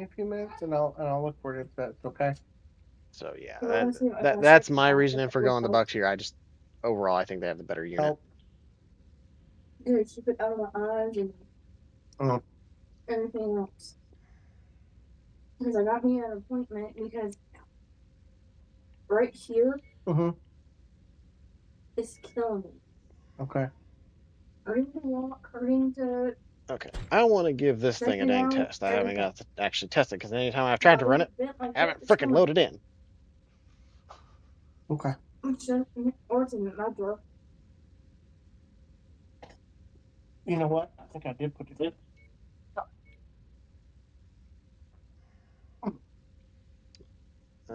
a few minutes and I'll look for it if that's okay. so yeah, So I want to see if I that's can my find reasoning that for would going the help. Bucks here. I just overall I think they have the better unit. Help. Dude, she put out of my eyes and Mhm. everything else. Because I got me an appointment because right here Mhm. is killing me. Okay. Hurting to walk, hurting to Okay, I want to give this thing a second dang out, test. I haven't everything. got to actually test it because anytime I've My tried to run leg it, bent like I that, haven't it's freaking killing me. loaded in. Okay. Or it's in my drawer. You know what? I think I did put it in.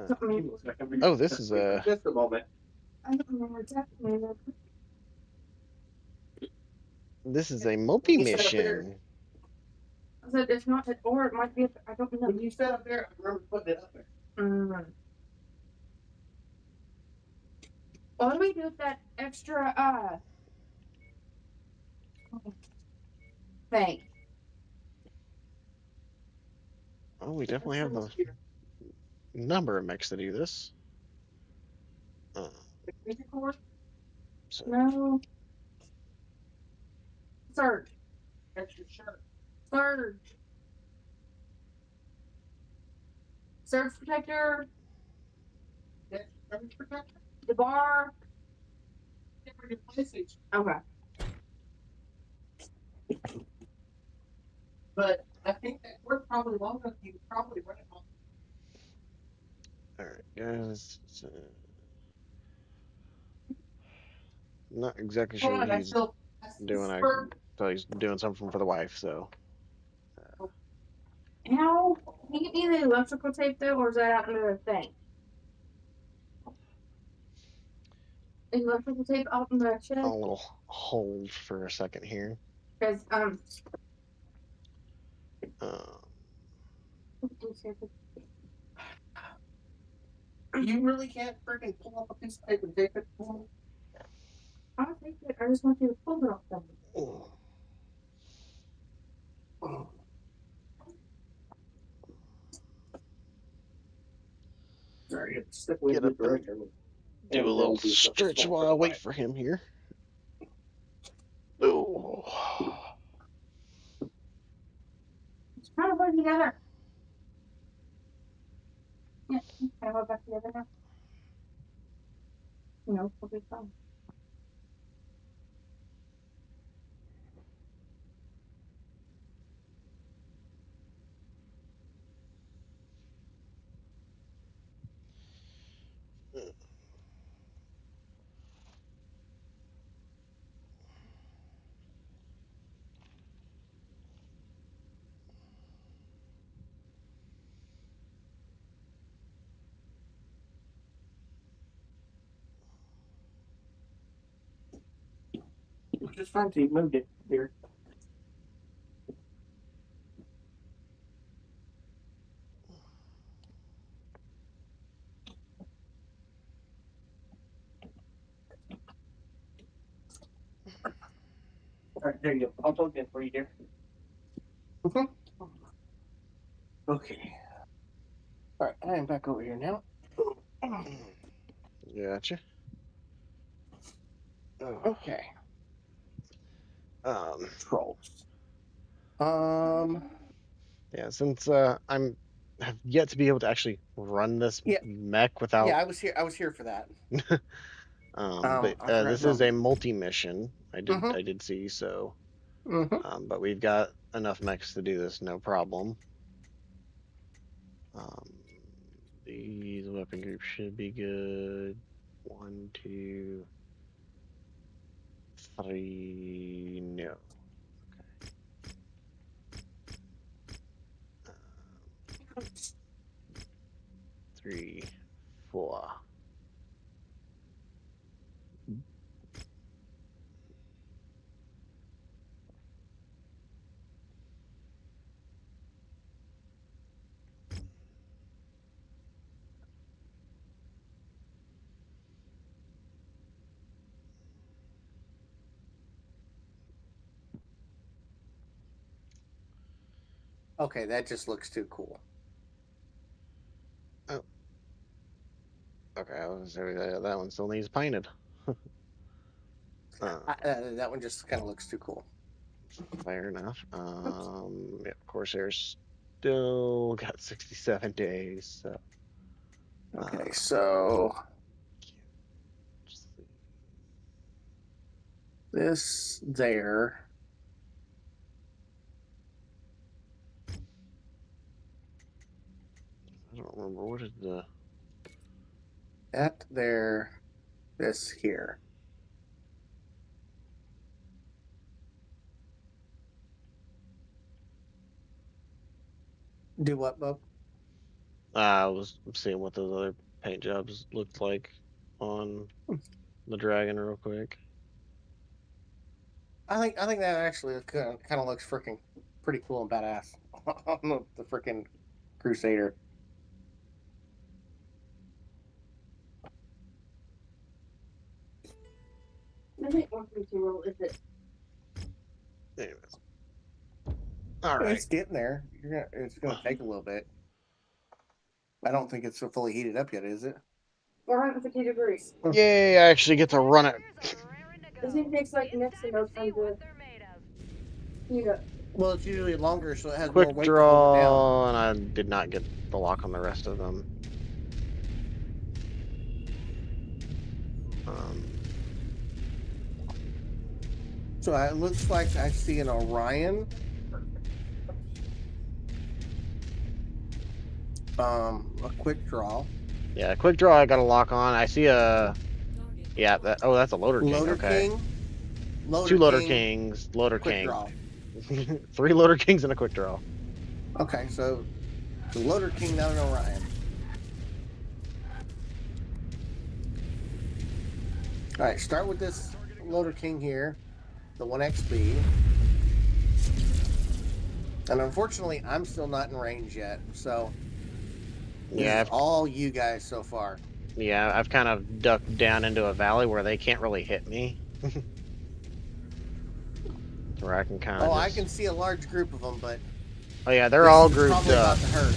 Something. Oh, this is a Just a moment. I don't remember exactly. multi You said up there. mission. I said it's not, or it might be. I don't know. When you said up there, I remember putting it up there. What do we do with that extra thing? Oh, we definitely have the number of mechs to do this. So No. Surge. Extra shirt. Surge. Surge protector. The bar. Okay. But I think that we're probably long enough. You could probably run it on. all right, guys. So, not exactly sure Hold what on, I he's still. doing. I thought he's doing something for the wife. So How? Can you get me the electrical tape though, or is that out in the thing? Electrical tape out in the shed? a little hold for a second here. Because Uh, You really can't freaking pull up a piece of paper and tape it. I don't think that. I just want you to pull it off them. Sorry, it's step away get the up and direction. do a little stretch while I wait for him here. Oh. It's kind of put together. Yeah, kind of put back together now. No, it'll be fine. Just fine, so you moved it here. All right, there you go. I'll plug that for you, dear. Okay. All right, I am back over here now. Gotcha. Oh. Okay. Um. Trolls. Yeah, since I'm have yet to be able to actually run this Yeah. mech without. Yeah, I was here for that. But I forgot this is a about. multi-mission. I did see so. But we've got enough mechs to do this, no problem. These weapon groups should be good. 1, 2, 3. No. Okay. 3, 4. Okay, that just looks too cool. Oh. Okay, I was gonna say that one still needs painted. That one just kind of looks too cool. Fair enough. Yeah, Corsair's still got 67 days. So. Okay, so this there. I don't remember what is the. That there. This here. Do what, Bob? I was seeing what those other paint jobs looked like on the dragon real quick. I think that actually kind of looks freaking pretty cool and badass on the freaking Crusader. I think 132 roll is it? Anyways. All right. It's getting there. It's gonna take a little bit. I don't think it's fully heated up yet, is it? 450 degrees. Yay! I actually get to run it. This thing takes like next to no time to heat up. Well, it's usually longer, so it has Quick more weight to hold it down. draw, and I did not get the lock on the rest of them. So it looks like I see an Orion. A quick draw. Yeah, quick draw. I got a lock on. I see a. Yeah. That's a loader king. Loader Okay. King. 2 loader kings. Loader Quick king. draw. 3 loader kings and a quick draw. Okay, so the Loader King, not an Orion. All right, start with this Loader King here, the 1XB. And unfortunately, I'm still not in range yet, so Yeah. all you guys so far. Yeah, I've kind of ducked down into a valley where they can't really hit me. Where I can kind of. I can see a large group of them, but. Oh yeah, they're all grouped probably up. About to hurt.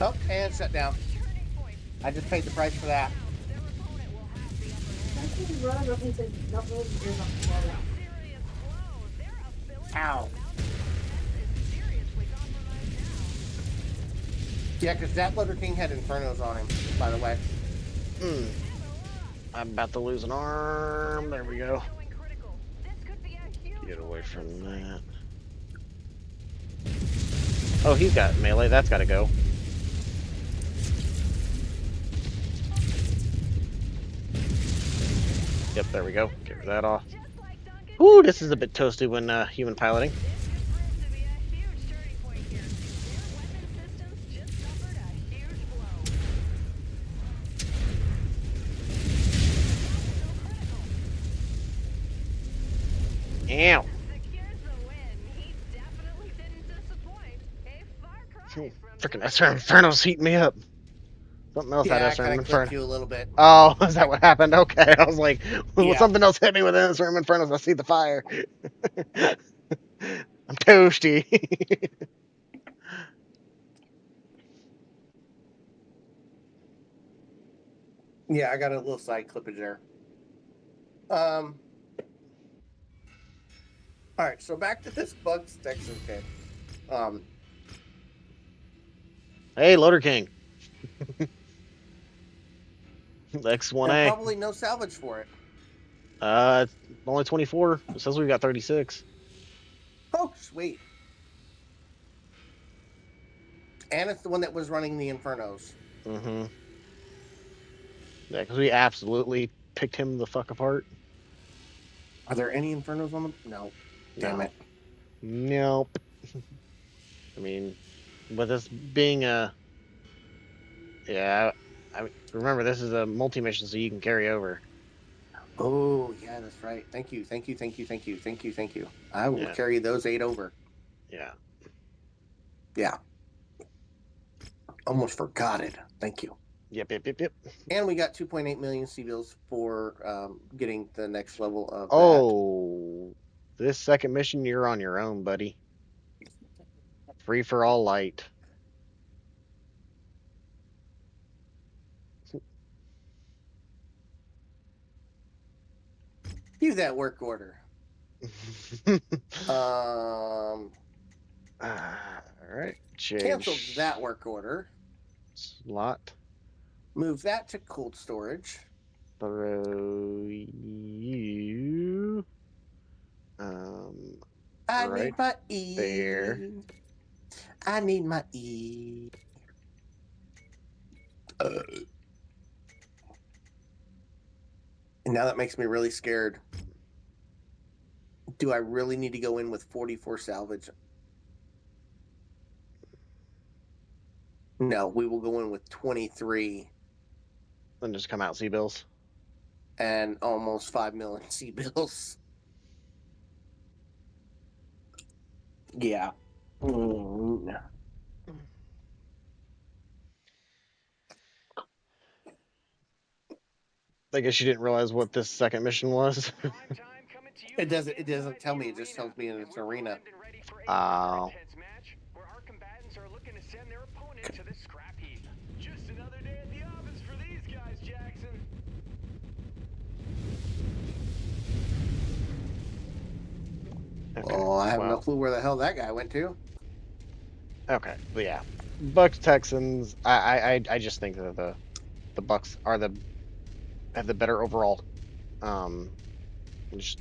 Oh, and shut down. Turning point. I just paid the price for that. Their opponent will have the upper hand. That's what Rob okay said. Don't move yours on the floor. Serious blow. Their ability Ow. to mount defense is seriously compromised now. Yeah, because that Loader King had Infernos on him, by the way. Mm. I'm about to lose an arm. There we go. Going critical. This could be a huge Get away from momentum that. Oh, he's got melee. That's got to go. Yep, there we go. Get that off. swing. Just like Duncan. Ooh, this is a bit toasty when human piloting. This could prove to be a huge turning point here. Their weapon systems just suffered a huge blow. Ow. Secures the win. He definitely didn't disappoint. A far cry from Freaking SRM Inferno's heating me up. Something else Yeah, I had kind SRM of clipped Inferno. you a little bit. Oh, is that what happened? Okay, I was like, well, Yeah. something else hit me with SRM Inferno. I see the fire. I'm toasty. Yeah, I got a little side clippage there. All right, so back to this Bugs Texas kid. Hey, Loader King. There's X1A. probably no salvage for it. It's only 24. It says we've got 36. Oh, sweet. And it's the one that was running the Infernos. Mm-hmm. Yeah, because we absolutely picked him the fuck apart. Are there any Infernos on them? No. Damn No. it. Nope. I mean, with this being a... Yeah, I mean, remember, this is a multi-mission, so you can carry over. Oh, yeah, that's right. Thank you. I will Yeah. carry those 8 over. Yeah. Yeah. Almost forgot it. Thank you. Yep. And we got 2.8 million C-bills for getting the next level of Oh, this second mission, you're on your own, buddy. Free for all light. View that work order. All right. Change Cancel that work order. slot. Move that to cold storage. Throw you. I right need my E. there. I need my E. And now that makes me really scared. Do I really need to go in with 44 salvage? No, we will go in with 23 Then just come out C-bills. and almost 5 million C-bills. Yeah. I guess you didn't realize what this second mission was. It doesn't tell me, it just tells me in its arena. Oh. Where our combatants are looking to send their opponent to the scrap heap. Just another day at the office for these guys, Jackson. Okay. Oh, I have no well, clue where the hell that guy went to. Okay, but yeah, Bucks Texans. I just think that the Bucks are have the better overall, just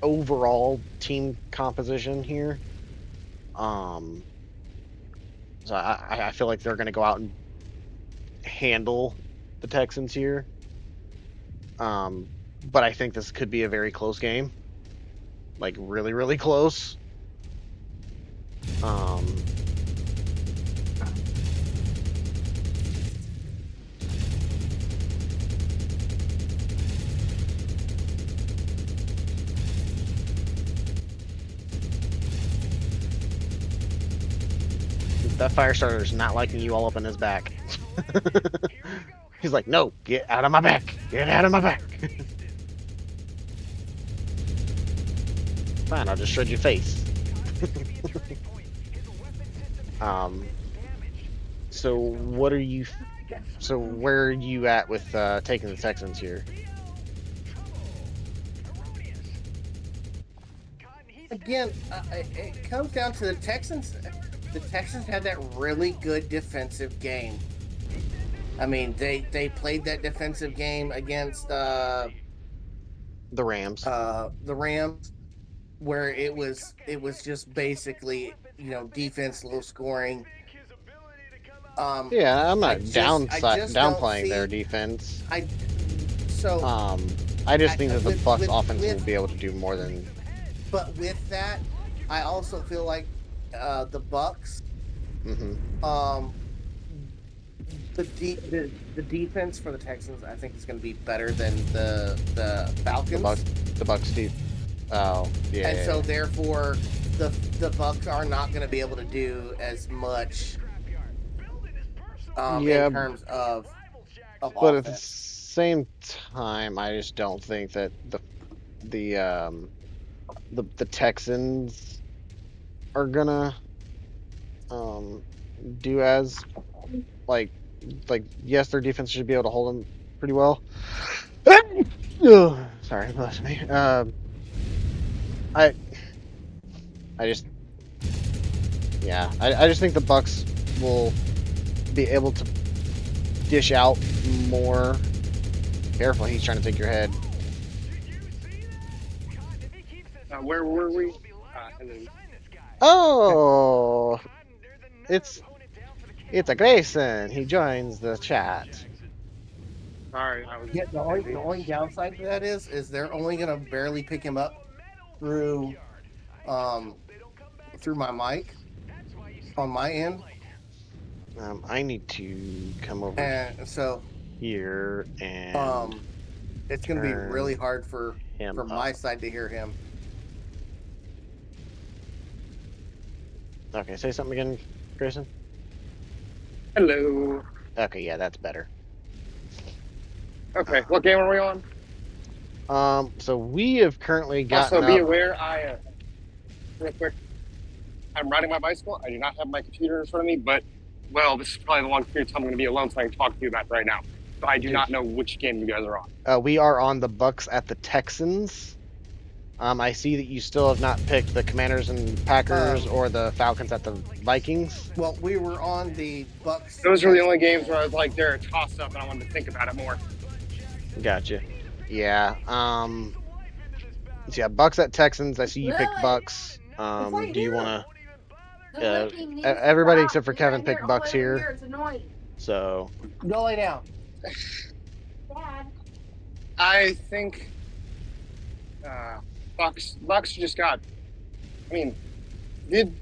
overall team composition here. So I feel like they're going to go out and handle the Texans here. But I think this could be a very close game, like really close. That fire starter is not liking you all up in his back. He's like, no, get out of my back. Get out of my back. Fine, I'll just shred your face. So what are you? So where are you at with taking the Texans here? Again, it comes down to the Texans. The Texans had that really good defensive game. I mean, they played that defensive game against The Rams. the Rams, where it was just basically defense, low scoring. Yeah, I'm I not just don't downplaying their see. defense. I so I just think that the with Bucks offense will with be able to do more than. but with that, I also feel like the Bucks, Hmm. um, the defense for the Texans, I think is going to be better than the The Falcons, Bucks deep. Oh yeah, and yeah, so yeah. therefore the Bucks are not going to be able to do as much in Yeah, terms of but at the offense. same time, I just don't think that the um the Texans are gonna um do as like yes, their defense should be able to hold them pretty well. Ugh, sorry, bless me. I I just yeah, I just think the Bucks will be able to dish out more. Careful, he's trying to take your head. Where were we? And then Oh, it's it's a Grayson. He joins the chat. sorry, I was Yeah, busy. the only downside to that is they're only going to barely pick him up through um through my mic on my end, I need to come over and so here and um it's going to be really turn hard him for my up. side to hear him. Okay, say something again, Grayson. Hello. Okay, yeah, that's better. Okay, what game are we on? So we have currently Also, gotten be up. aware, real quick, I'm riding my bicycle. I do not have my computer in front of me, but, well, this is probably the long period of time I'm going to be alone, so I can talk to you about it right now. So I do not know which game you guys are on. We are on the Bucks at the Texans. I see that you still have not picked the Commanders and Packers or the Falcons at the Vikings. Well, we were on the Bucks. Those are the only games where I was like, they're a toss-up, and I wanted to think about it more. Gotcha. Yeah. So yeah, Bucks at Texans. I see you picked Bucks. Do you want to? Everybody except for Kevin picked Bucks here. It's annoying. So Go lay down. Dad. I think Bucks just got. I mean, did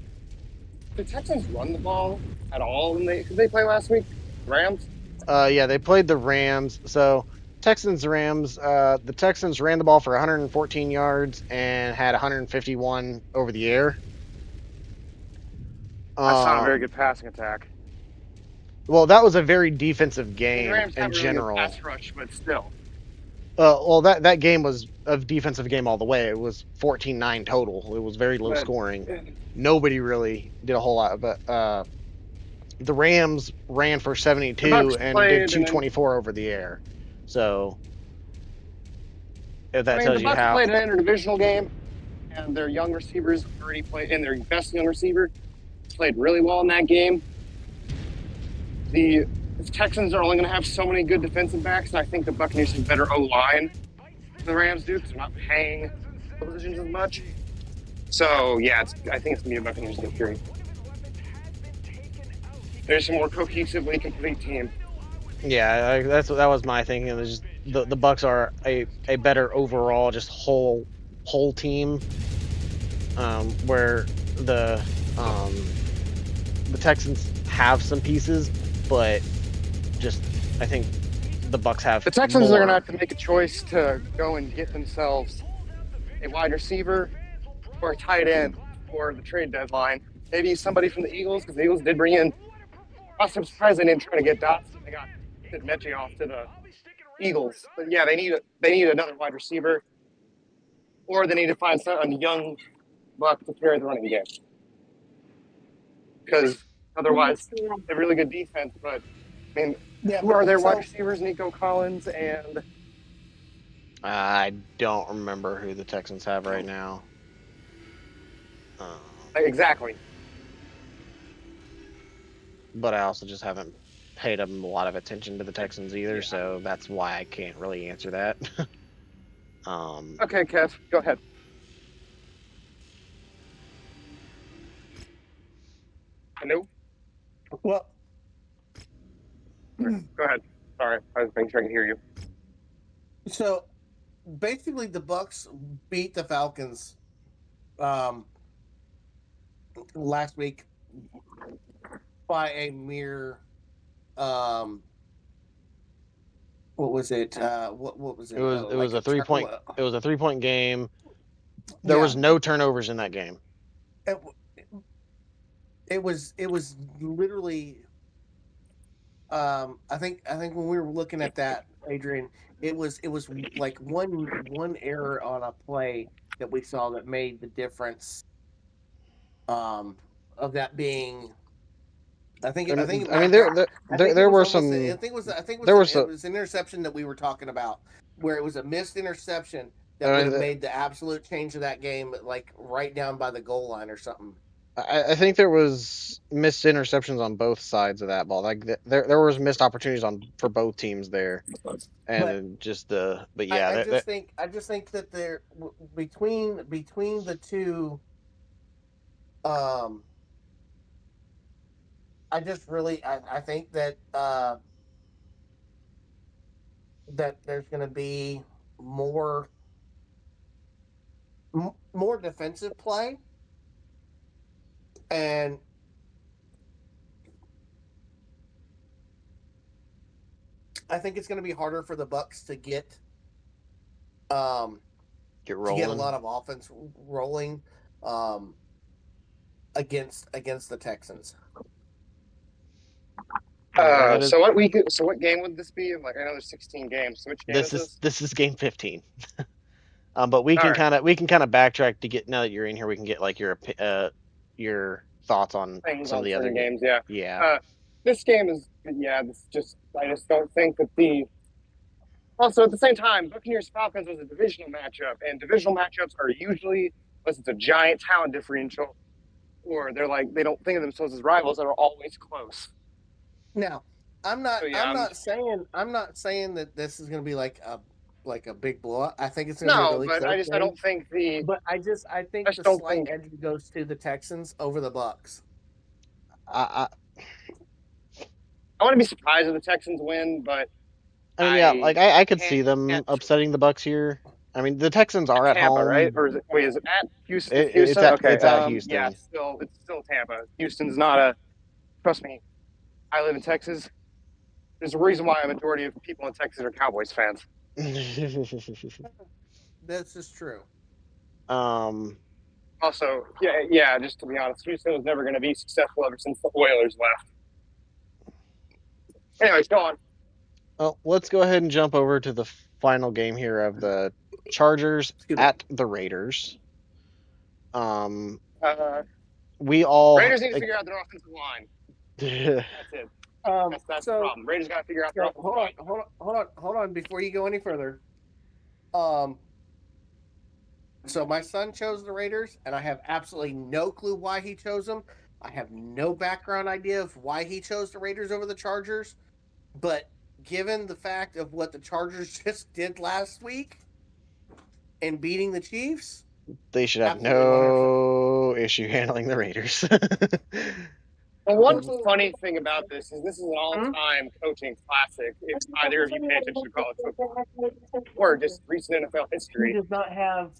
the Texans run the ball at all? Did they play last week? Rams. yeah, they played the Rams. So Texans Rams. The Texans ran the ball for 114 yards and had 151 over the air. That's not a very good passing attack. Well, that was a very defensive The game Rams in have a really good general. pass rush, but still. Well, that game was a defensive game all the way. It was 14-9 total. It was very low But- scoring. Nobody really did a whole lot, but the Rams ran for 72 and did 224 over the air. So if that tells the you Bucks how. played an interdivisional game, and their young receivers already played, and their best young receiver played really well in that game. The Texans are only going to have so many good defensive backs, and I think the Buccaneers have better O-line than the Rams do because they're not paying positions as much. So, yeah, I think it's going to be a Buccaneers victory. There's a more cohesively complete team. Yeah, that was my thinking. It was just the Bucks are a better overall, just whole team. Where the Texans have some pieces, but just I think the Bucks have. The Texans more. are going to have to make a choice to go and get themselves a wide receiver or a tight end for the trade deadline. Maybe somebody from the Eagles, because the Eagles did bring in. I'm surprised they didn't try to get Dotson. They got Mechwarrior off to the Eagles. But yeah, they need another wide receiver, or they need to find a young buck to carry the running game. Because Otherwise, they have really good defense. But I mean, Yeah, who are their wide so receivers? Nico Collins and I don't remember who the Texans have right now. Um, exactly. but I also just haven't paid a lot of attention to the Texans either, Yeah. so that's why I can't really answer that. Okay, Kev, go ahead. Hello. well, Go ahead. Sorry, I was making sure I could hear you. so basically the Bucks beat the Falcons last week by a mere what was it? What was it? it was Like a a 3-point it was a 3-point game. There yeah. was no turnovers in that game. It was literally I think when we were looking at that, Adrian, it was like one error on a play that we saw that made the difference of that being I think I it mean, I might mean have been I think it there was were almost some I think it was there was it some. was an interception that we were talking about where it was a missed interception that I would mean, have made the absolute change of that game like right down by the goal line or something. I think there was missed interceptions on both sides of that ball. Like there was missed opportunities on for both teams there, and But then just but yeah, I just think that there between the two, um, I just really I think that that there's going to be more more defensive play, and I think it's going to be harder for the Bucks um get to get a rolling. lot of offense rolling um against the Texans. So what week? So what game would this be? Like I know there's 16 games. So which game is this? This is game 15. But we All can right. kind of backtrack to get now that you're in here. We can get like your thoughts on Things some of on the other certain games. games. Yeah. Yeah, This game is This just I just don't think that the. Also, at the same time, Buccaneers Falcons was a divisional matchup, and divisional matchups are usually, unless it's a giant talent differential, or they're like they don't think of themselves as rivals, that are always close. Now, So yeah, I'm not saying that this is going to be like a big blowout. I think it's going to be a no, really but close I game. don't think the But I I think just the don't slight think edge goes to the Texans over the Bucks. I I want to be surprised if the Texans win, but I mean, yeah, like I could see can't them upsetting the Bucks here. I mean, the Texans are at Tampa, right? home. Or is it wait, is it at Houston? It's Houston? Okay. it's at Yeah, Houston. it's still Tampa. Houston's not a trust me, I live in Texas. There's a reason why a majority of people in Texas are Cowboys fans. This is true. Also, yeah, just to be honest, Houston was never going to be successful ever since the Oilers left. Anyways, go on. Well, let's go ahead and jump over to the final game here of the Chargers at the Raiders. We all Raiders need to figure out their offensive line. That's it. That's the problem. Raiders got to figure out their offensive line. Hold on before you go any further. So my son chose the Raiders, and I have absolutely no clue why he chose them. I have no background idea of why he chose the Raiders over the Chargers. But given the fact of what the Chargers just did last week and beating the Chiefs, they should have absolutely no issue handling the Raiders. Well, one funny thing about this is an all-time coaching classic. If either of you pay attention to college football or just recent NFL history. He does not have.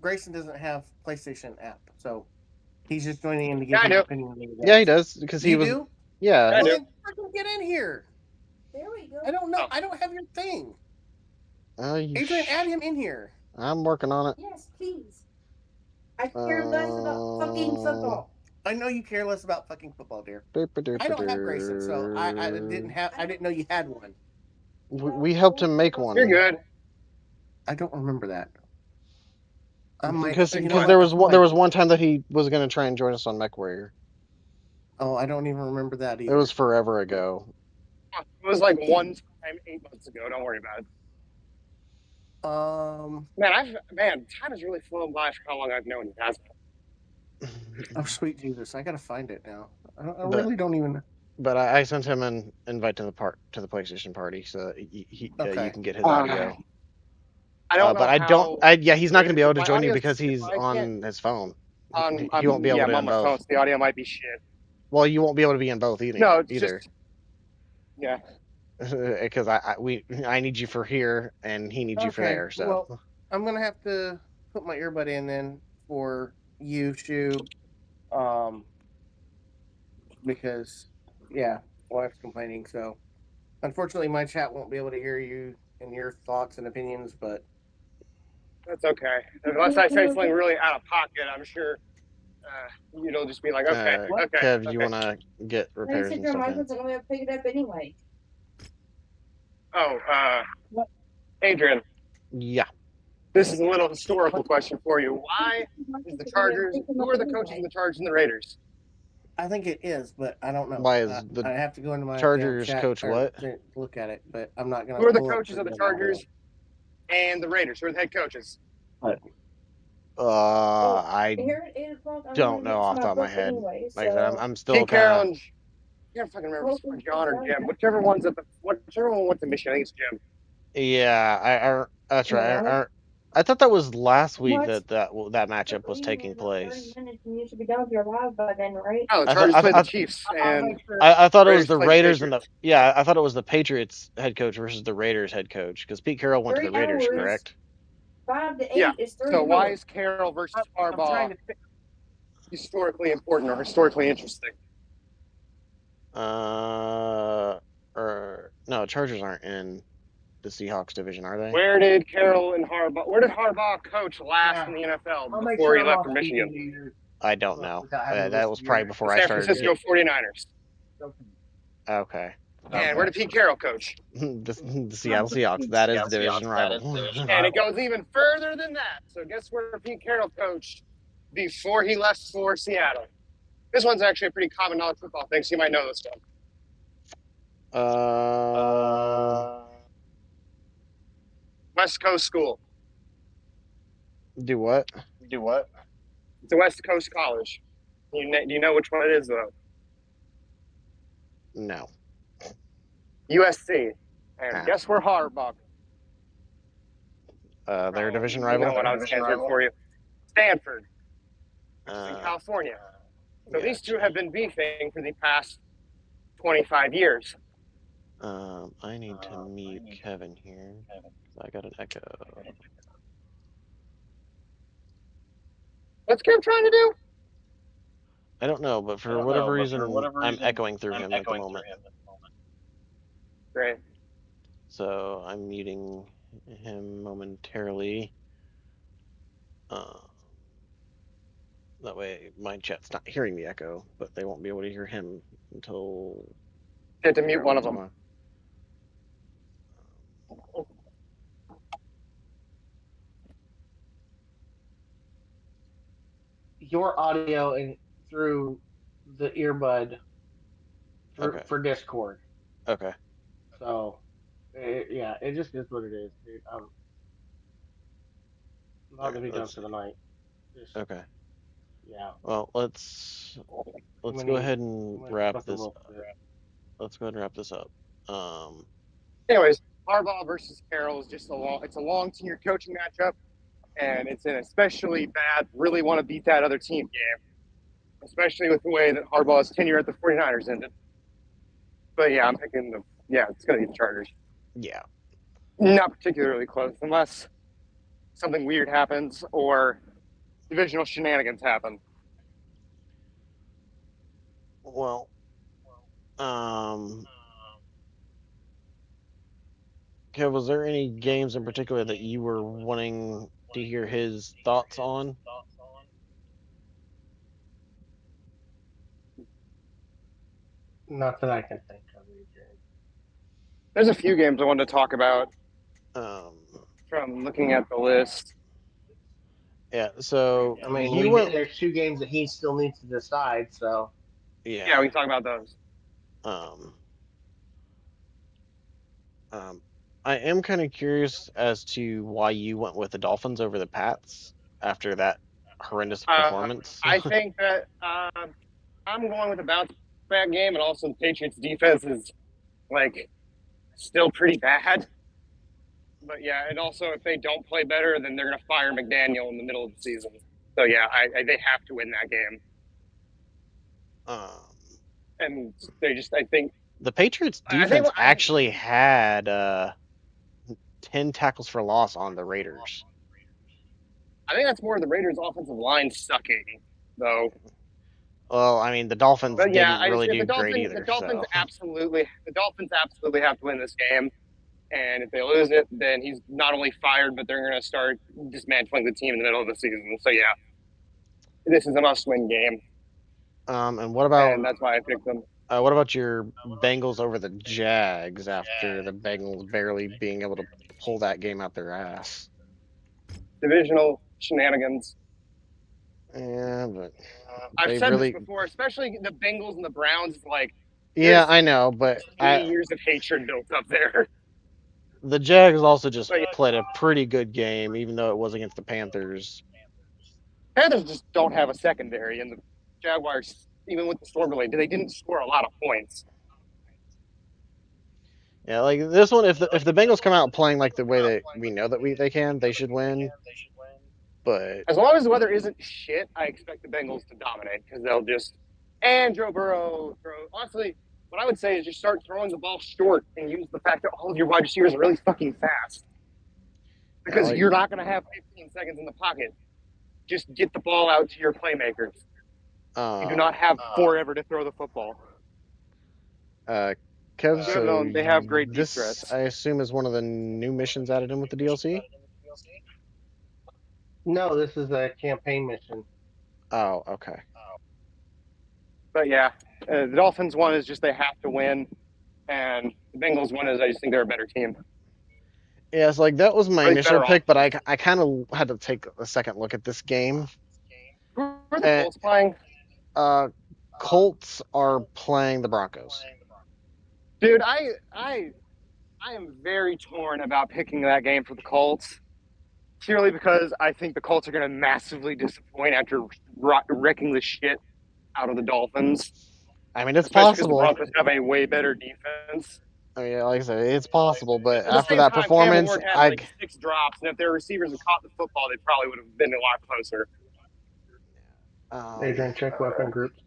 Grayson doesn't have PlayStation app, so he's just joining in to give his opinion. Yeah, he does because he was. Do? Yeah, I do. Then freaking get in here. There we go. I don't know. I don't have your thing. Adrian, add him in here. I'm working on it. Yes, please. I care less about fucking football. I know you care less about fucking football, dear. I don't have Grayson, so I didn't know you had one. We helped him make one. You're good. I don't remember that. I might. Because You know, there I was might. one time that he was going to try and join us on Mechwarrior. Oh, I don't even remember that It either. was forever ago. It was like one time 8 months ago. Don't worry about it. Man, time has really flown by for how long I've known you, hasn't it? Oh, sweet Jesus! I gotta find it now. I But really don't even. but I sent him an invite to the PlayStation party, so you Okay. can get his audio. I don't know But I don't. how. Yeah, he's not going to be able to My join you audio's, because if he's I can't on his phone. on, He won't be able yeah, to I'm on in my phone, both. so the audio might be shit. Well, you won't be able to be in both either. No, it's just yeah. Because I need you for here and he needs you for Okay. there. So Well, I'm gonna have to put my earbud in then for YouTube, because yeah, wife's complaining. So unfortunately, my chat won't be able to hear you and your thoughts and opinions. But That's okay. Unless I say something really out of pocket, I'm sure you'll just be like, okay, okay, Kev, you okay. want to get I repairs said and your stuff mic in? wasn't going to pick it up anyway. Oh, What? Adrian, Yeah. this is a little historical question for you. Why is the Chargers? Who are the coaches of the Chargers and the Raiders? I think it is, but I don't know. Why is the I have to go into my damn Chargers chat coach or what? to look at it, but I'm not gonna. Who are the pull up coaches of the damn Chargers and the Raiders? Who are the head coaches? I Here at 8 o'clock, I'm don't going to know get to off the my top of my book head. anyway. Like I said, So I'm still Pete Carroll kind and I can't fucking remember if it's John or Jim. Whichever one went to Michigan. I think it's Jim. of. Yeah, that's right. Yeah. I thought that was last week What? that matchup was taking In about 30 place. minutes, and you should be done with your live by then, right? Oh, the I thought Chargers played the Chiefs, I'll and make sure. I thought it was Raiders the played the Raiders and the Patriots. I thought it was the Patriots head coach versus the Raiders head coach because Pete Carroll went to the 3 Raiders, hours. correct? 5 to 8 Yeah. is 30 So why minutes. is Carroll versus I'm Harbaugh trying to. historically important or historically interesting? Or no, Chargers aren't in the Seahawks division, are they? Where did Harbaugh coach last in the NFL I'll make before sure he I'm left off for speaking Michigan? to you I don't know. without having to That listen was to probably your- before The I San started. Francisco 49ers. Okay. And where did Pete Carroll coach? The Seattle Seahawks. That is the division rival. And it goes even further than that. So guess where Pete Carroll coached before he left for Seattle? This one's actually a pretty common knowledge football thing, so you might know this one. West Coast School. Do what? It's a West Coast college. Do you know which one it is, though? No. USC. And guess where Harbaugh? Their division You rival. know what I was answering for you. Stanford, which is in Uh, California. So these gotcha. two have been beefing for the past 25 years. I need to mute Kevin here. I got an echo. What's Kev trying to do? I don't know, but for whatever reason, I'm echoing through him at the moment. Great. So I'm muting him momentarily. That way my chat's not hearing the echo, but they won't be able to hear him until. You have to mute one of them. your audio and through the earbud for Discord. Okay. So, it just is what it is, dude. I'm not gonna be done for the night. Okay. Yeah. Well, let's go ahead and wrap this. Let's go ahead and wrap this up. Anyways, Harbaugh versus Carroll is just it's a long tenure coaching matchup, and it's an especially bad, really want to beat that other team game, especially with the way that Harbaugh's tenure at the 49ers ended. But yeah, I'm picking it's going to be the Chargers. Yeah. Not particularly close, unless something weird happens or divisional shenanigans happen. Well, Kev, was there any games in particular that you were wanting to hear his thoughts on? Not that I can think of, Adrian. There's a few games I wanted to talk about Um, from looking at the list. Yeah. So I mean, you went. there's two games that he still needs to decide. So Yeah, Yeah. we can talk about those. Um. Um. I am kind of curious as to why you went with the Dolphins over the Pats after that horrendous performance. I think that I'm going with a bounce back game, and also the Patriots' defense is like still pretty bad. But yeah, and also if they don't play better, then they're going to fire McDaniel in the middle of the season. So yeah, they have to win that game, um. and they just The Patriots I think defense actually had 10 tackles for loss on the Raiders. I think that's more the Raiders' offensive line sucking though. Well, I mean, the Dolphins But yeah, didn't really do great The either, Dolphins so. absolutely have to win this game. And if they lose it, then he's not only fired, but they're going to start dismantling the team in the middle of the season. So yeah, this is a must-win game, And and that's why I picked them. what about your Bengals over the Jags after the Bengals barely being able to pull that game out their ass? Divisional shenanigans. Yeah, but I've they said this really. before, especially the Bengals and the Browns. Like, Yeah, there's I know, but 3 years of hatred built up there. the Jags also just But yeah, played a pretty good game, even though it was against the Panthers. Panthers just don't have a secondary, and the Jaguars, even with the storm delay, they didn't score a lot of points. Yeah, like this one, if the Bengals come out playing like the way that we know that they can, they should win. But As long as the weather isn't shit, I expect the Bengals to dominate because they'll just and Joe Burrow throw. Honestly, what I would say is just start throwing the ball short and use the fact that all of your wide receivers are really fucking fast because like, you're not going to have 15 seconds in the pocket. Just get the ball out to your playmakers. You do not have forever to throw the football. Kev, so They have great deep this threats. I assume is one of the new missions added in with the DLC. no, this is a campaign mission. Oh, okay. But yeah, the Dolphins one is just they have to win, and the Bengals one is I just think they're a better team. Yeah, it's like that was my Or at least initial better pick, but I kind of had to take a second look at this game. Who are the Colts playing? Colts are playing the Broncos. Dude, I am very torn about picking that game for the Colts, purely because I think the Colts are going to massively disappoint after wrecking the shit out of the Dolphins. I mean, it's especially because the possible. Broncos have a way better defense. I mean, like I said, it's possible, but At the after same that time, performance, Campbell Ward had like 6 drops, and if their receivers had caught the football, they probably would have been a lot closer. Adrian, check weapon groups.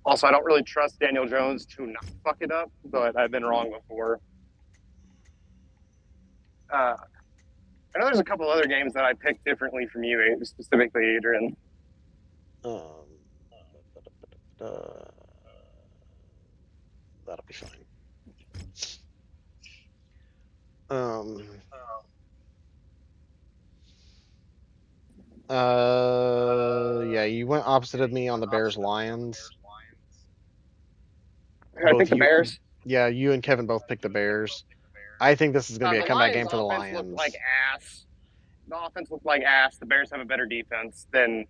Also, I don't really trust Daniel Jones to not fuck it up, but I've been wrong before. I know there's a couple other games that I picked differently from you, specifically, Adrian. That'll be fine. Yeah, you went opposite of me on the Bears Lions. I picked the Bears. Yeah, you and Kevin both picked the Bears. I think this is going to be a comeback game for the Lions. Lions. Looked like ass. The offense looked like ass. The Bears have a better defense than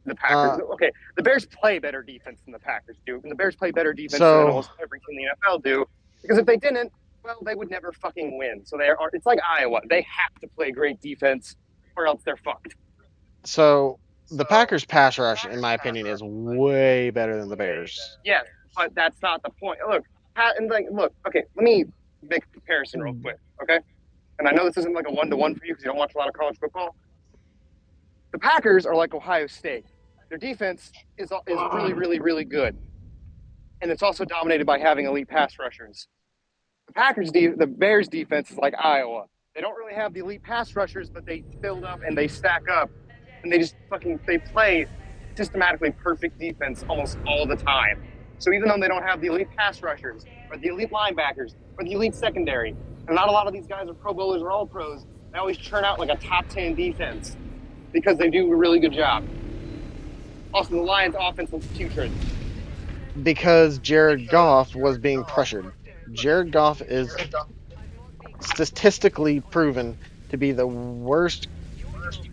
the Packers. Okay, the Bears play better defense than the Packers do, and the Bears play better defense than almost every team in the NFL do. Because if they didn't, well, they would never fucking win. So it's like Iowa. They have to play great defense, or else they're fucked. So the Packers' pass rush, in my opinion, is way better than the Bears. Yes, but that's not the point. Look, okay, let me make a comparison real quick, okay? And I know this isn't like a one-to-one for you because you don't watch a lot of college football. The Packers are like Ohio State. Their defense is really, really, really good. And it's also dominated by having elite pass rushers. The Bears defense is like Iowa. They don't really have the elite pass rushers, but they build up and they stack up. And they play systematically perfect defense almost all the time. So even though they don't have the elite pass rushers or the elite linebackers or the elite secondary, and not a lot of these guys are Pro Bowlers or All Pros, they always churn out like a top 10 defense because they do a really good job. Also, the Lions' offense looks putrid. Because Jared Goff was being pressured. Jared Goff is statistically proven to be the worst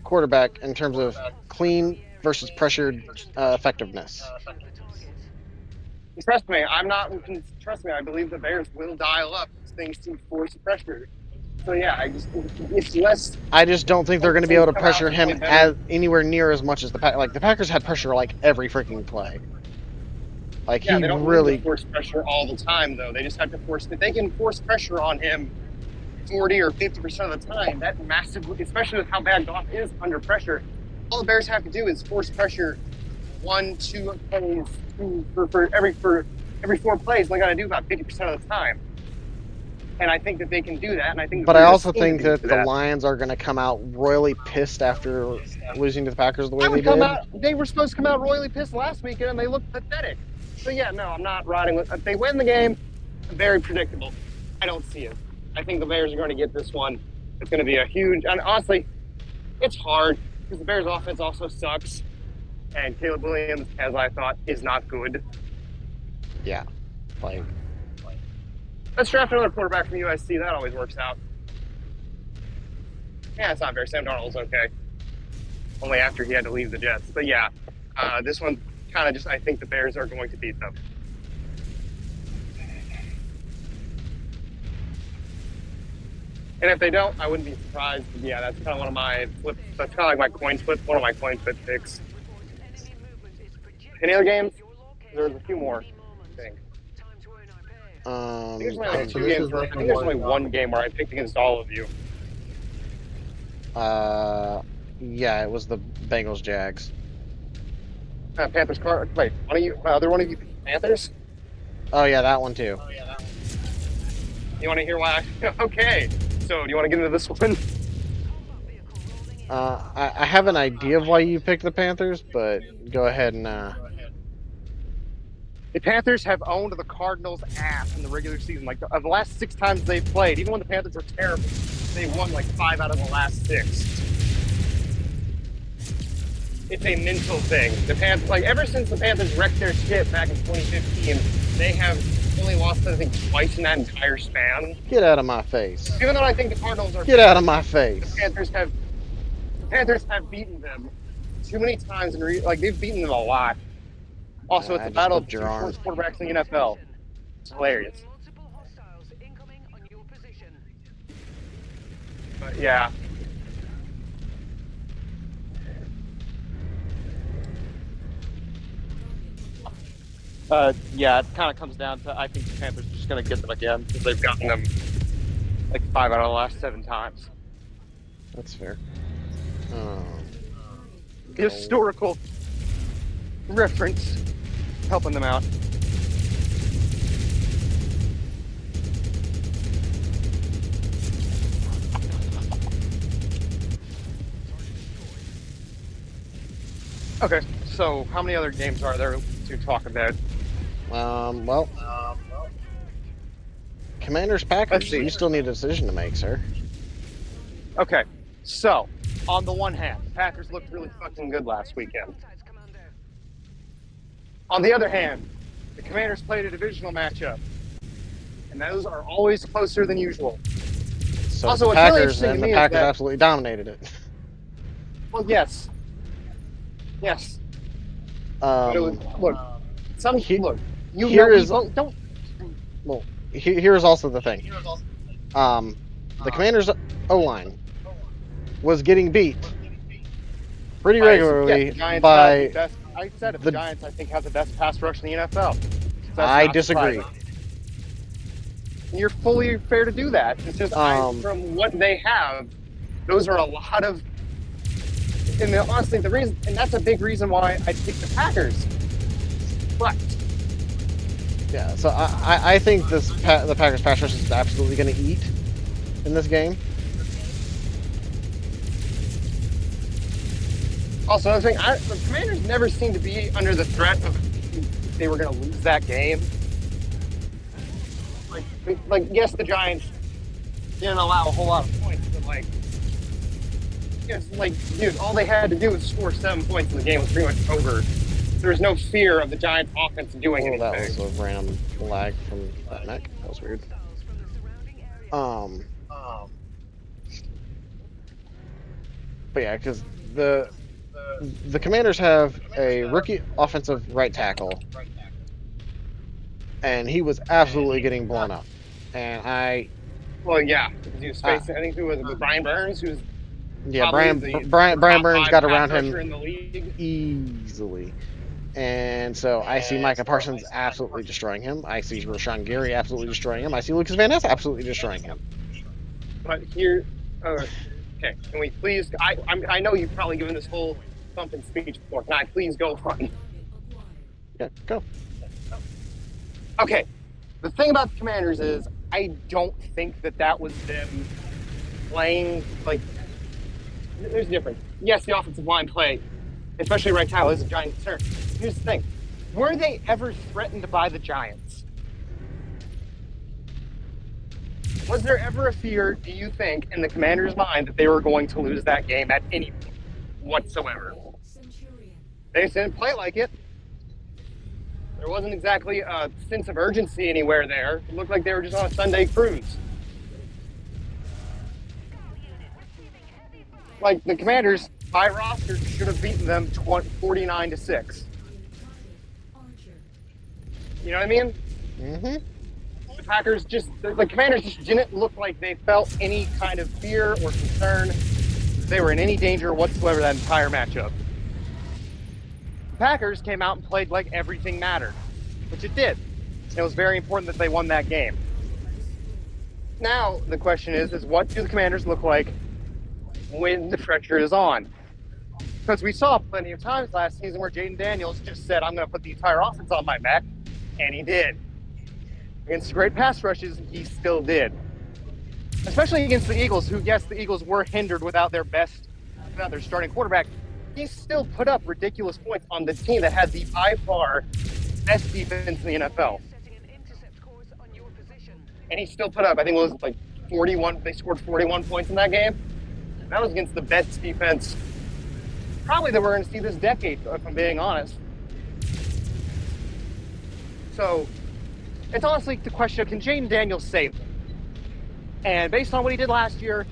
quarterback in terms of clean versus pressured effectiveness. Trust me, I'm not. Trust me, I believe the Bears will dial up things to force pressure. So yeah, it's less. I just don't think they're going to be teams able to come out pressure to play him better. as anywhere near as much as the Like the Packers had pressure like every freaking play. Like Yeah, he they don't need really. to force pressure all the time, though. They just have to force. If they can force pressure on him 40 or 50% of the time, that massively, especially with how bad Goff is under pressure, all the Bears have to do is force pressure 1, 2 plays for every 4 plays. They got to do about 50% of the time. And I think that they can do that. And I think But the I Bears also seem to think do that the that. Lions are going to come out royally pissed after losing to the Packers the way I they would come did. out. They were supposed to come out royally pissed last weekend, and they looked pathetic. So yeah, no, I'm not riding with. If they win the game, very predictable. I don't see it. I think the Bears are going to get this one. It's going to be a huge. And honestly, it's hard because the Bears' offense also sucks, and Caleb Williams, as I thought, is not good. Yeah, like Let's draft another quarterback from USC. That always works out. Yeah, it's not fair. Sam Darnold's okay. Only after he had to leave the Jets. But yeah, this one kind of just. I think the Bears are going to beat them. And if they don't, I wouldn't be surprised. But yeah, that's kind of one of my flip. That's kind of like my coin flip. One of my coin flip picks. Any other games? There's a few more. I think. I think there's only like So 2 this games. is Where, I looking think there's only like, one game where I picked against all of you. yeah, it was the Bengals Jags. Panthers. Wait, one of you? Other one of you picked Panthers? Oh yeah, that one too. You want to hear why? Okay. So do you want to get into this one? I have an idea of why you picked the Panthers, but go ahead and. The Panthers have owned the Cardinals' ass in the regular season. Like the last 6 times they've played, even when the Panthers were terrible, they won like 5 out of the last 6. It's a mental thing. The Panthers, like ever since the Panthers wrecked their shit back in 2015, they have only lost I think twice in that entire span. Get out of my face. Even though I think the Cardinals are Get out of my the face. Panthers have beaten them too many times, and like they've beaten them a lot. Also, it's I a just battle of flipped the your 2 arm. worst quarterbacks in the NFL. It's hilarious. But yeah. Yeah, it kind of comes down to I think the Panthers are just going to get them again because they've gotten them like 5 out of the last 7 times. That's fair. Historical reference helping them out. Okay, so how many other games are there to talk about? Well, Commanders Let's Packers. see. You still need a decision to make, sir. Okay, so on the one hand, the Packers looked really fucking good last weekend. On the other hand, the Commanders played a divisional matchup, and those are always closer than usual. So Also, the what's really Packers interesting to and me the is Packers that- absolutely dominated it. Well, yes, but it was, look, you here know, is- don't. Well, here's also the thing. The Commanders' O-line was getting beat pretty regularly the Giants by. have the best. I said it. The the- Giants, I think, have the best pass rush in the NFL. So that's I not disagree. surprising. You're fully fair to do that. It's just from what they have, those are a lot of. And honestly, the reason, and that's a big reason why I picked the Packers. But Yeah, so I think the Packers pass rush is absolutely going to eat in this game. also, the thing, the Commanders never seemed to be under the threat of they were going to lose that game. Like, yes, the Giants didn't allow a whole lot of points, but dude, all they had to do was score 7 points, and the game was pretty much over. There was no fear of the Giants' offense doing anything. That was a random lag from that neck. That was weird. but yeah, because the Commanders have a rookie offensive right tackle, and he was absolutely getting blown up. And Well, yeah, because he was I facing, I think it was Brian Burns, who's yeah, probably the Brian top Burns five got pass around him rusher in the league. easily. And so I see Micah Parsons absolutely destroying him. I see Rashawn Gary absolutely destroying him. I see Lucas Van Ness absolutely destroying him. But here, okay, can we please? I know you've probably given this whole thumping speech before. Can I please go front? Yeah, go. Okay, the thing about the Commanders is I don't think that was them playing like. There's a difference. Yes, the offensive line play, especially right tackle, is a giant concern. Here's the thing: were they ever threatened by the Giants? Was there ever a fear, do you think, in the Commanders' mind that they were going to lose that game at any point whatsoever? They didn't play like it. There wasn't exactly a sense of urgency anywhere there. It looked like they were just on a Sunday cruise. Like, the Commanders, by roster, should have beaten them 49-6. You know what I mean? Mm-hmm. The Packers the Commanders just didn't look like they felt any kind of fear or concern. They were in any danger whatsoever that entire matchup. The Packers came out and played like everything mattered, which it did. It was very important that they won that game. Now, the question is what do the Commanders look like when the pressure is on? Because we saw plenty of times last season where Jaden Daniels just said, I'm going to put the entire offense on my back, and he did. Against great pass rushes, he still did. Especially against the Eagles, who, yes, the Eagles were hindered without their starting quarterback. He still put up ridiculous points on the team that had the by far best defense in the NFL. And he still put up, I think it was like 41, they scored 41 points in that game. That was against the best defense probably that we're going to see this decade, if I'm being honest. So, it's honestly the question of, can Jaden Daniels save them? And based on what he did last year,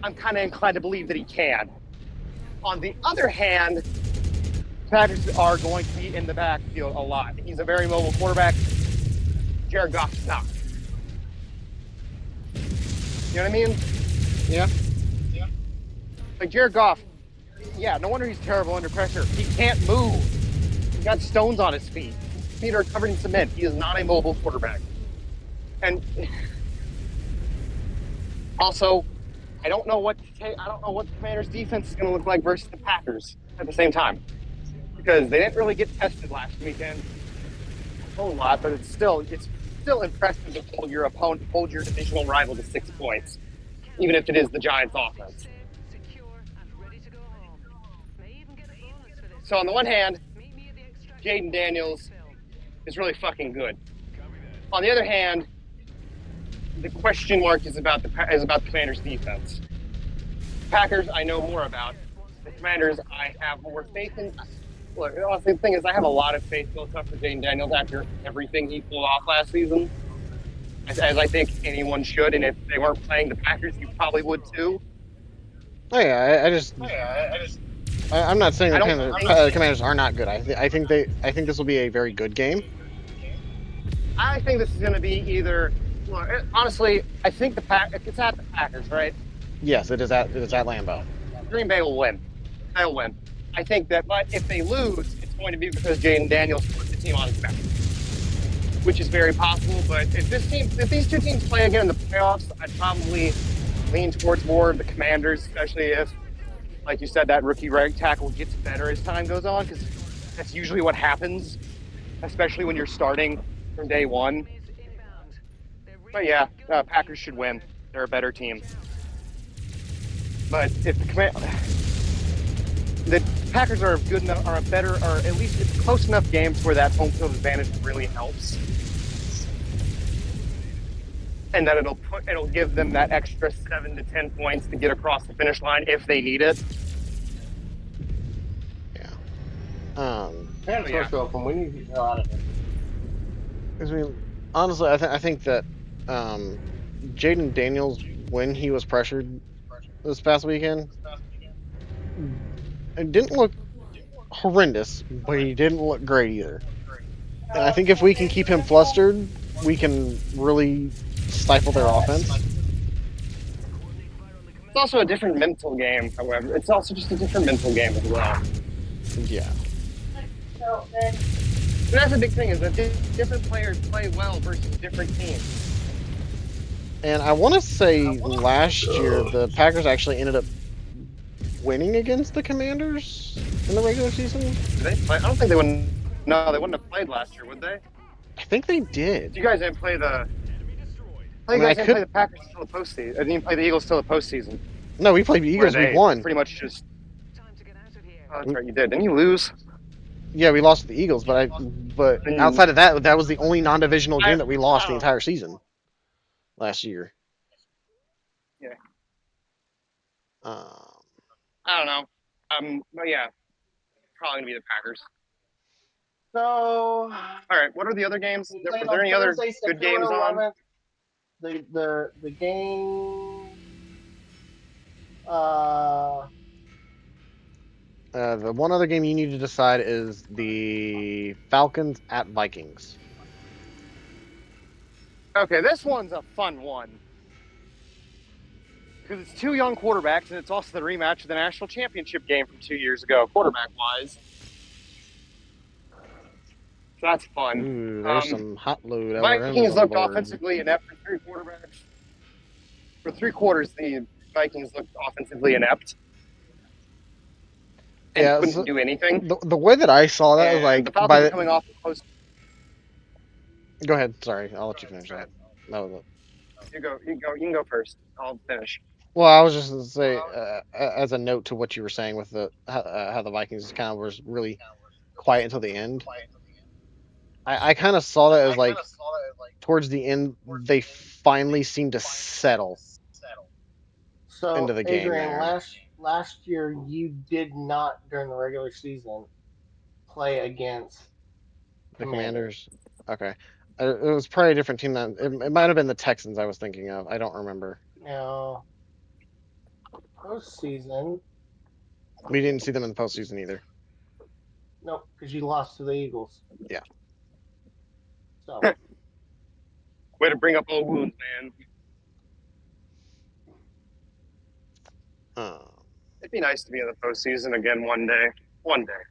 I'm kind of inclined to believe that he can. On the other hand, Packers are going to be in the backfield a lot. He's a very mobile quarterback. Jared Goff is not. You know what I mean? Yeah. Like Jared Goff, yeah, no wonder he's terrible under pressure. He can't move. He's got stones on his feet. His feet are covered in cement. He is not a mobile quarterback. And also, I don't know what the Commanders' defense is going to look like versus the Packers at the same time, because they didn't really get tested last weekend a whole lot. But it's still impressive to hold your divisional rival to 6 points, even if it is the Giants' offense. So on the one hand, Jaden Daniels is really fucking good. On the other hand, the question mark is about the Commanders' defense. Packers, I know more about. The Commanders, I have more faith in. Look, honestly, the thing is, I have a lot of faith built up for Jaden Daniels after everything he pulled off last season, as I think anyone should. And if they weren't playing the Packers, you probably would too. Oh yeah, I'm not saying the Commanders are not good. I think this will be a very good game. I think this is going to be either. Well, honestly, I think it's at the Packers, right? Yes, it is at Lambeau. Green Bay will win. They'll win. I think that, but if they lose, it's going to be because Jaden Daniels put the team on his back, which is very possible. But if these two teams play again in the playoffs, I'd probably lean towards more of the Commanders, especially if, like you said, that rookie right tackle gets better as time goes on, because that's usually what happens, especially when you're starting from day one. But yeah, Packers should win. They're a better team. But if the Packers are good enough, are at least it's close enough games where that home field advantage really helps, and that it'll give them that extra 7 to 10 points to get across the finish line if they need it. Yeah. Yeah. Open. We need to get out of here. I mean, honestly, I think that Jaden Daniels, when he was pressured this past weekend, It didn't look horrendous, but he didn't look great either. And I think if we can keep him flustered, we can really stifle their offense. It's also a different mental game, however. It's also just a different mental game as well. Yeah. And that's the big thing, is that different players play well versus different teams. And I want to say last year the Packers actually ended up winning against the Commanders in the regular season. Did they play? I don't think they wouldn't. No, they wouldn't have played last year, would they? I think they did. You guys didn't play the. I mean, I You guys didn't play could. the Packers till the postseason. I didn't play the Eagles till the postseason. No, we played the Eagles. We Where they won. pretty much just. Time to get out of here. Oh, that's right, you did. Didn't you lose? Yeah, we lost to the Eagles, but outside of that, that was the only non-divisional game that we lost the entire season last year. Yeah. Um, I don't know. But yeah, probably gonna be the Packers. So, All right. What are the other games? we Were played there on any other Thursday, good September games on? 11th. The game. the one other game you need to decide is the Falcons at Vikings. Okay, this one's a fun one. Because it's two young quarterbacks, and it's also the rematch of the national championship game from 2 years ago, quarterback-wise. So that's fun. Ooh, there's some hot load. Vikings looked offensively inept for three quarterbacks. For 3 quarters, the Vikings looked offensively inept. And couldn't do anything. The way that I saw that was like the Falcons coming off the post. Go ahead. Sorry, I'll let you finish that. That was it. You can go first. I'll finish. Well, I was just gonna say, as a note to what you were saying with the how the Vikings kind of was really quiet until the end. I kind of saw that as like towards the end they finally seemed to settle So, into the game Adrian, there. last year you did not during the regular season play against The Commanders. Okay, it was probably a different team. It might have been the Texans I was thinking of. I don't remember. No. Postseason. We didn't see them in the postseason either. Nope, because you lost to the Eagles. Yeah. So. Way to bring up old wounds, man. It'd be nice to be in the postseason again one day. One day.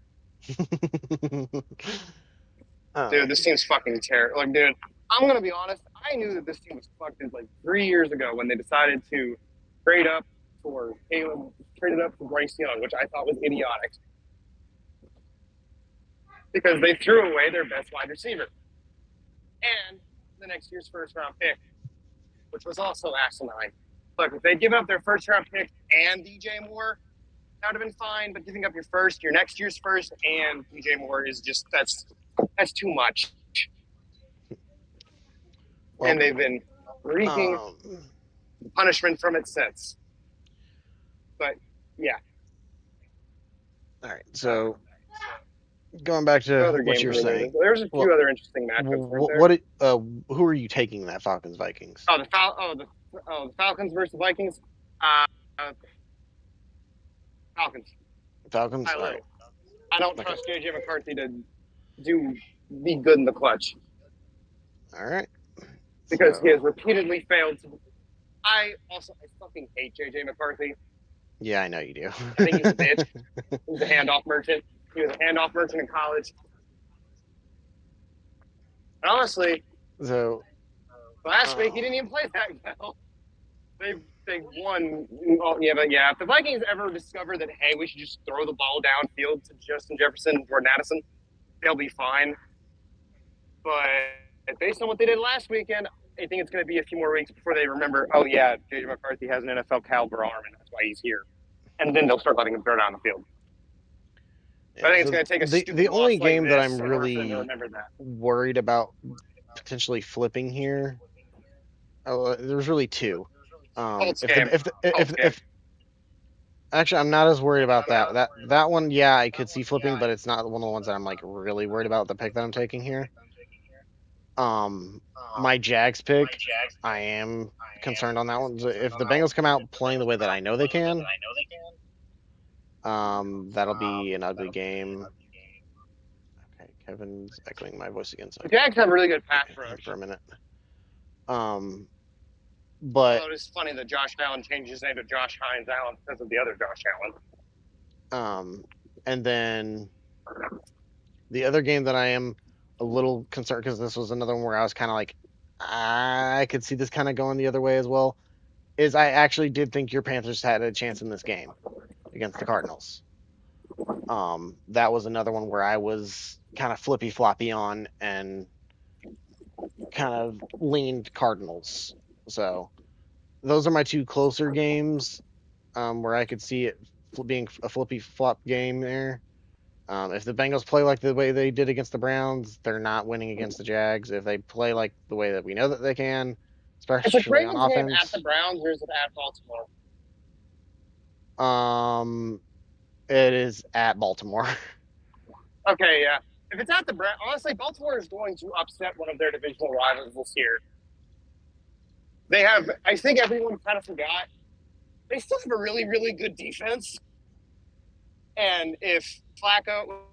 Dude, this team's fucking terrible. Like, dude, I'm gonna be honest. I knew that this team was fucked like 3 years ago when they decided to trade up for Caleb, traded up for Bryce Young, which I thought was idiotic. Because they threw away their best wide receiver. And the next year's first round pick, which was also asinine. Look, if they'd given up their first round pick and DJ Moore, that would have been fine. But giving up your next year's first, and DJ Moore is just that's too much. Well, and they've been reaping punishment from it since. But yeah. All right, so going back to what you were saying, there's a few other interesting matchups. Who are you taking that Falcons Vikings? Oh, the Falcons versus Vikings. Falcons. Falcons. All right. I don't trust JJ McCarthy to be good in the clutch. All right. Because he has repeatedly failed to. I fucking hate JJ McCarthy. Yeah, I know you do. I think he's a bitch. He's a handoff merchant. He was a handoff merchant in college. And honestly, so last week he didn't even play that well. They won. Oh, yeah, but yeah, if the Vikings ever discover that, hey, we should just throw the ball downfield to Justin Jefferson and Jordan Addison, they'll be fine. But based on what they did last weekend, I think it's going to be a few more weeks before they remember, oh, yeah, J.J. McCarthy has an NFL caliber arm, and that's why he's here. And then they'll start letting him throw down the field. Yeah, I think it's going to take a stupid the only game like that I'm really worried about potentially flipping here, there's really two. If actually, I'm not as worried about that one. Yeah, I could see flipping, but it's not one of the ones that I'm like really worried about. The pick that I'm taking here. My Jags pick, I am concerned on that one. If the Bengals come out playing the way that I know they can, That'll be an ugly game. Okay, Kevin's echoing my voice again, so I The can Jags have a really good pass mute him rush. for a minute. But Although it's funny that Josh Allen changed his name to Josh Hines Allen because of the other Josh Allen. And then the other game that I am a little concerned, because this was another one where I was kind of like, I could see this kind of going the other way as well, is I actually did think your Panthers had a chance in this game against the Cardinals. That was another one where I was kind of flippy floppy on and kind of leaned Cardinals. So those are my two closer games, where I could see it being a flippy flop game there. If the Bengals play like the way they did against the Browns, they're not winning against the Jags. If they play like the way that we know that they can, Is the especially on Ravens game at the offense, Browns or is it at Baltimore? um, it is at Baltimore. Okay, yeah. If it's at the Browns, honestly, Baltimore is going to upset one of their divisional rivals this year. They have, I think everyone kind of forgot, they still have a really, really good defense. And if Flacco,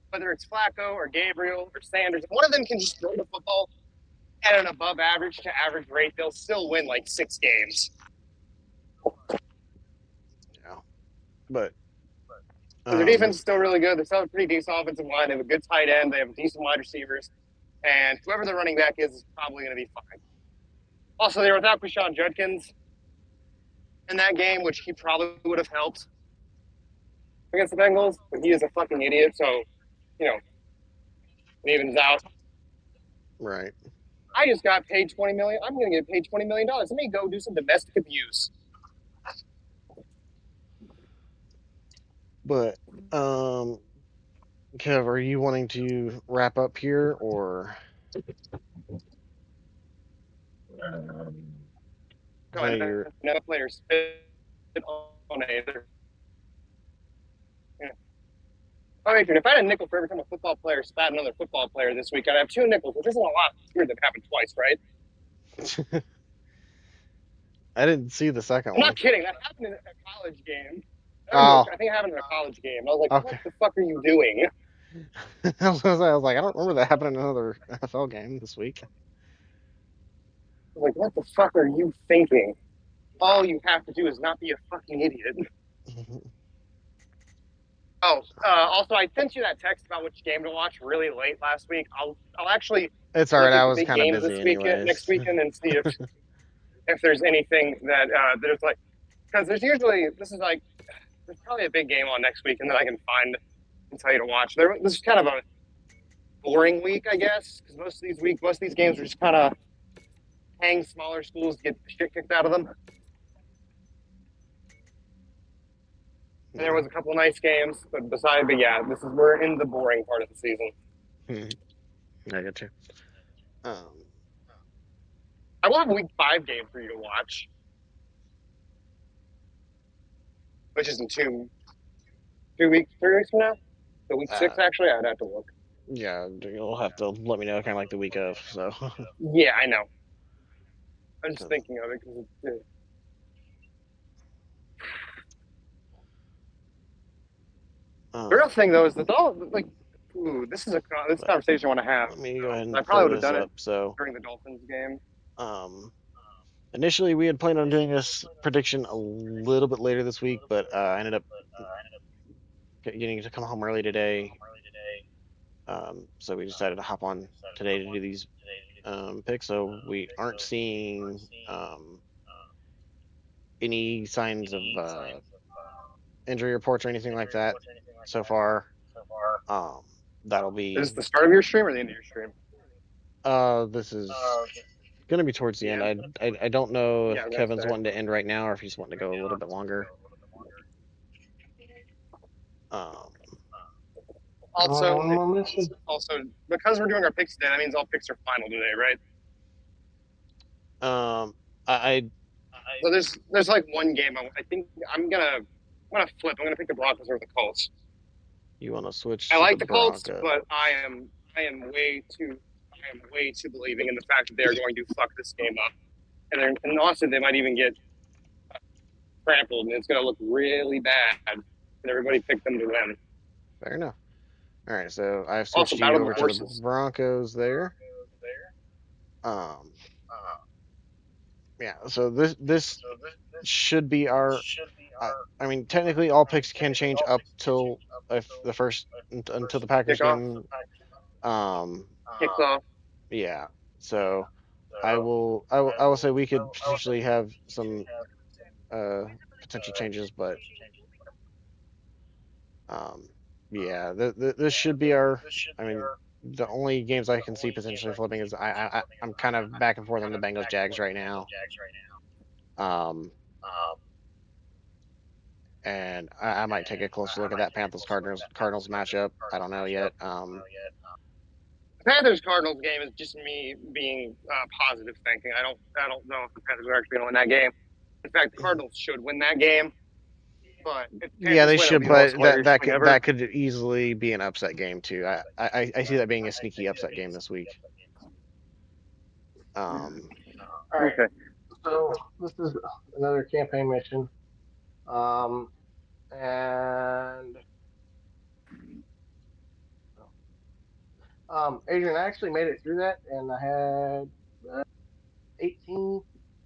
whether it's Flacco or Gabriel or Sanders, one of them can just throw the football at an above average to average rate, they'll still win like 6 games. Yeah, but Their defense is still really good. They still have a pretty decent offensive line. They have a good tight end. They have decent wide receivers. And whoever their running back is probably going to be fine. Also, they were without Krishan Judkins in that game, which he probably would have helped against the Bengals, but he is a fucking idiot. So, you know, it evens out. right. I just got paid $20 million. I'm going to get paid $20 million. Let me go do some domestic abuse. But Kev, are you wanting to wrap up here, or No, I know and you're no players spit on either. Yeah. Oh, Adrian, if I had a nickel for every time a football player spat another football player this week, I'd have 2 nickels, which isn't a lot. It's weird that happened twice, right? I didn't see the second I'm not one. kidding. That happened in a college game. Oh, I think it happened in a college game. I was like, okay. what the fuck are you doing? I was like, I don't remember that happening in another NFL game this week. I was like, what the fuck are you thinking? All you have to do is not be a fucking idiot. Oh, also, I sent you that text about which game to watch really late last week. I'll actually It's all look right. at I the was big kind of games busy this weekend, next anyways. weekend, and see if there's anything that there's like, because there's usually there's probably a big game on next week, and then I can find and tell you to watch. This is kind of a boring week, I guess, because most of these games are just kind of hang smaller schools to get the shit kicked out of them. And there was a couple of nice games, but yeah, we're in the boring part of the season. I get you. I will have a week 5 game for you to watch, which is in 3 weeks from now. So week 6, actually, I'd have to look. Yeah, you'll have to let me know kind of like the week of. So. Yeah, I know. I'm just thinking of it because it's. The real thing though is that this conversation I want to have. Let me go ahead and I probably would have done up, it during the Dolphins game. Initially, we had planned on doing this prediction a little bit later this week, but I ended up getting to come home early today. So we decided to hop on today to do these picks. So we aren't seeing any signs of injury reports or anything like that so far. That'll be. Is this the start of your stream or the end of your stream? This is going to be towards the end. I don't know if Kevin's wanting to end right now or if he's wanting to go a little bit longer. Also, because we're doing our picks today, that means all picks are final today, right? So there's like one game I think I'm gonna flip. I'm gonna pick the Broncos over the Colts. You want to switch? I like the Colts, but I am way too believing in the fact that they are going to fuck this game up, and honestly, they might even get trampled, and it's going to look really bad and everybody picked them to win. Fair enough. All right, so I've Also, switched you Battle of over the to the Horses. Broncos there. Yeah. So this should be our. I mean, technically, all picks can change up till if the first until the Packers Kickoff. game. Kicks off. Yeah. So I will say we could potentially have some potential changes, but um yeah, this should be our. I mean, the only games I can see potentially flipping is I'm kind of back and forth on the Bengals Jags right now. Um, and I might take a closer look at that Panthers Cardinals matchup. I don't know yet. The Panthers Cardinals game is just me being positive thinking. I don't know if the Panthers are actually going to win that game. In fact, the Cardinals should win that game. But if the Yeah, Panthers they win, it'll should, be the most but hilarious thing ever. that could easily be an upset game too. I see that being a sneaky upset game this week. All right. Okay. So this is another campaign mission. And Adrian, I actually made it through that, and I had 18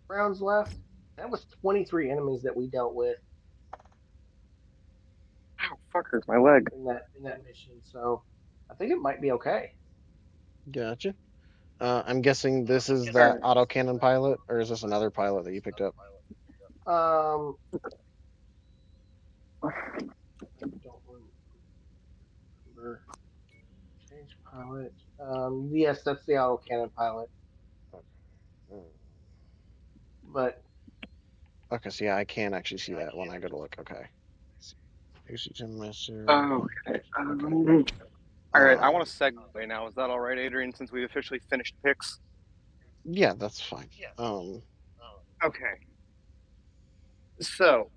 rounds left. That was 23 enemies that we dealt with Ow, fuck hurts my leg. in that mission. So I think it might be okay. Gotcha. I'm guessing this is that autocannon pilot, or is this another pilot that you picked up? Um, I don't remember. Change pilot. Yes, that's the auto cannon pilot. Mm. But Okay, so yeah, I can actually see that when I go to look. Okay. Oxygen master. Okay. All right, I want to segue now. Is that all right, Adrian? Since we officially finished picks. Yeah, that's fine. Okay. So,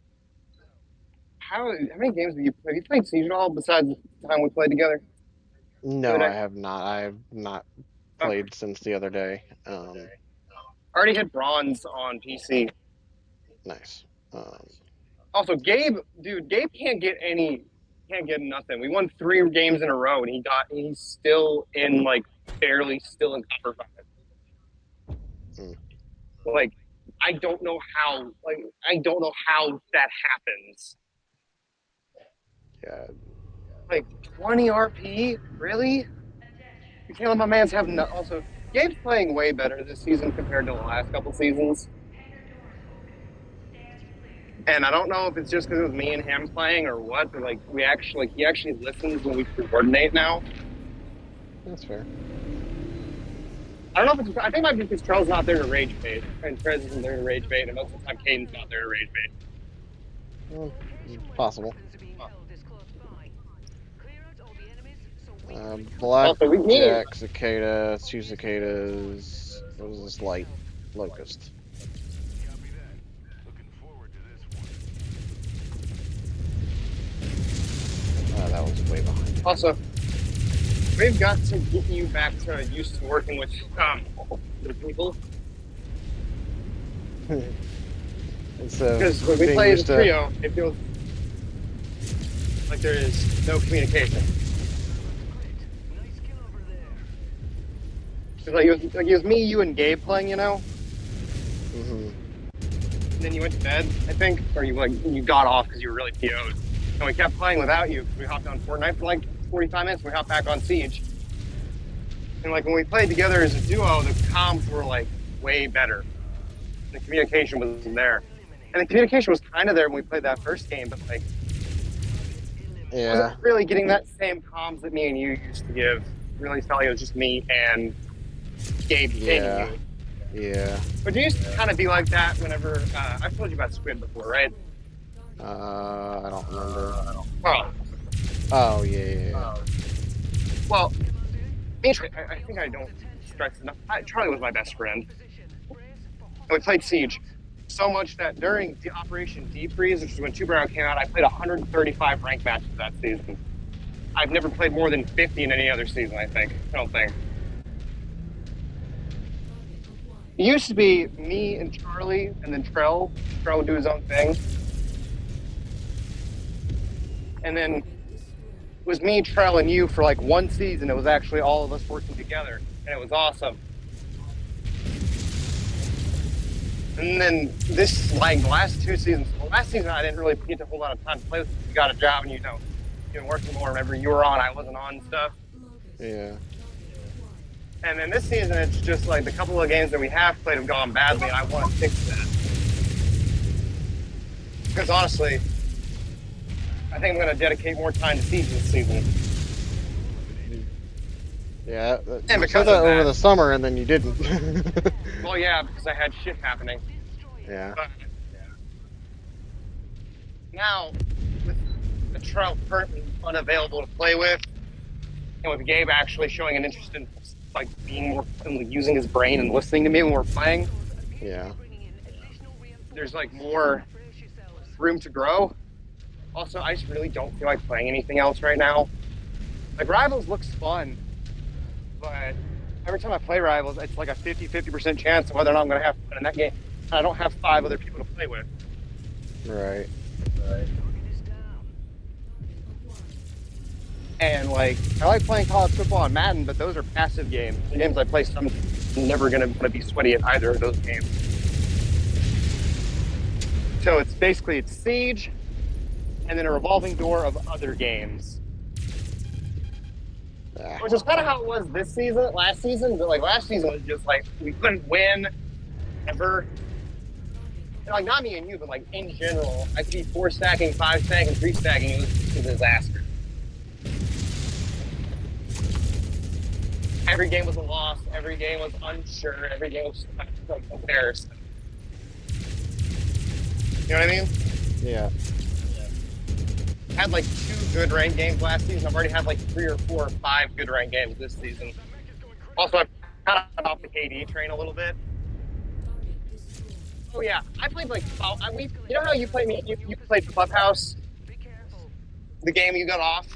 how many games have you played Siege at all besides the time we played together? No, I have not. I have not Okay. played since the other day. I already hit bronze on PC. Nice. Also, Gabe can't get nothing. We won 3 games in a row, and he's still in barely still in copper 5. Mm. Like, I don't know how that happens. Yeah. Like 20 RP, really? You can't let my man's have no. Also, Gabe's playing way better this season compared to the last couple seasons. And I don't know if it's just because it was me and him playing or what, but he actually listens when we coordinate now. That's fair. I don't know if I think it might be because Charles not there to rage bait, and Trez isn't there to rage bait, and most of the time Caden's not there to rage bait. Well, possible. Black Jack, cicada, 2 cicadas. What was this light? Locust. Copy that. Looking forward to this one. That was way behind. Also, we've got to get you back to used to working with the people. So, Because when we play as a trio, it feels like there is no communication. It was me, you, and Gabe playing, you know? Mm-hmm. And then you went to bed, I think, or you got off because you were really PO'd. And we kept playing without you. We hopped on Fortnite for 45 minutes, we hopped back on Siege. And when we played together as a duo, the comms were way better. The communication wasn't there. And the communication was kind of there when we played that first game, but yeah, wasn't really getting that same comms that me and you used to give. Really felt like it was just me and Gabe yeah, and you. yeah. But you used to kind of be like that whenever I've told you about Squid before, right? I don't remember. Well, Oh yeah. well, I think I don't stress enough. Charlie was my best friend, and we played Siege so much that during the Operation Defreeze, which is when Two Barrel came out, I played 135 ranked matches that season. I've never played more than 50 in any other season, I don't think. It used to be me and Charlie, and then Trell. Trell would do his own thing. and then it was me trailing you for like one season. It was actually all of us working together, and it was awesome. And then this, like the last 2 seasons, last season I didn't really get a whole lot of time to play with you. You got a job and you've been working more. Whenever you were on, I wasn't on and stuff. Yeah. And then this season, it's just like the couple of games that we have played have gone badly, and I want to fix that. Because honestly, I think I'm going to dedicate more time to Siege this season. Yeah. And You because said that of over that- the summer, and then you didn't. Well, yeah, because I had shit happening. Yeah. But now, with the trial currently unavailable to play with, and with Gabe actually showing an interest in like being more using his brain and listening to me when we're playing, Yeah. there's like more room to grow. Also, I just really don't feel like playing anything else right now. Like Rivals looks fun, but every time I play Rivals, it's like a 50% chance of whether or not I'm going to have fun in that game. And I don't have 5 other people to play with. Right. And like, I like playing college football and Madden, but those are passive games. The games I play, I'm never going to be sweaty at either of those games. So it's Siege, and then a revolving door of other games. Ah. Which is kind of how it was last season. But like last season was just like, we couldn't win ever. And, like not me and you, but like in general, I could be 4 stacking, 5 stacking, 3 stacking. It was a disaster. Every game was a loss. Every game was unsure. Every game was like embarrassing. You know what I mean? Yeah. I had like 2 good ranked games last season. I've already had like 3 or 4 or 5 good ranked games this season. Also, I've kind of off the KD train a little bit. Oh yeah, I played like you know how you played me? You played Clubhouse, the game you got off.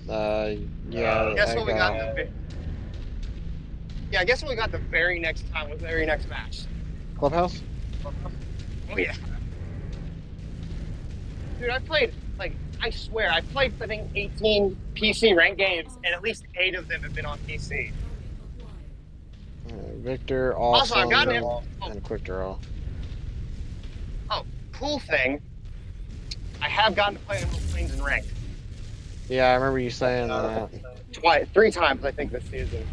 Yeah. Guess what we got? Yeah, guess what we got the very next time was the very next match. Clubhouse? Oh yeah. Dude, I played, like, I swear, I played, I think, 18 PC ranked games, and at least 8 of them have been on PC. Victor, Also, I've Awesome, gotten and Quick Draw. Oh, cool thing. I have gotten to play Emerald Plains in ranked. Yeah, I remember you saying that. 3 times, I think, this season.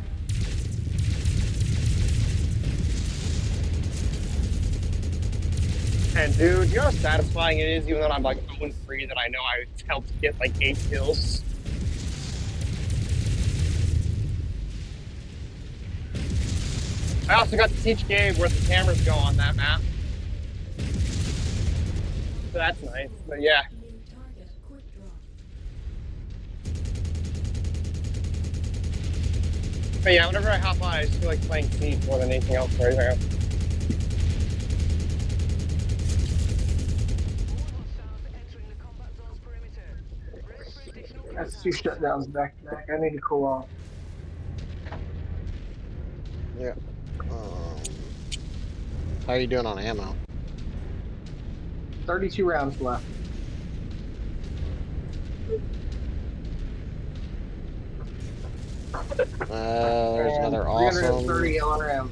And dude, you know how satisfying it is, even though I'm like 0-3, that I know I helped get like 8 kills. I also got to teach Gabe where the cameras go on that map. So that's nice. But yeah. But yeah, whenever I hop on, I just feel like playing Siege more than anything else right now. That's 2 shutdowns back to back. I need to cool off. Yeah. How are you doing on ammo? 32 rounds left. There's another awesome. 330 LRM.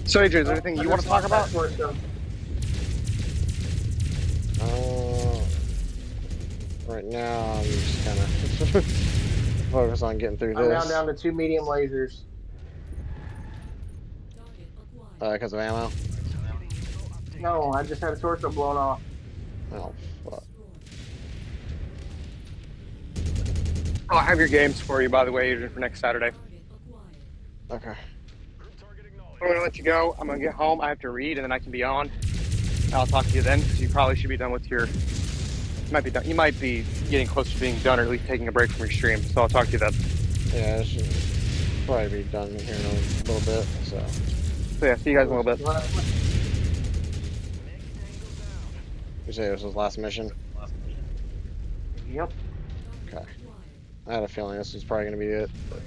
So, AJ, is there anything you want to talk about? Right now, I'm just kind of focus on getting through I'm now this. down to 2 medium lasers. Because of ammo. No, I just had a torso blown off. Oh, fuck. Oh, I have your games for you, by the way, Adrian, for next Saturday. Okay. I'm going to let you go. I'm going to get home. I have to read, and then I can be on. I'll talk to you then, because you probably should be done with your... You might be done. You might be getting close to being done, or at least taking a break from your stream. So I'll talk to you then. Yeah, it should probably be done here in a little bit, so... So yeah, see you guys in a little bit. You say it was his last mission? Yep. Okay. I had a feeling this was probably going to be it. But...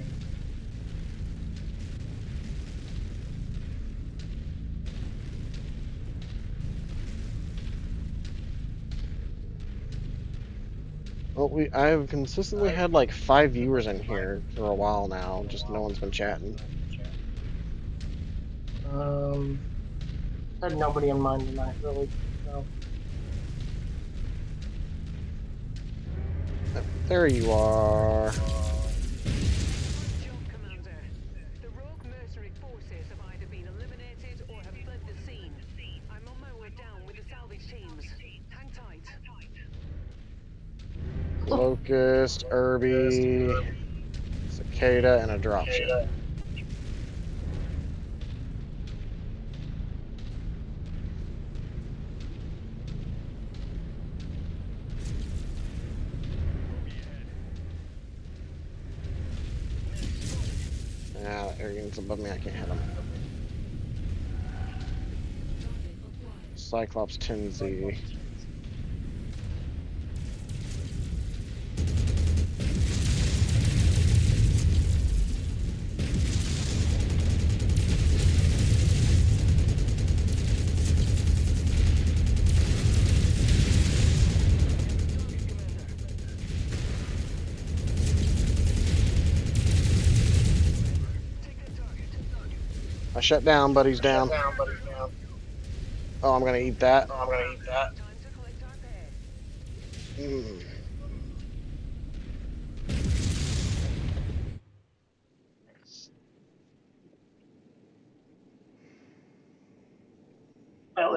Well, I've consistently had like 5 viewers in here for a while now. Just no one's been chatting. Had nobody in mind tonight, really. So. There you are. Good job, Commander. The rogue mercenary forces have either been eliminated or have fled the scene. I'm on my way down with the salvage teams. Hang tight. Locust, Irby, Cicada, and a dropship. Ah, Arrogance above me, I can't hit him. Cyclops 10Z. I shut down, but he's down. Oh, I'm gonna eat that. Time to collect our pay. Mm. Well,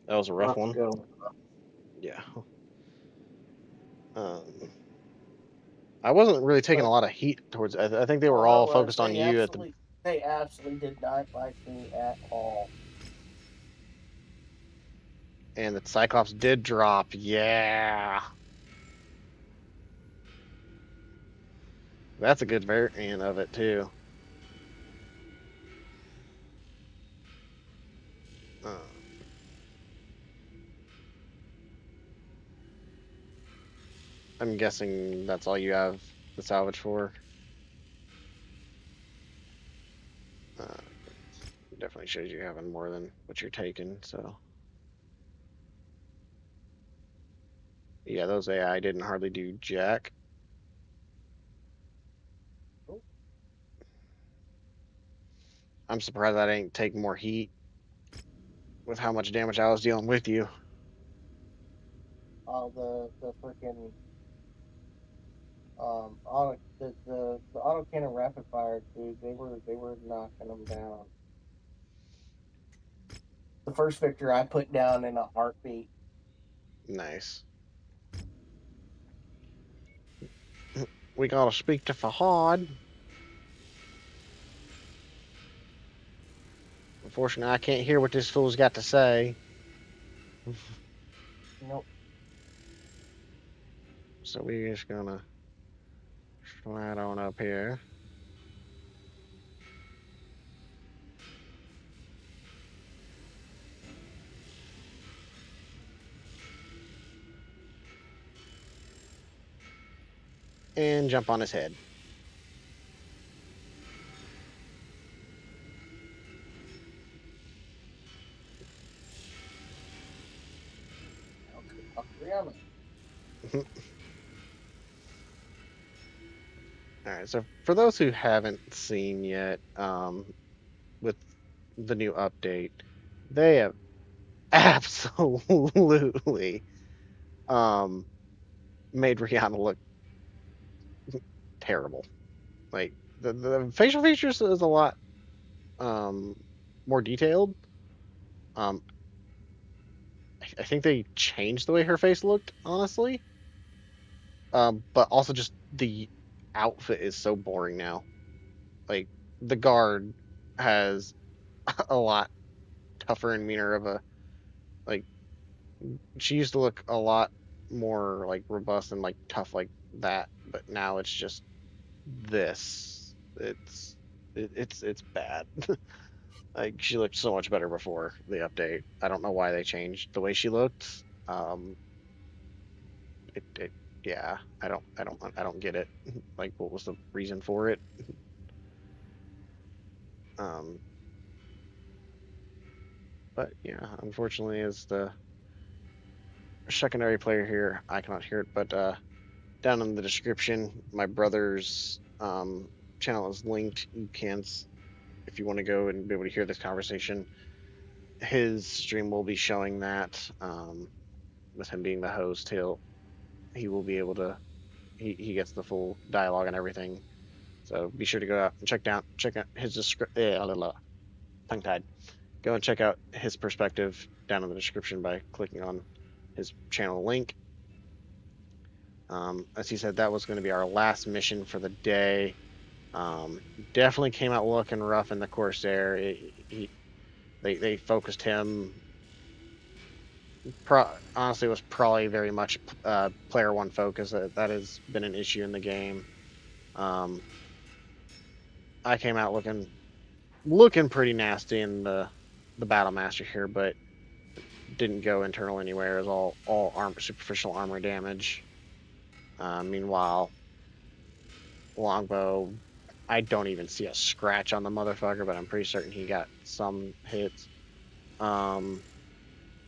That was a rough one. go. Yeah. I wasn't really taking a lot of heat towards. I think they were all focused on you at the. They absolutely did not like me at all. And the Cyclops did drop. Yeah. That's a good variant of it too. Uh, I'm guessing that's all you have the salvage for. Uh, Definitely shows you having more than what you're taking. So yeah, those AI didn't hardly do jack. I'm surprised I didn't take more heat with how much damage I was dealing with you. The freaking the autocannon rapid fire, dude. They were knocking them down. The first victor I put down in a heartbeat. Nice. We gotta speak to Fahad. Unfortunately, I can't hear what this fool's got to say. Nope. So we're just gonna slide on up here. And jump on his head. All right, so for those who haven't seen yet, with the new update, they have absolutely um made Rihanna look terrible. Like the facial features is a lot um more detailed. Um, I think they changed the way her face looked, honestly. But also just the outfit is so boring now. Like the guard has a lot tougher and meaner of a like. She used to look a lot more like robust and like tough like that, but now it's just this. It's bad. Like she looked so much better before the update. I don't know why they changed the way she looked. It yeah, I don't get it. Like, what was the reason for it? Um, but yeah, unfortunately, as the secondary player here, I cannot hear it. But down in the description, my brother's channel is linked. You can, if you want to go and be able to hear this conversation, his stream will be showing that. With him being the host, he will be able to he gets the full dialogue and everything. So be sure to go out and check out his tongue tied. Go and check out his perspective down in the description by clicking on his channel link. As he said, that was going to be our last mission for the day. Um, Definitely came out looking rough in the Corsair. They focused him. Honestly, it was probably very much player one focus. That has been an issue in the game. Um, I came out looking pretty nasty in the battle master here, but didn't go internal anywhere. It was all superficial armor damage. Meanwhile, longbow, I don't even see a scratch on the motherfucker, but I'm pretty certain he got some hits. Um,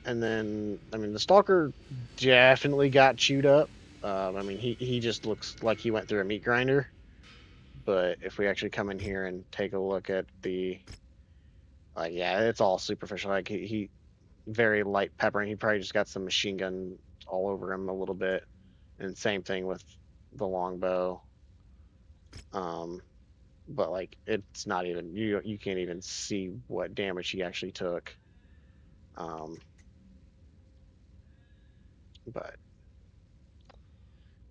and then the stalker definitely got chewed up. He just looks like he went through a meat grinder. But if we actually come in here and take a look at yeah, it's all superficial. Like he very light peppering. He probably just got some machine gun all over him a little bit. And same thing with the longbow. Um, but like it's not even you can't even see what damage he actually took. Um, but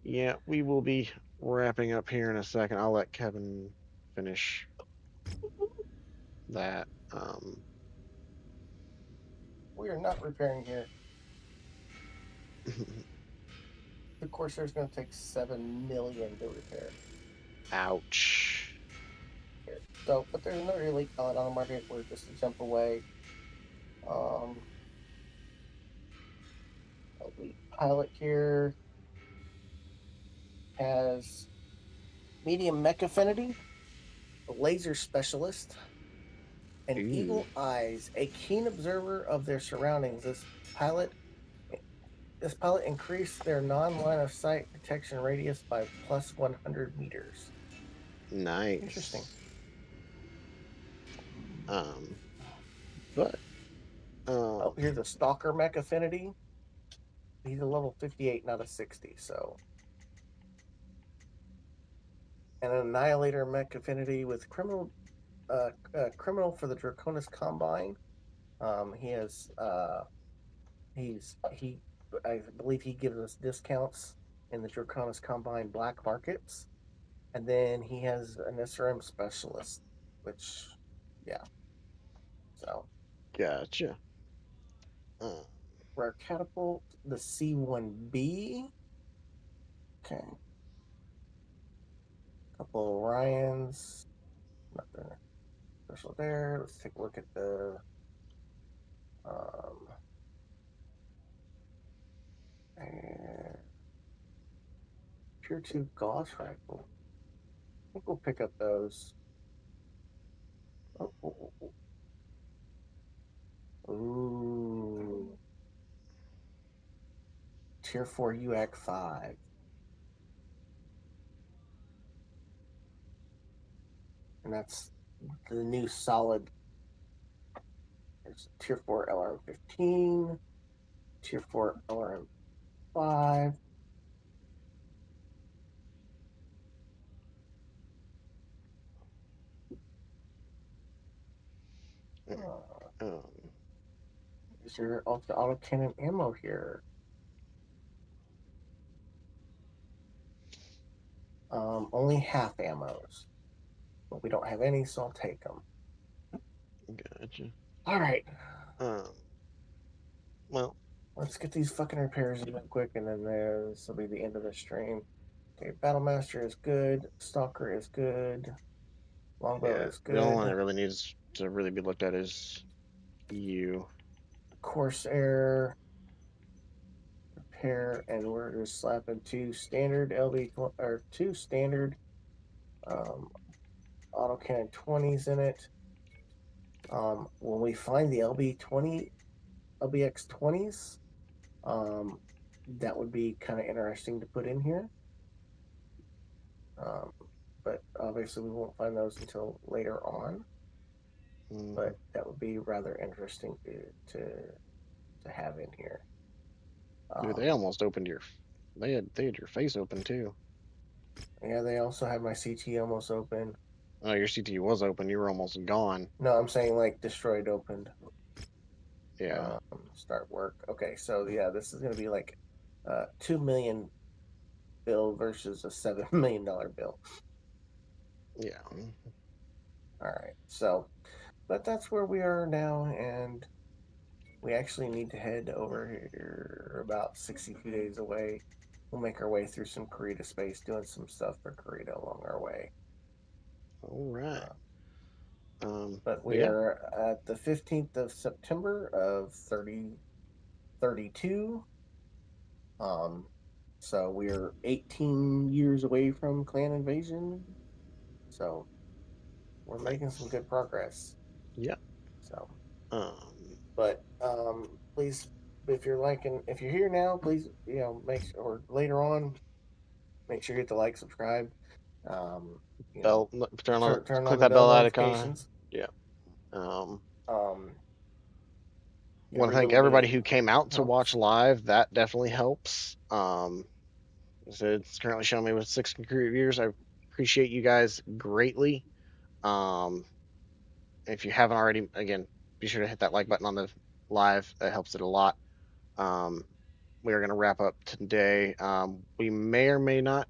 yeah, we will be wrapping up here in a second. I'll let Kevin finish that. We are not repairing here. The Corsair is going to take 7 million to repair. Ouch. So, but there's another elite pilot on the market. We're just a jump away. Elite pilot here has medium mech affinity, a laser specialist, and Ooh. eagle eyes, a keen observer of their surroundings. This pilot increased their non-line of sight detection radius by plus 100 meters. Nice. Interesting. But oh, here's a stalker mech affinity. He's a level 58, not a 60, so. And an annihilator mech affinity with criminal for the Draconis Combine. He has I believe he gives us discounts in the Draconis Combine black markets. And then he has an SRM specialist, which, yeah. So. Gotcha. Rare catapult, the C1B. Okay. Couple Orions. Nothing special there. Let's take a look at the and Tier 2 Gauss rifle. I think we'll pick up those. Ooh. Tier 4 UAC 5. And that's the new solid. There's Tier 4 LRM-15, Tier 4 LRM-5. Is there also autocannon ammo here? Only half ammos. But we don't have any, so I'll take them. Gotcha. All right. Well, let's get these fucking repairs done quick, and then this will be the end of the stream. Okay, Battlemaster is good. Stalker is good. Longbow is good. The only one that really needs to really be looked at is you. Corsair repair, and we're just slapping two standard or two standard autocannon 20s in it. When we find the LBX 20s, that would be kind of interesting to put in here. Um, but obviously we won't find those until later on. Mm-hmm. But that would be rather interesting to have in here. Dude, they almost opened your. They had your face open too. Yeah, they also had my CT almost open. Oh, your CT was open. You were almost gone. No, I'm saying like destroyed opened. Yeah. Start work. Okay, so yeah, this is gonna be like 2 million bill versus a $7 million bill. Yeah. All right, so but that's where we are now, and we actually need to head over here about 62 days away. We'll make our way through some Karita space, doing some stuff for Karita along our way. All right. But But we yeah. are at the 15th of September of 3032. Um, so we're 18 years away from clan invasion. So we're making some Nice. good progress. Yeah. So, Um. but please, if you're here now, please, or later on, make sure you hit the like, subscribe, um, you know, Bell. Turn on. turn on Click the that bell bell icon. notifications. Yeah. Um. Um, Want to every thank little everybody bit who came out to watch helps. live. That definitely helps. So it's currently showing me with 6 concurrent viewers. I appreciate you guys greatly. Um, if you haven't already, again, be sure to hit that like button on the live. That helps it a lot. Um, we are going to wrap up today. We may or may not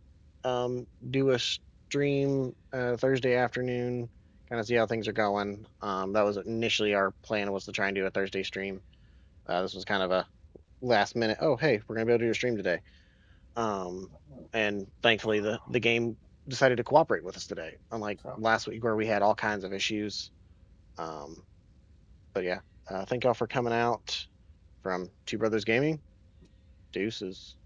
do a stream Thursday afternoon, kind of see how things are going. That was initially our plan, was to try and do a Thursday stream. This was kind of a last minute. Oh, hey, we're going to be able to do a stream today. Um, and thankfully, the game decided to cooperate with us today, unlike So, last week where we had all kinds of issues. But yeah, thank y'all for coming out from Two Brothers Gaming. Deuces.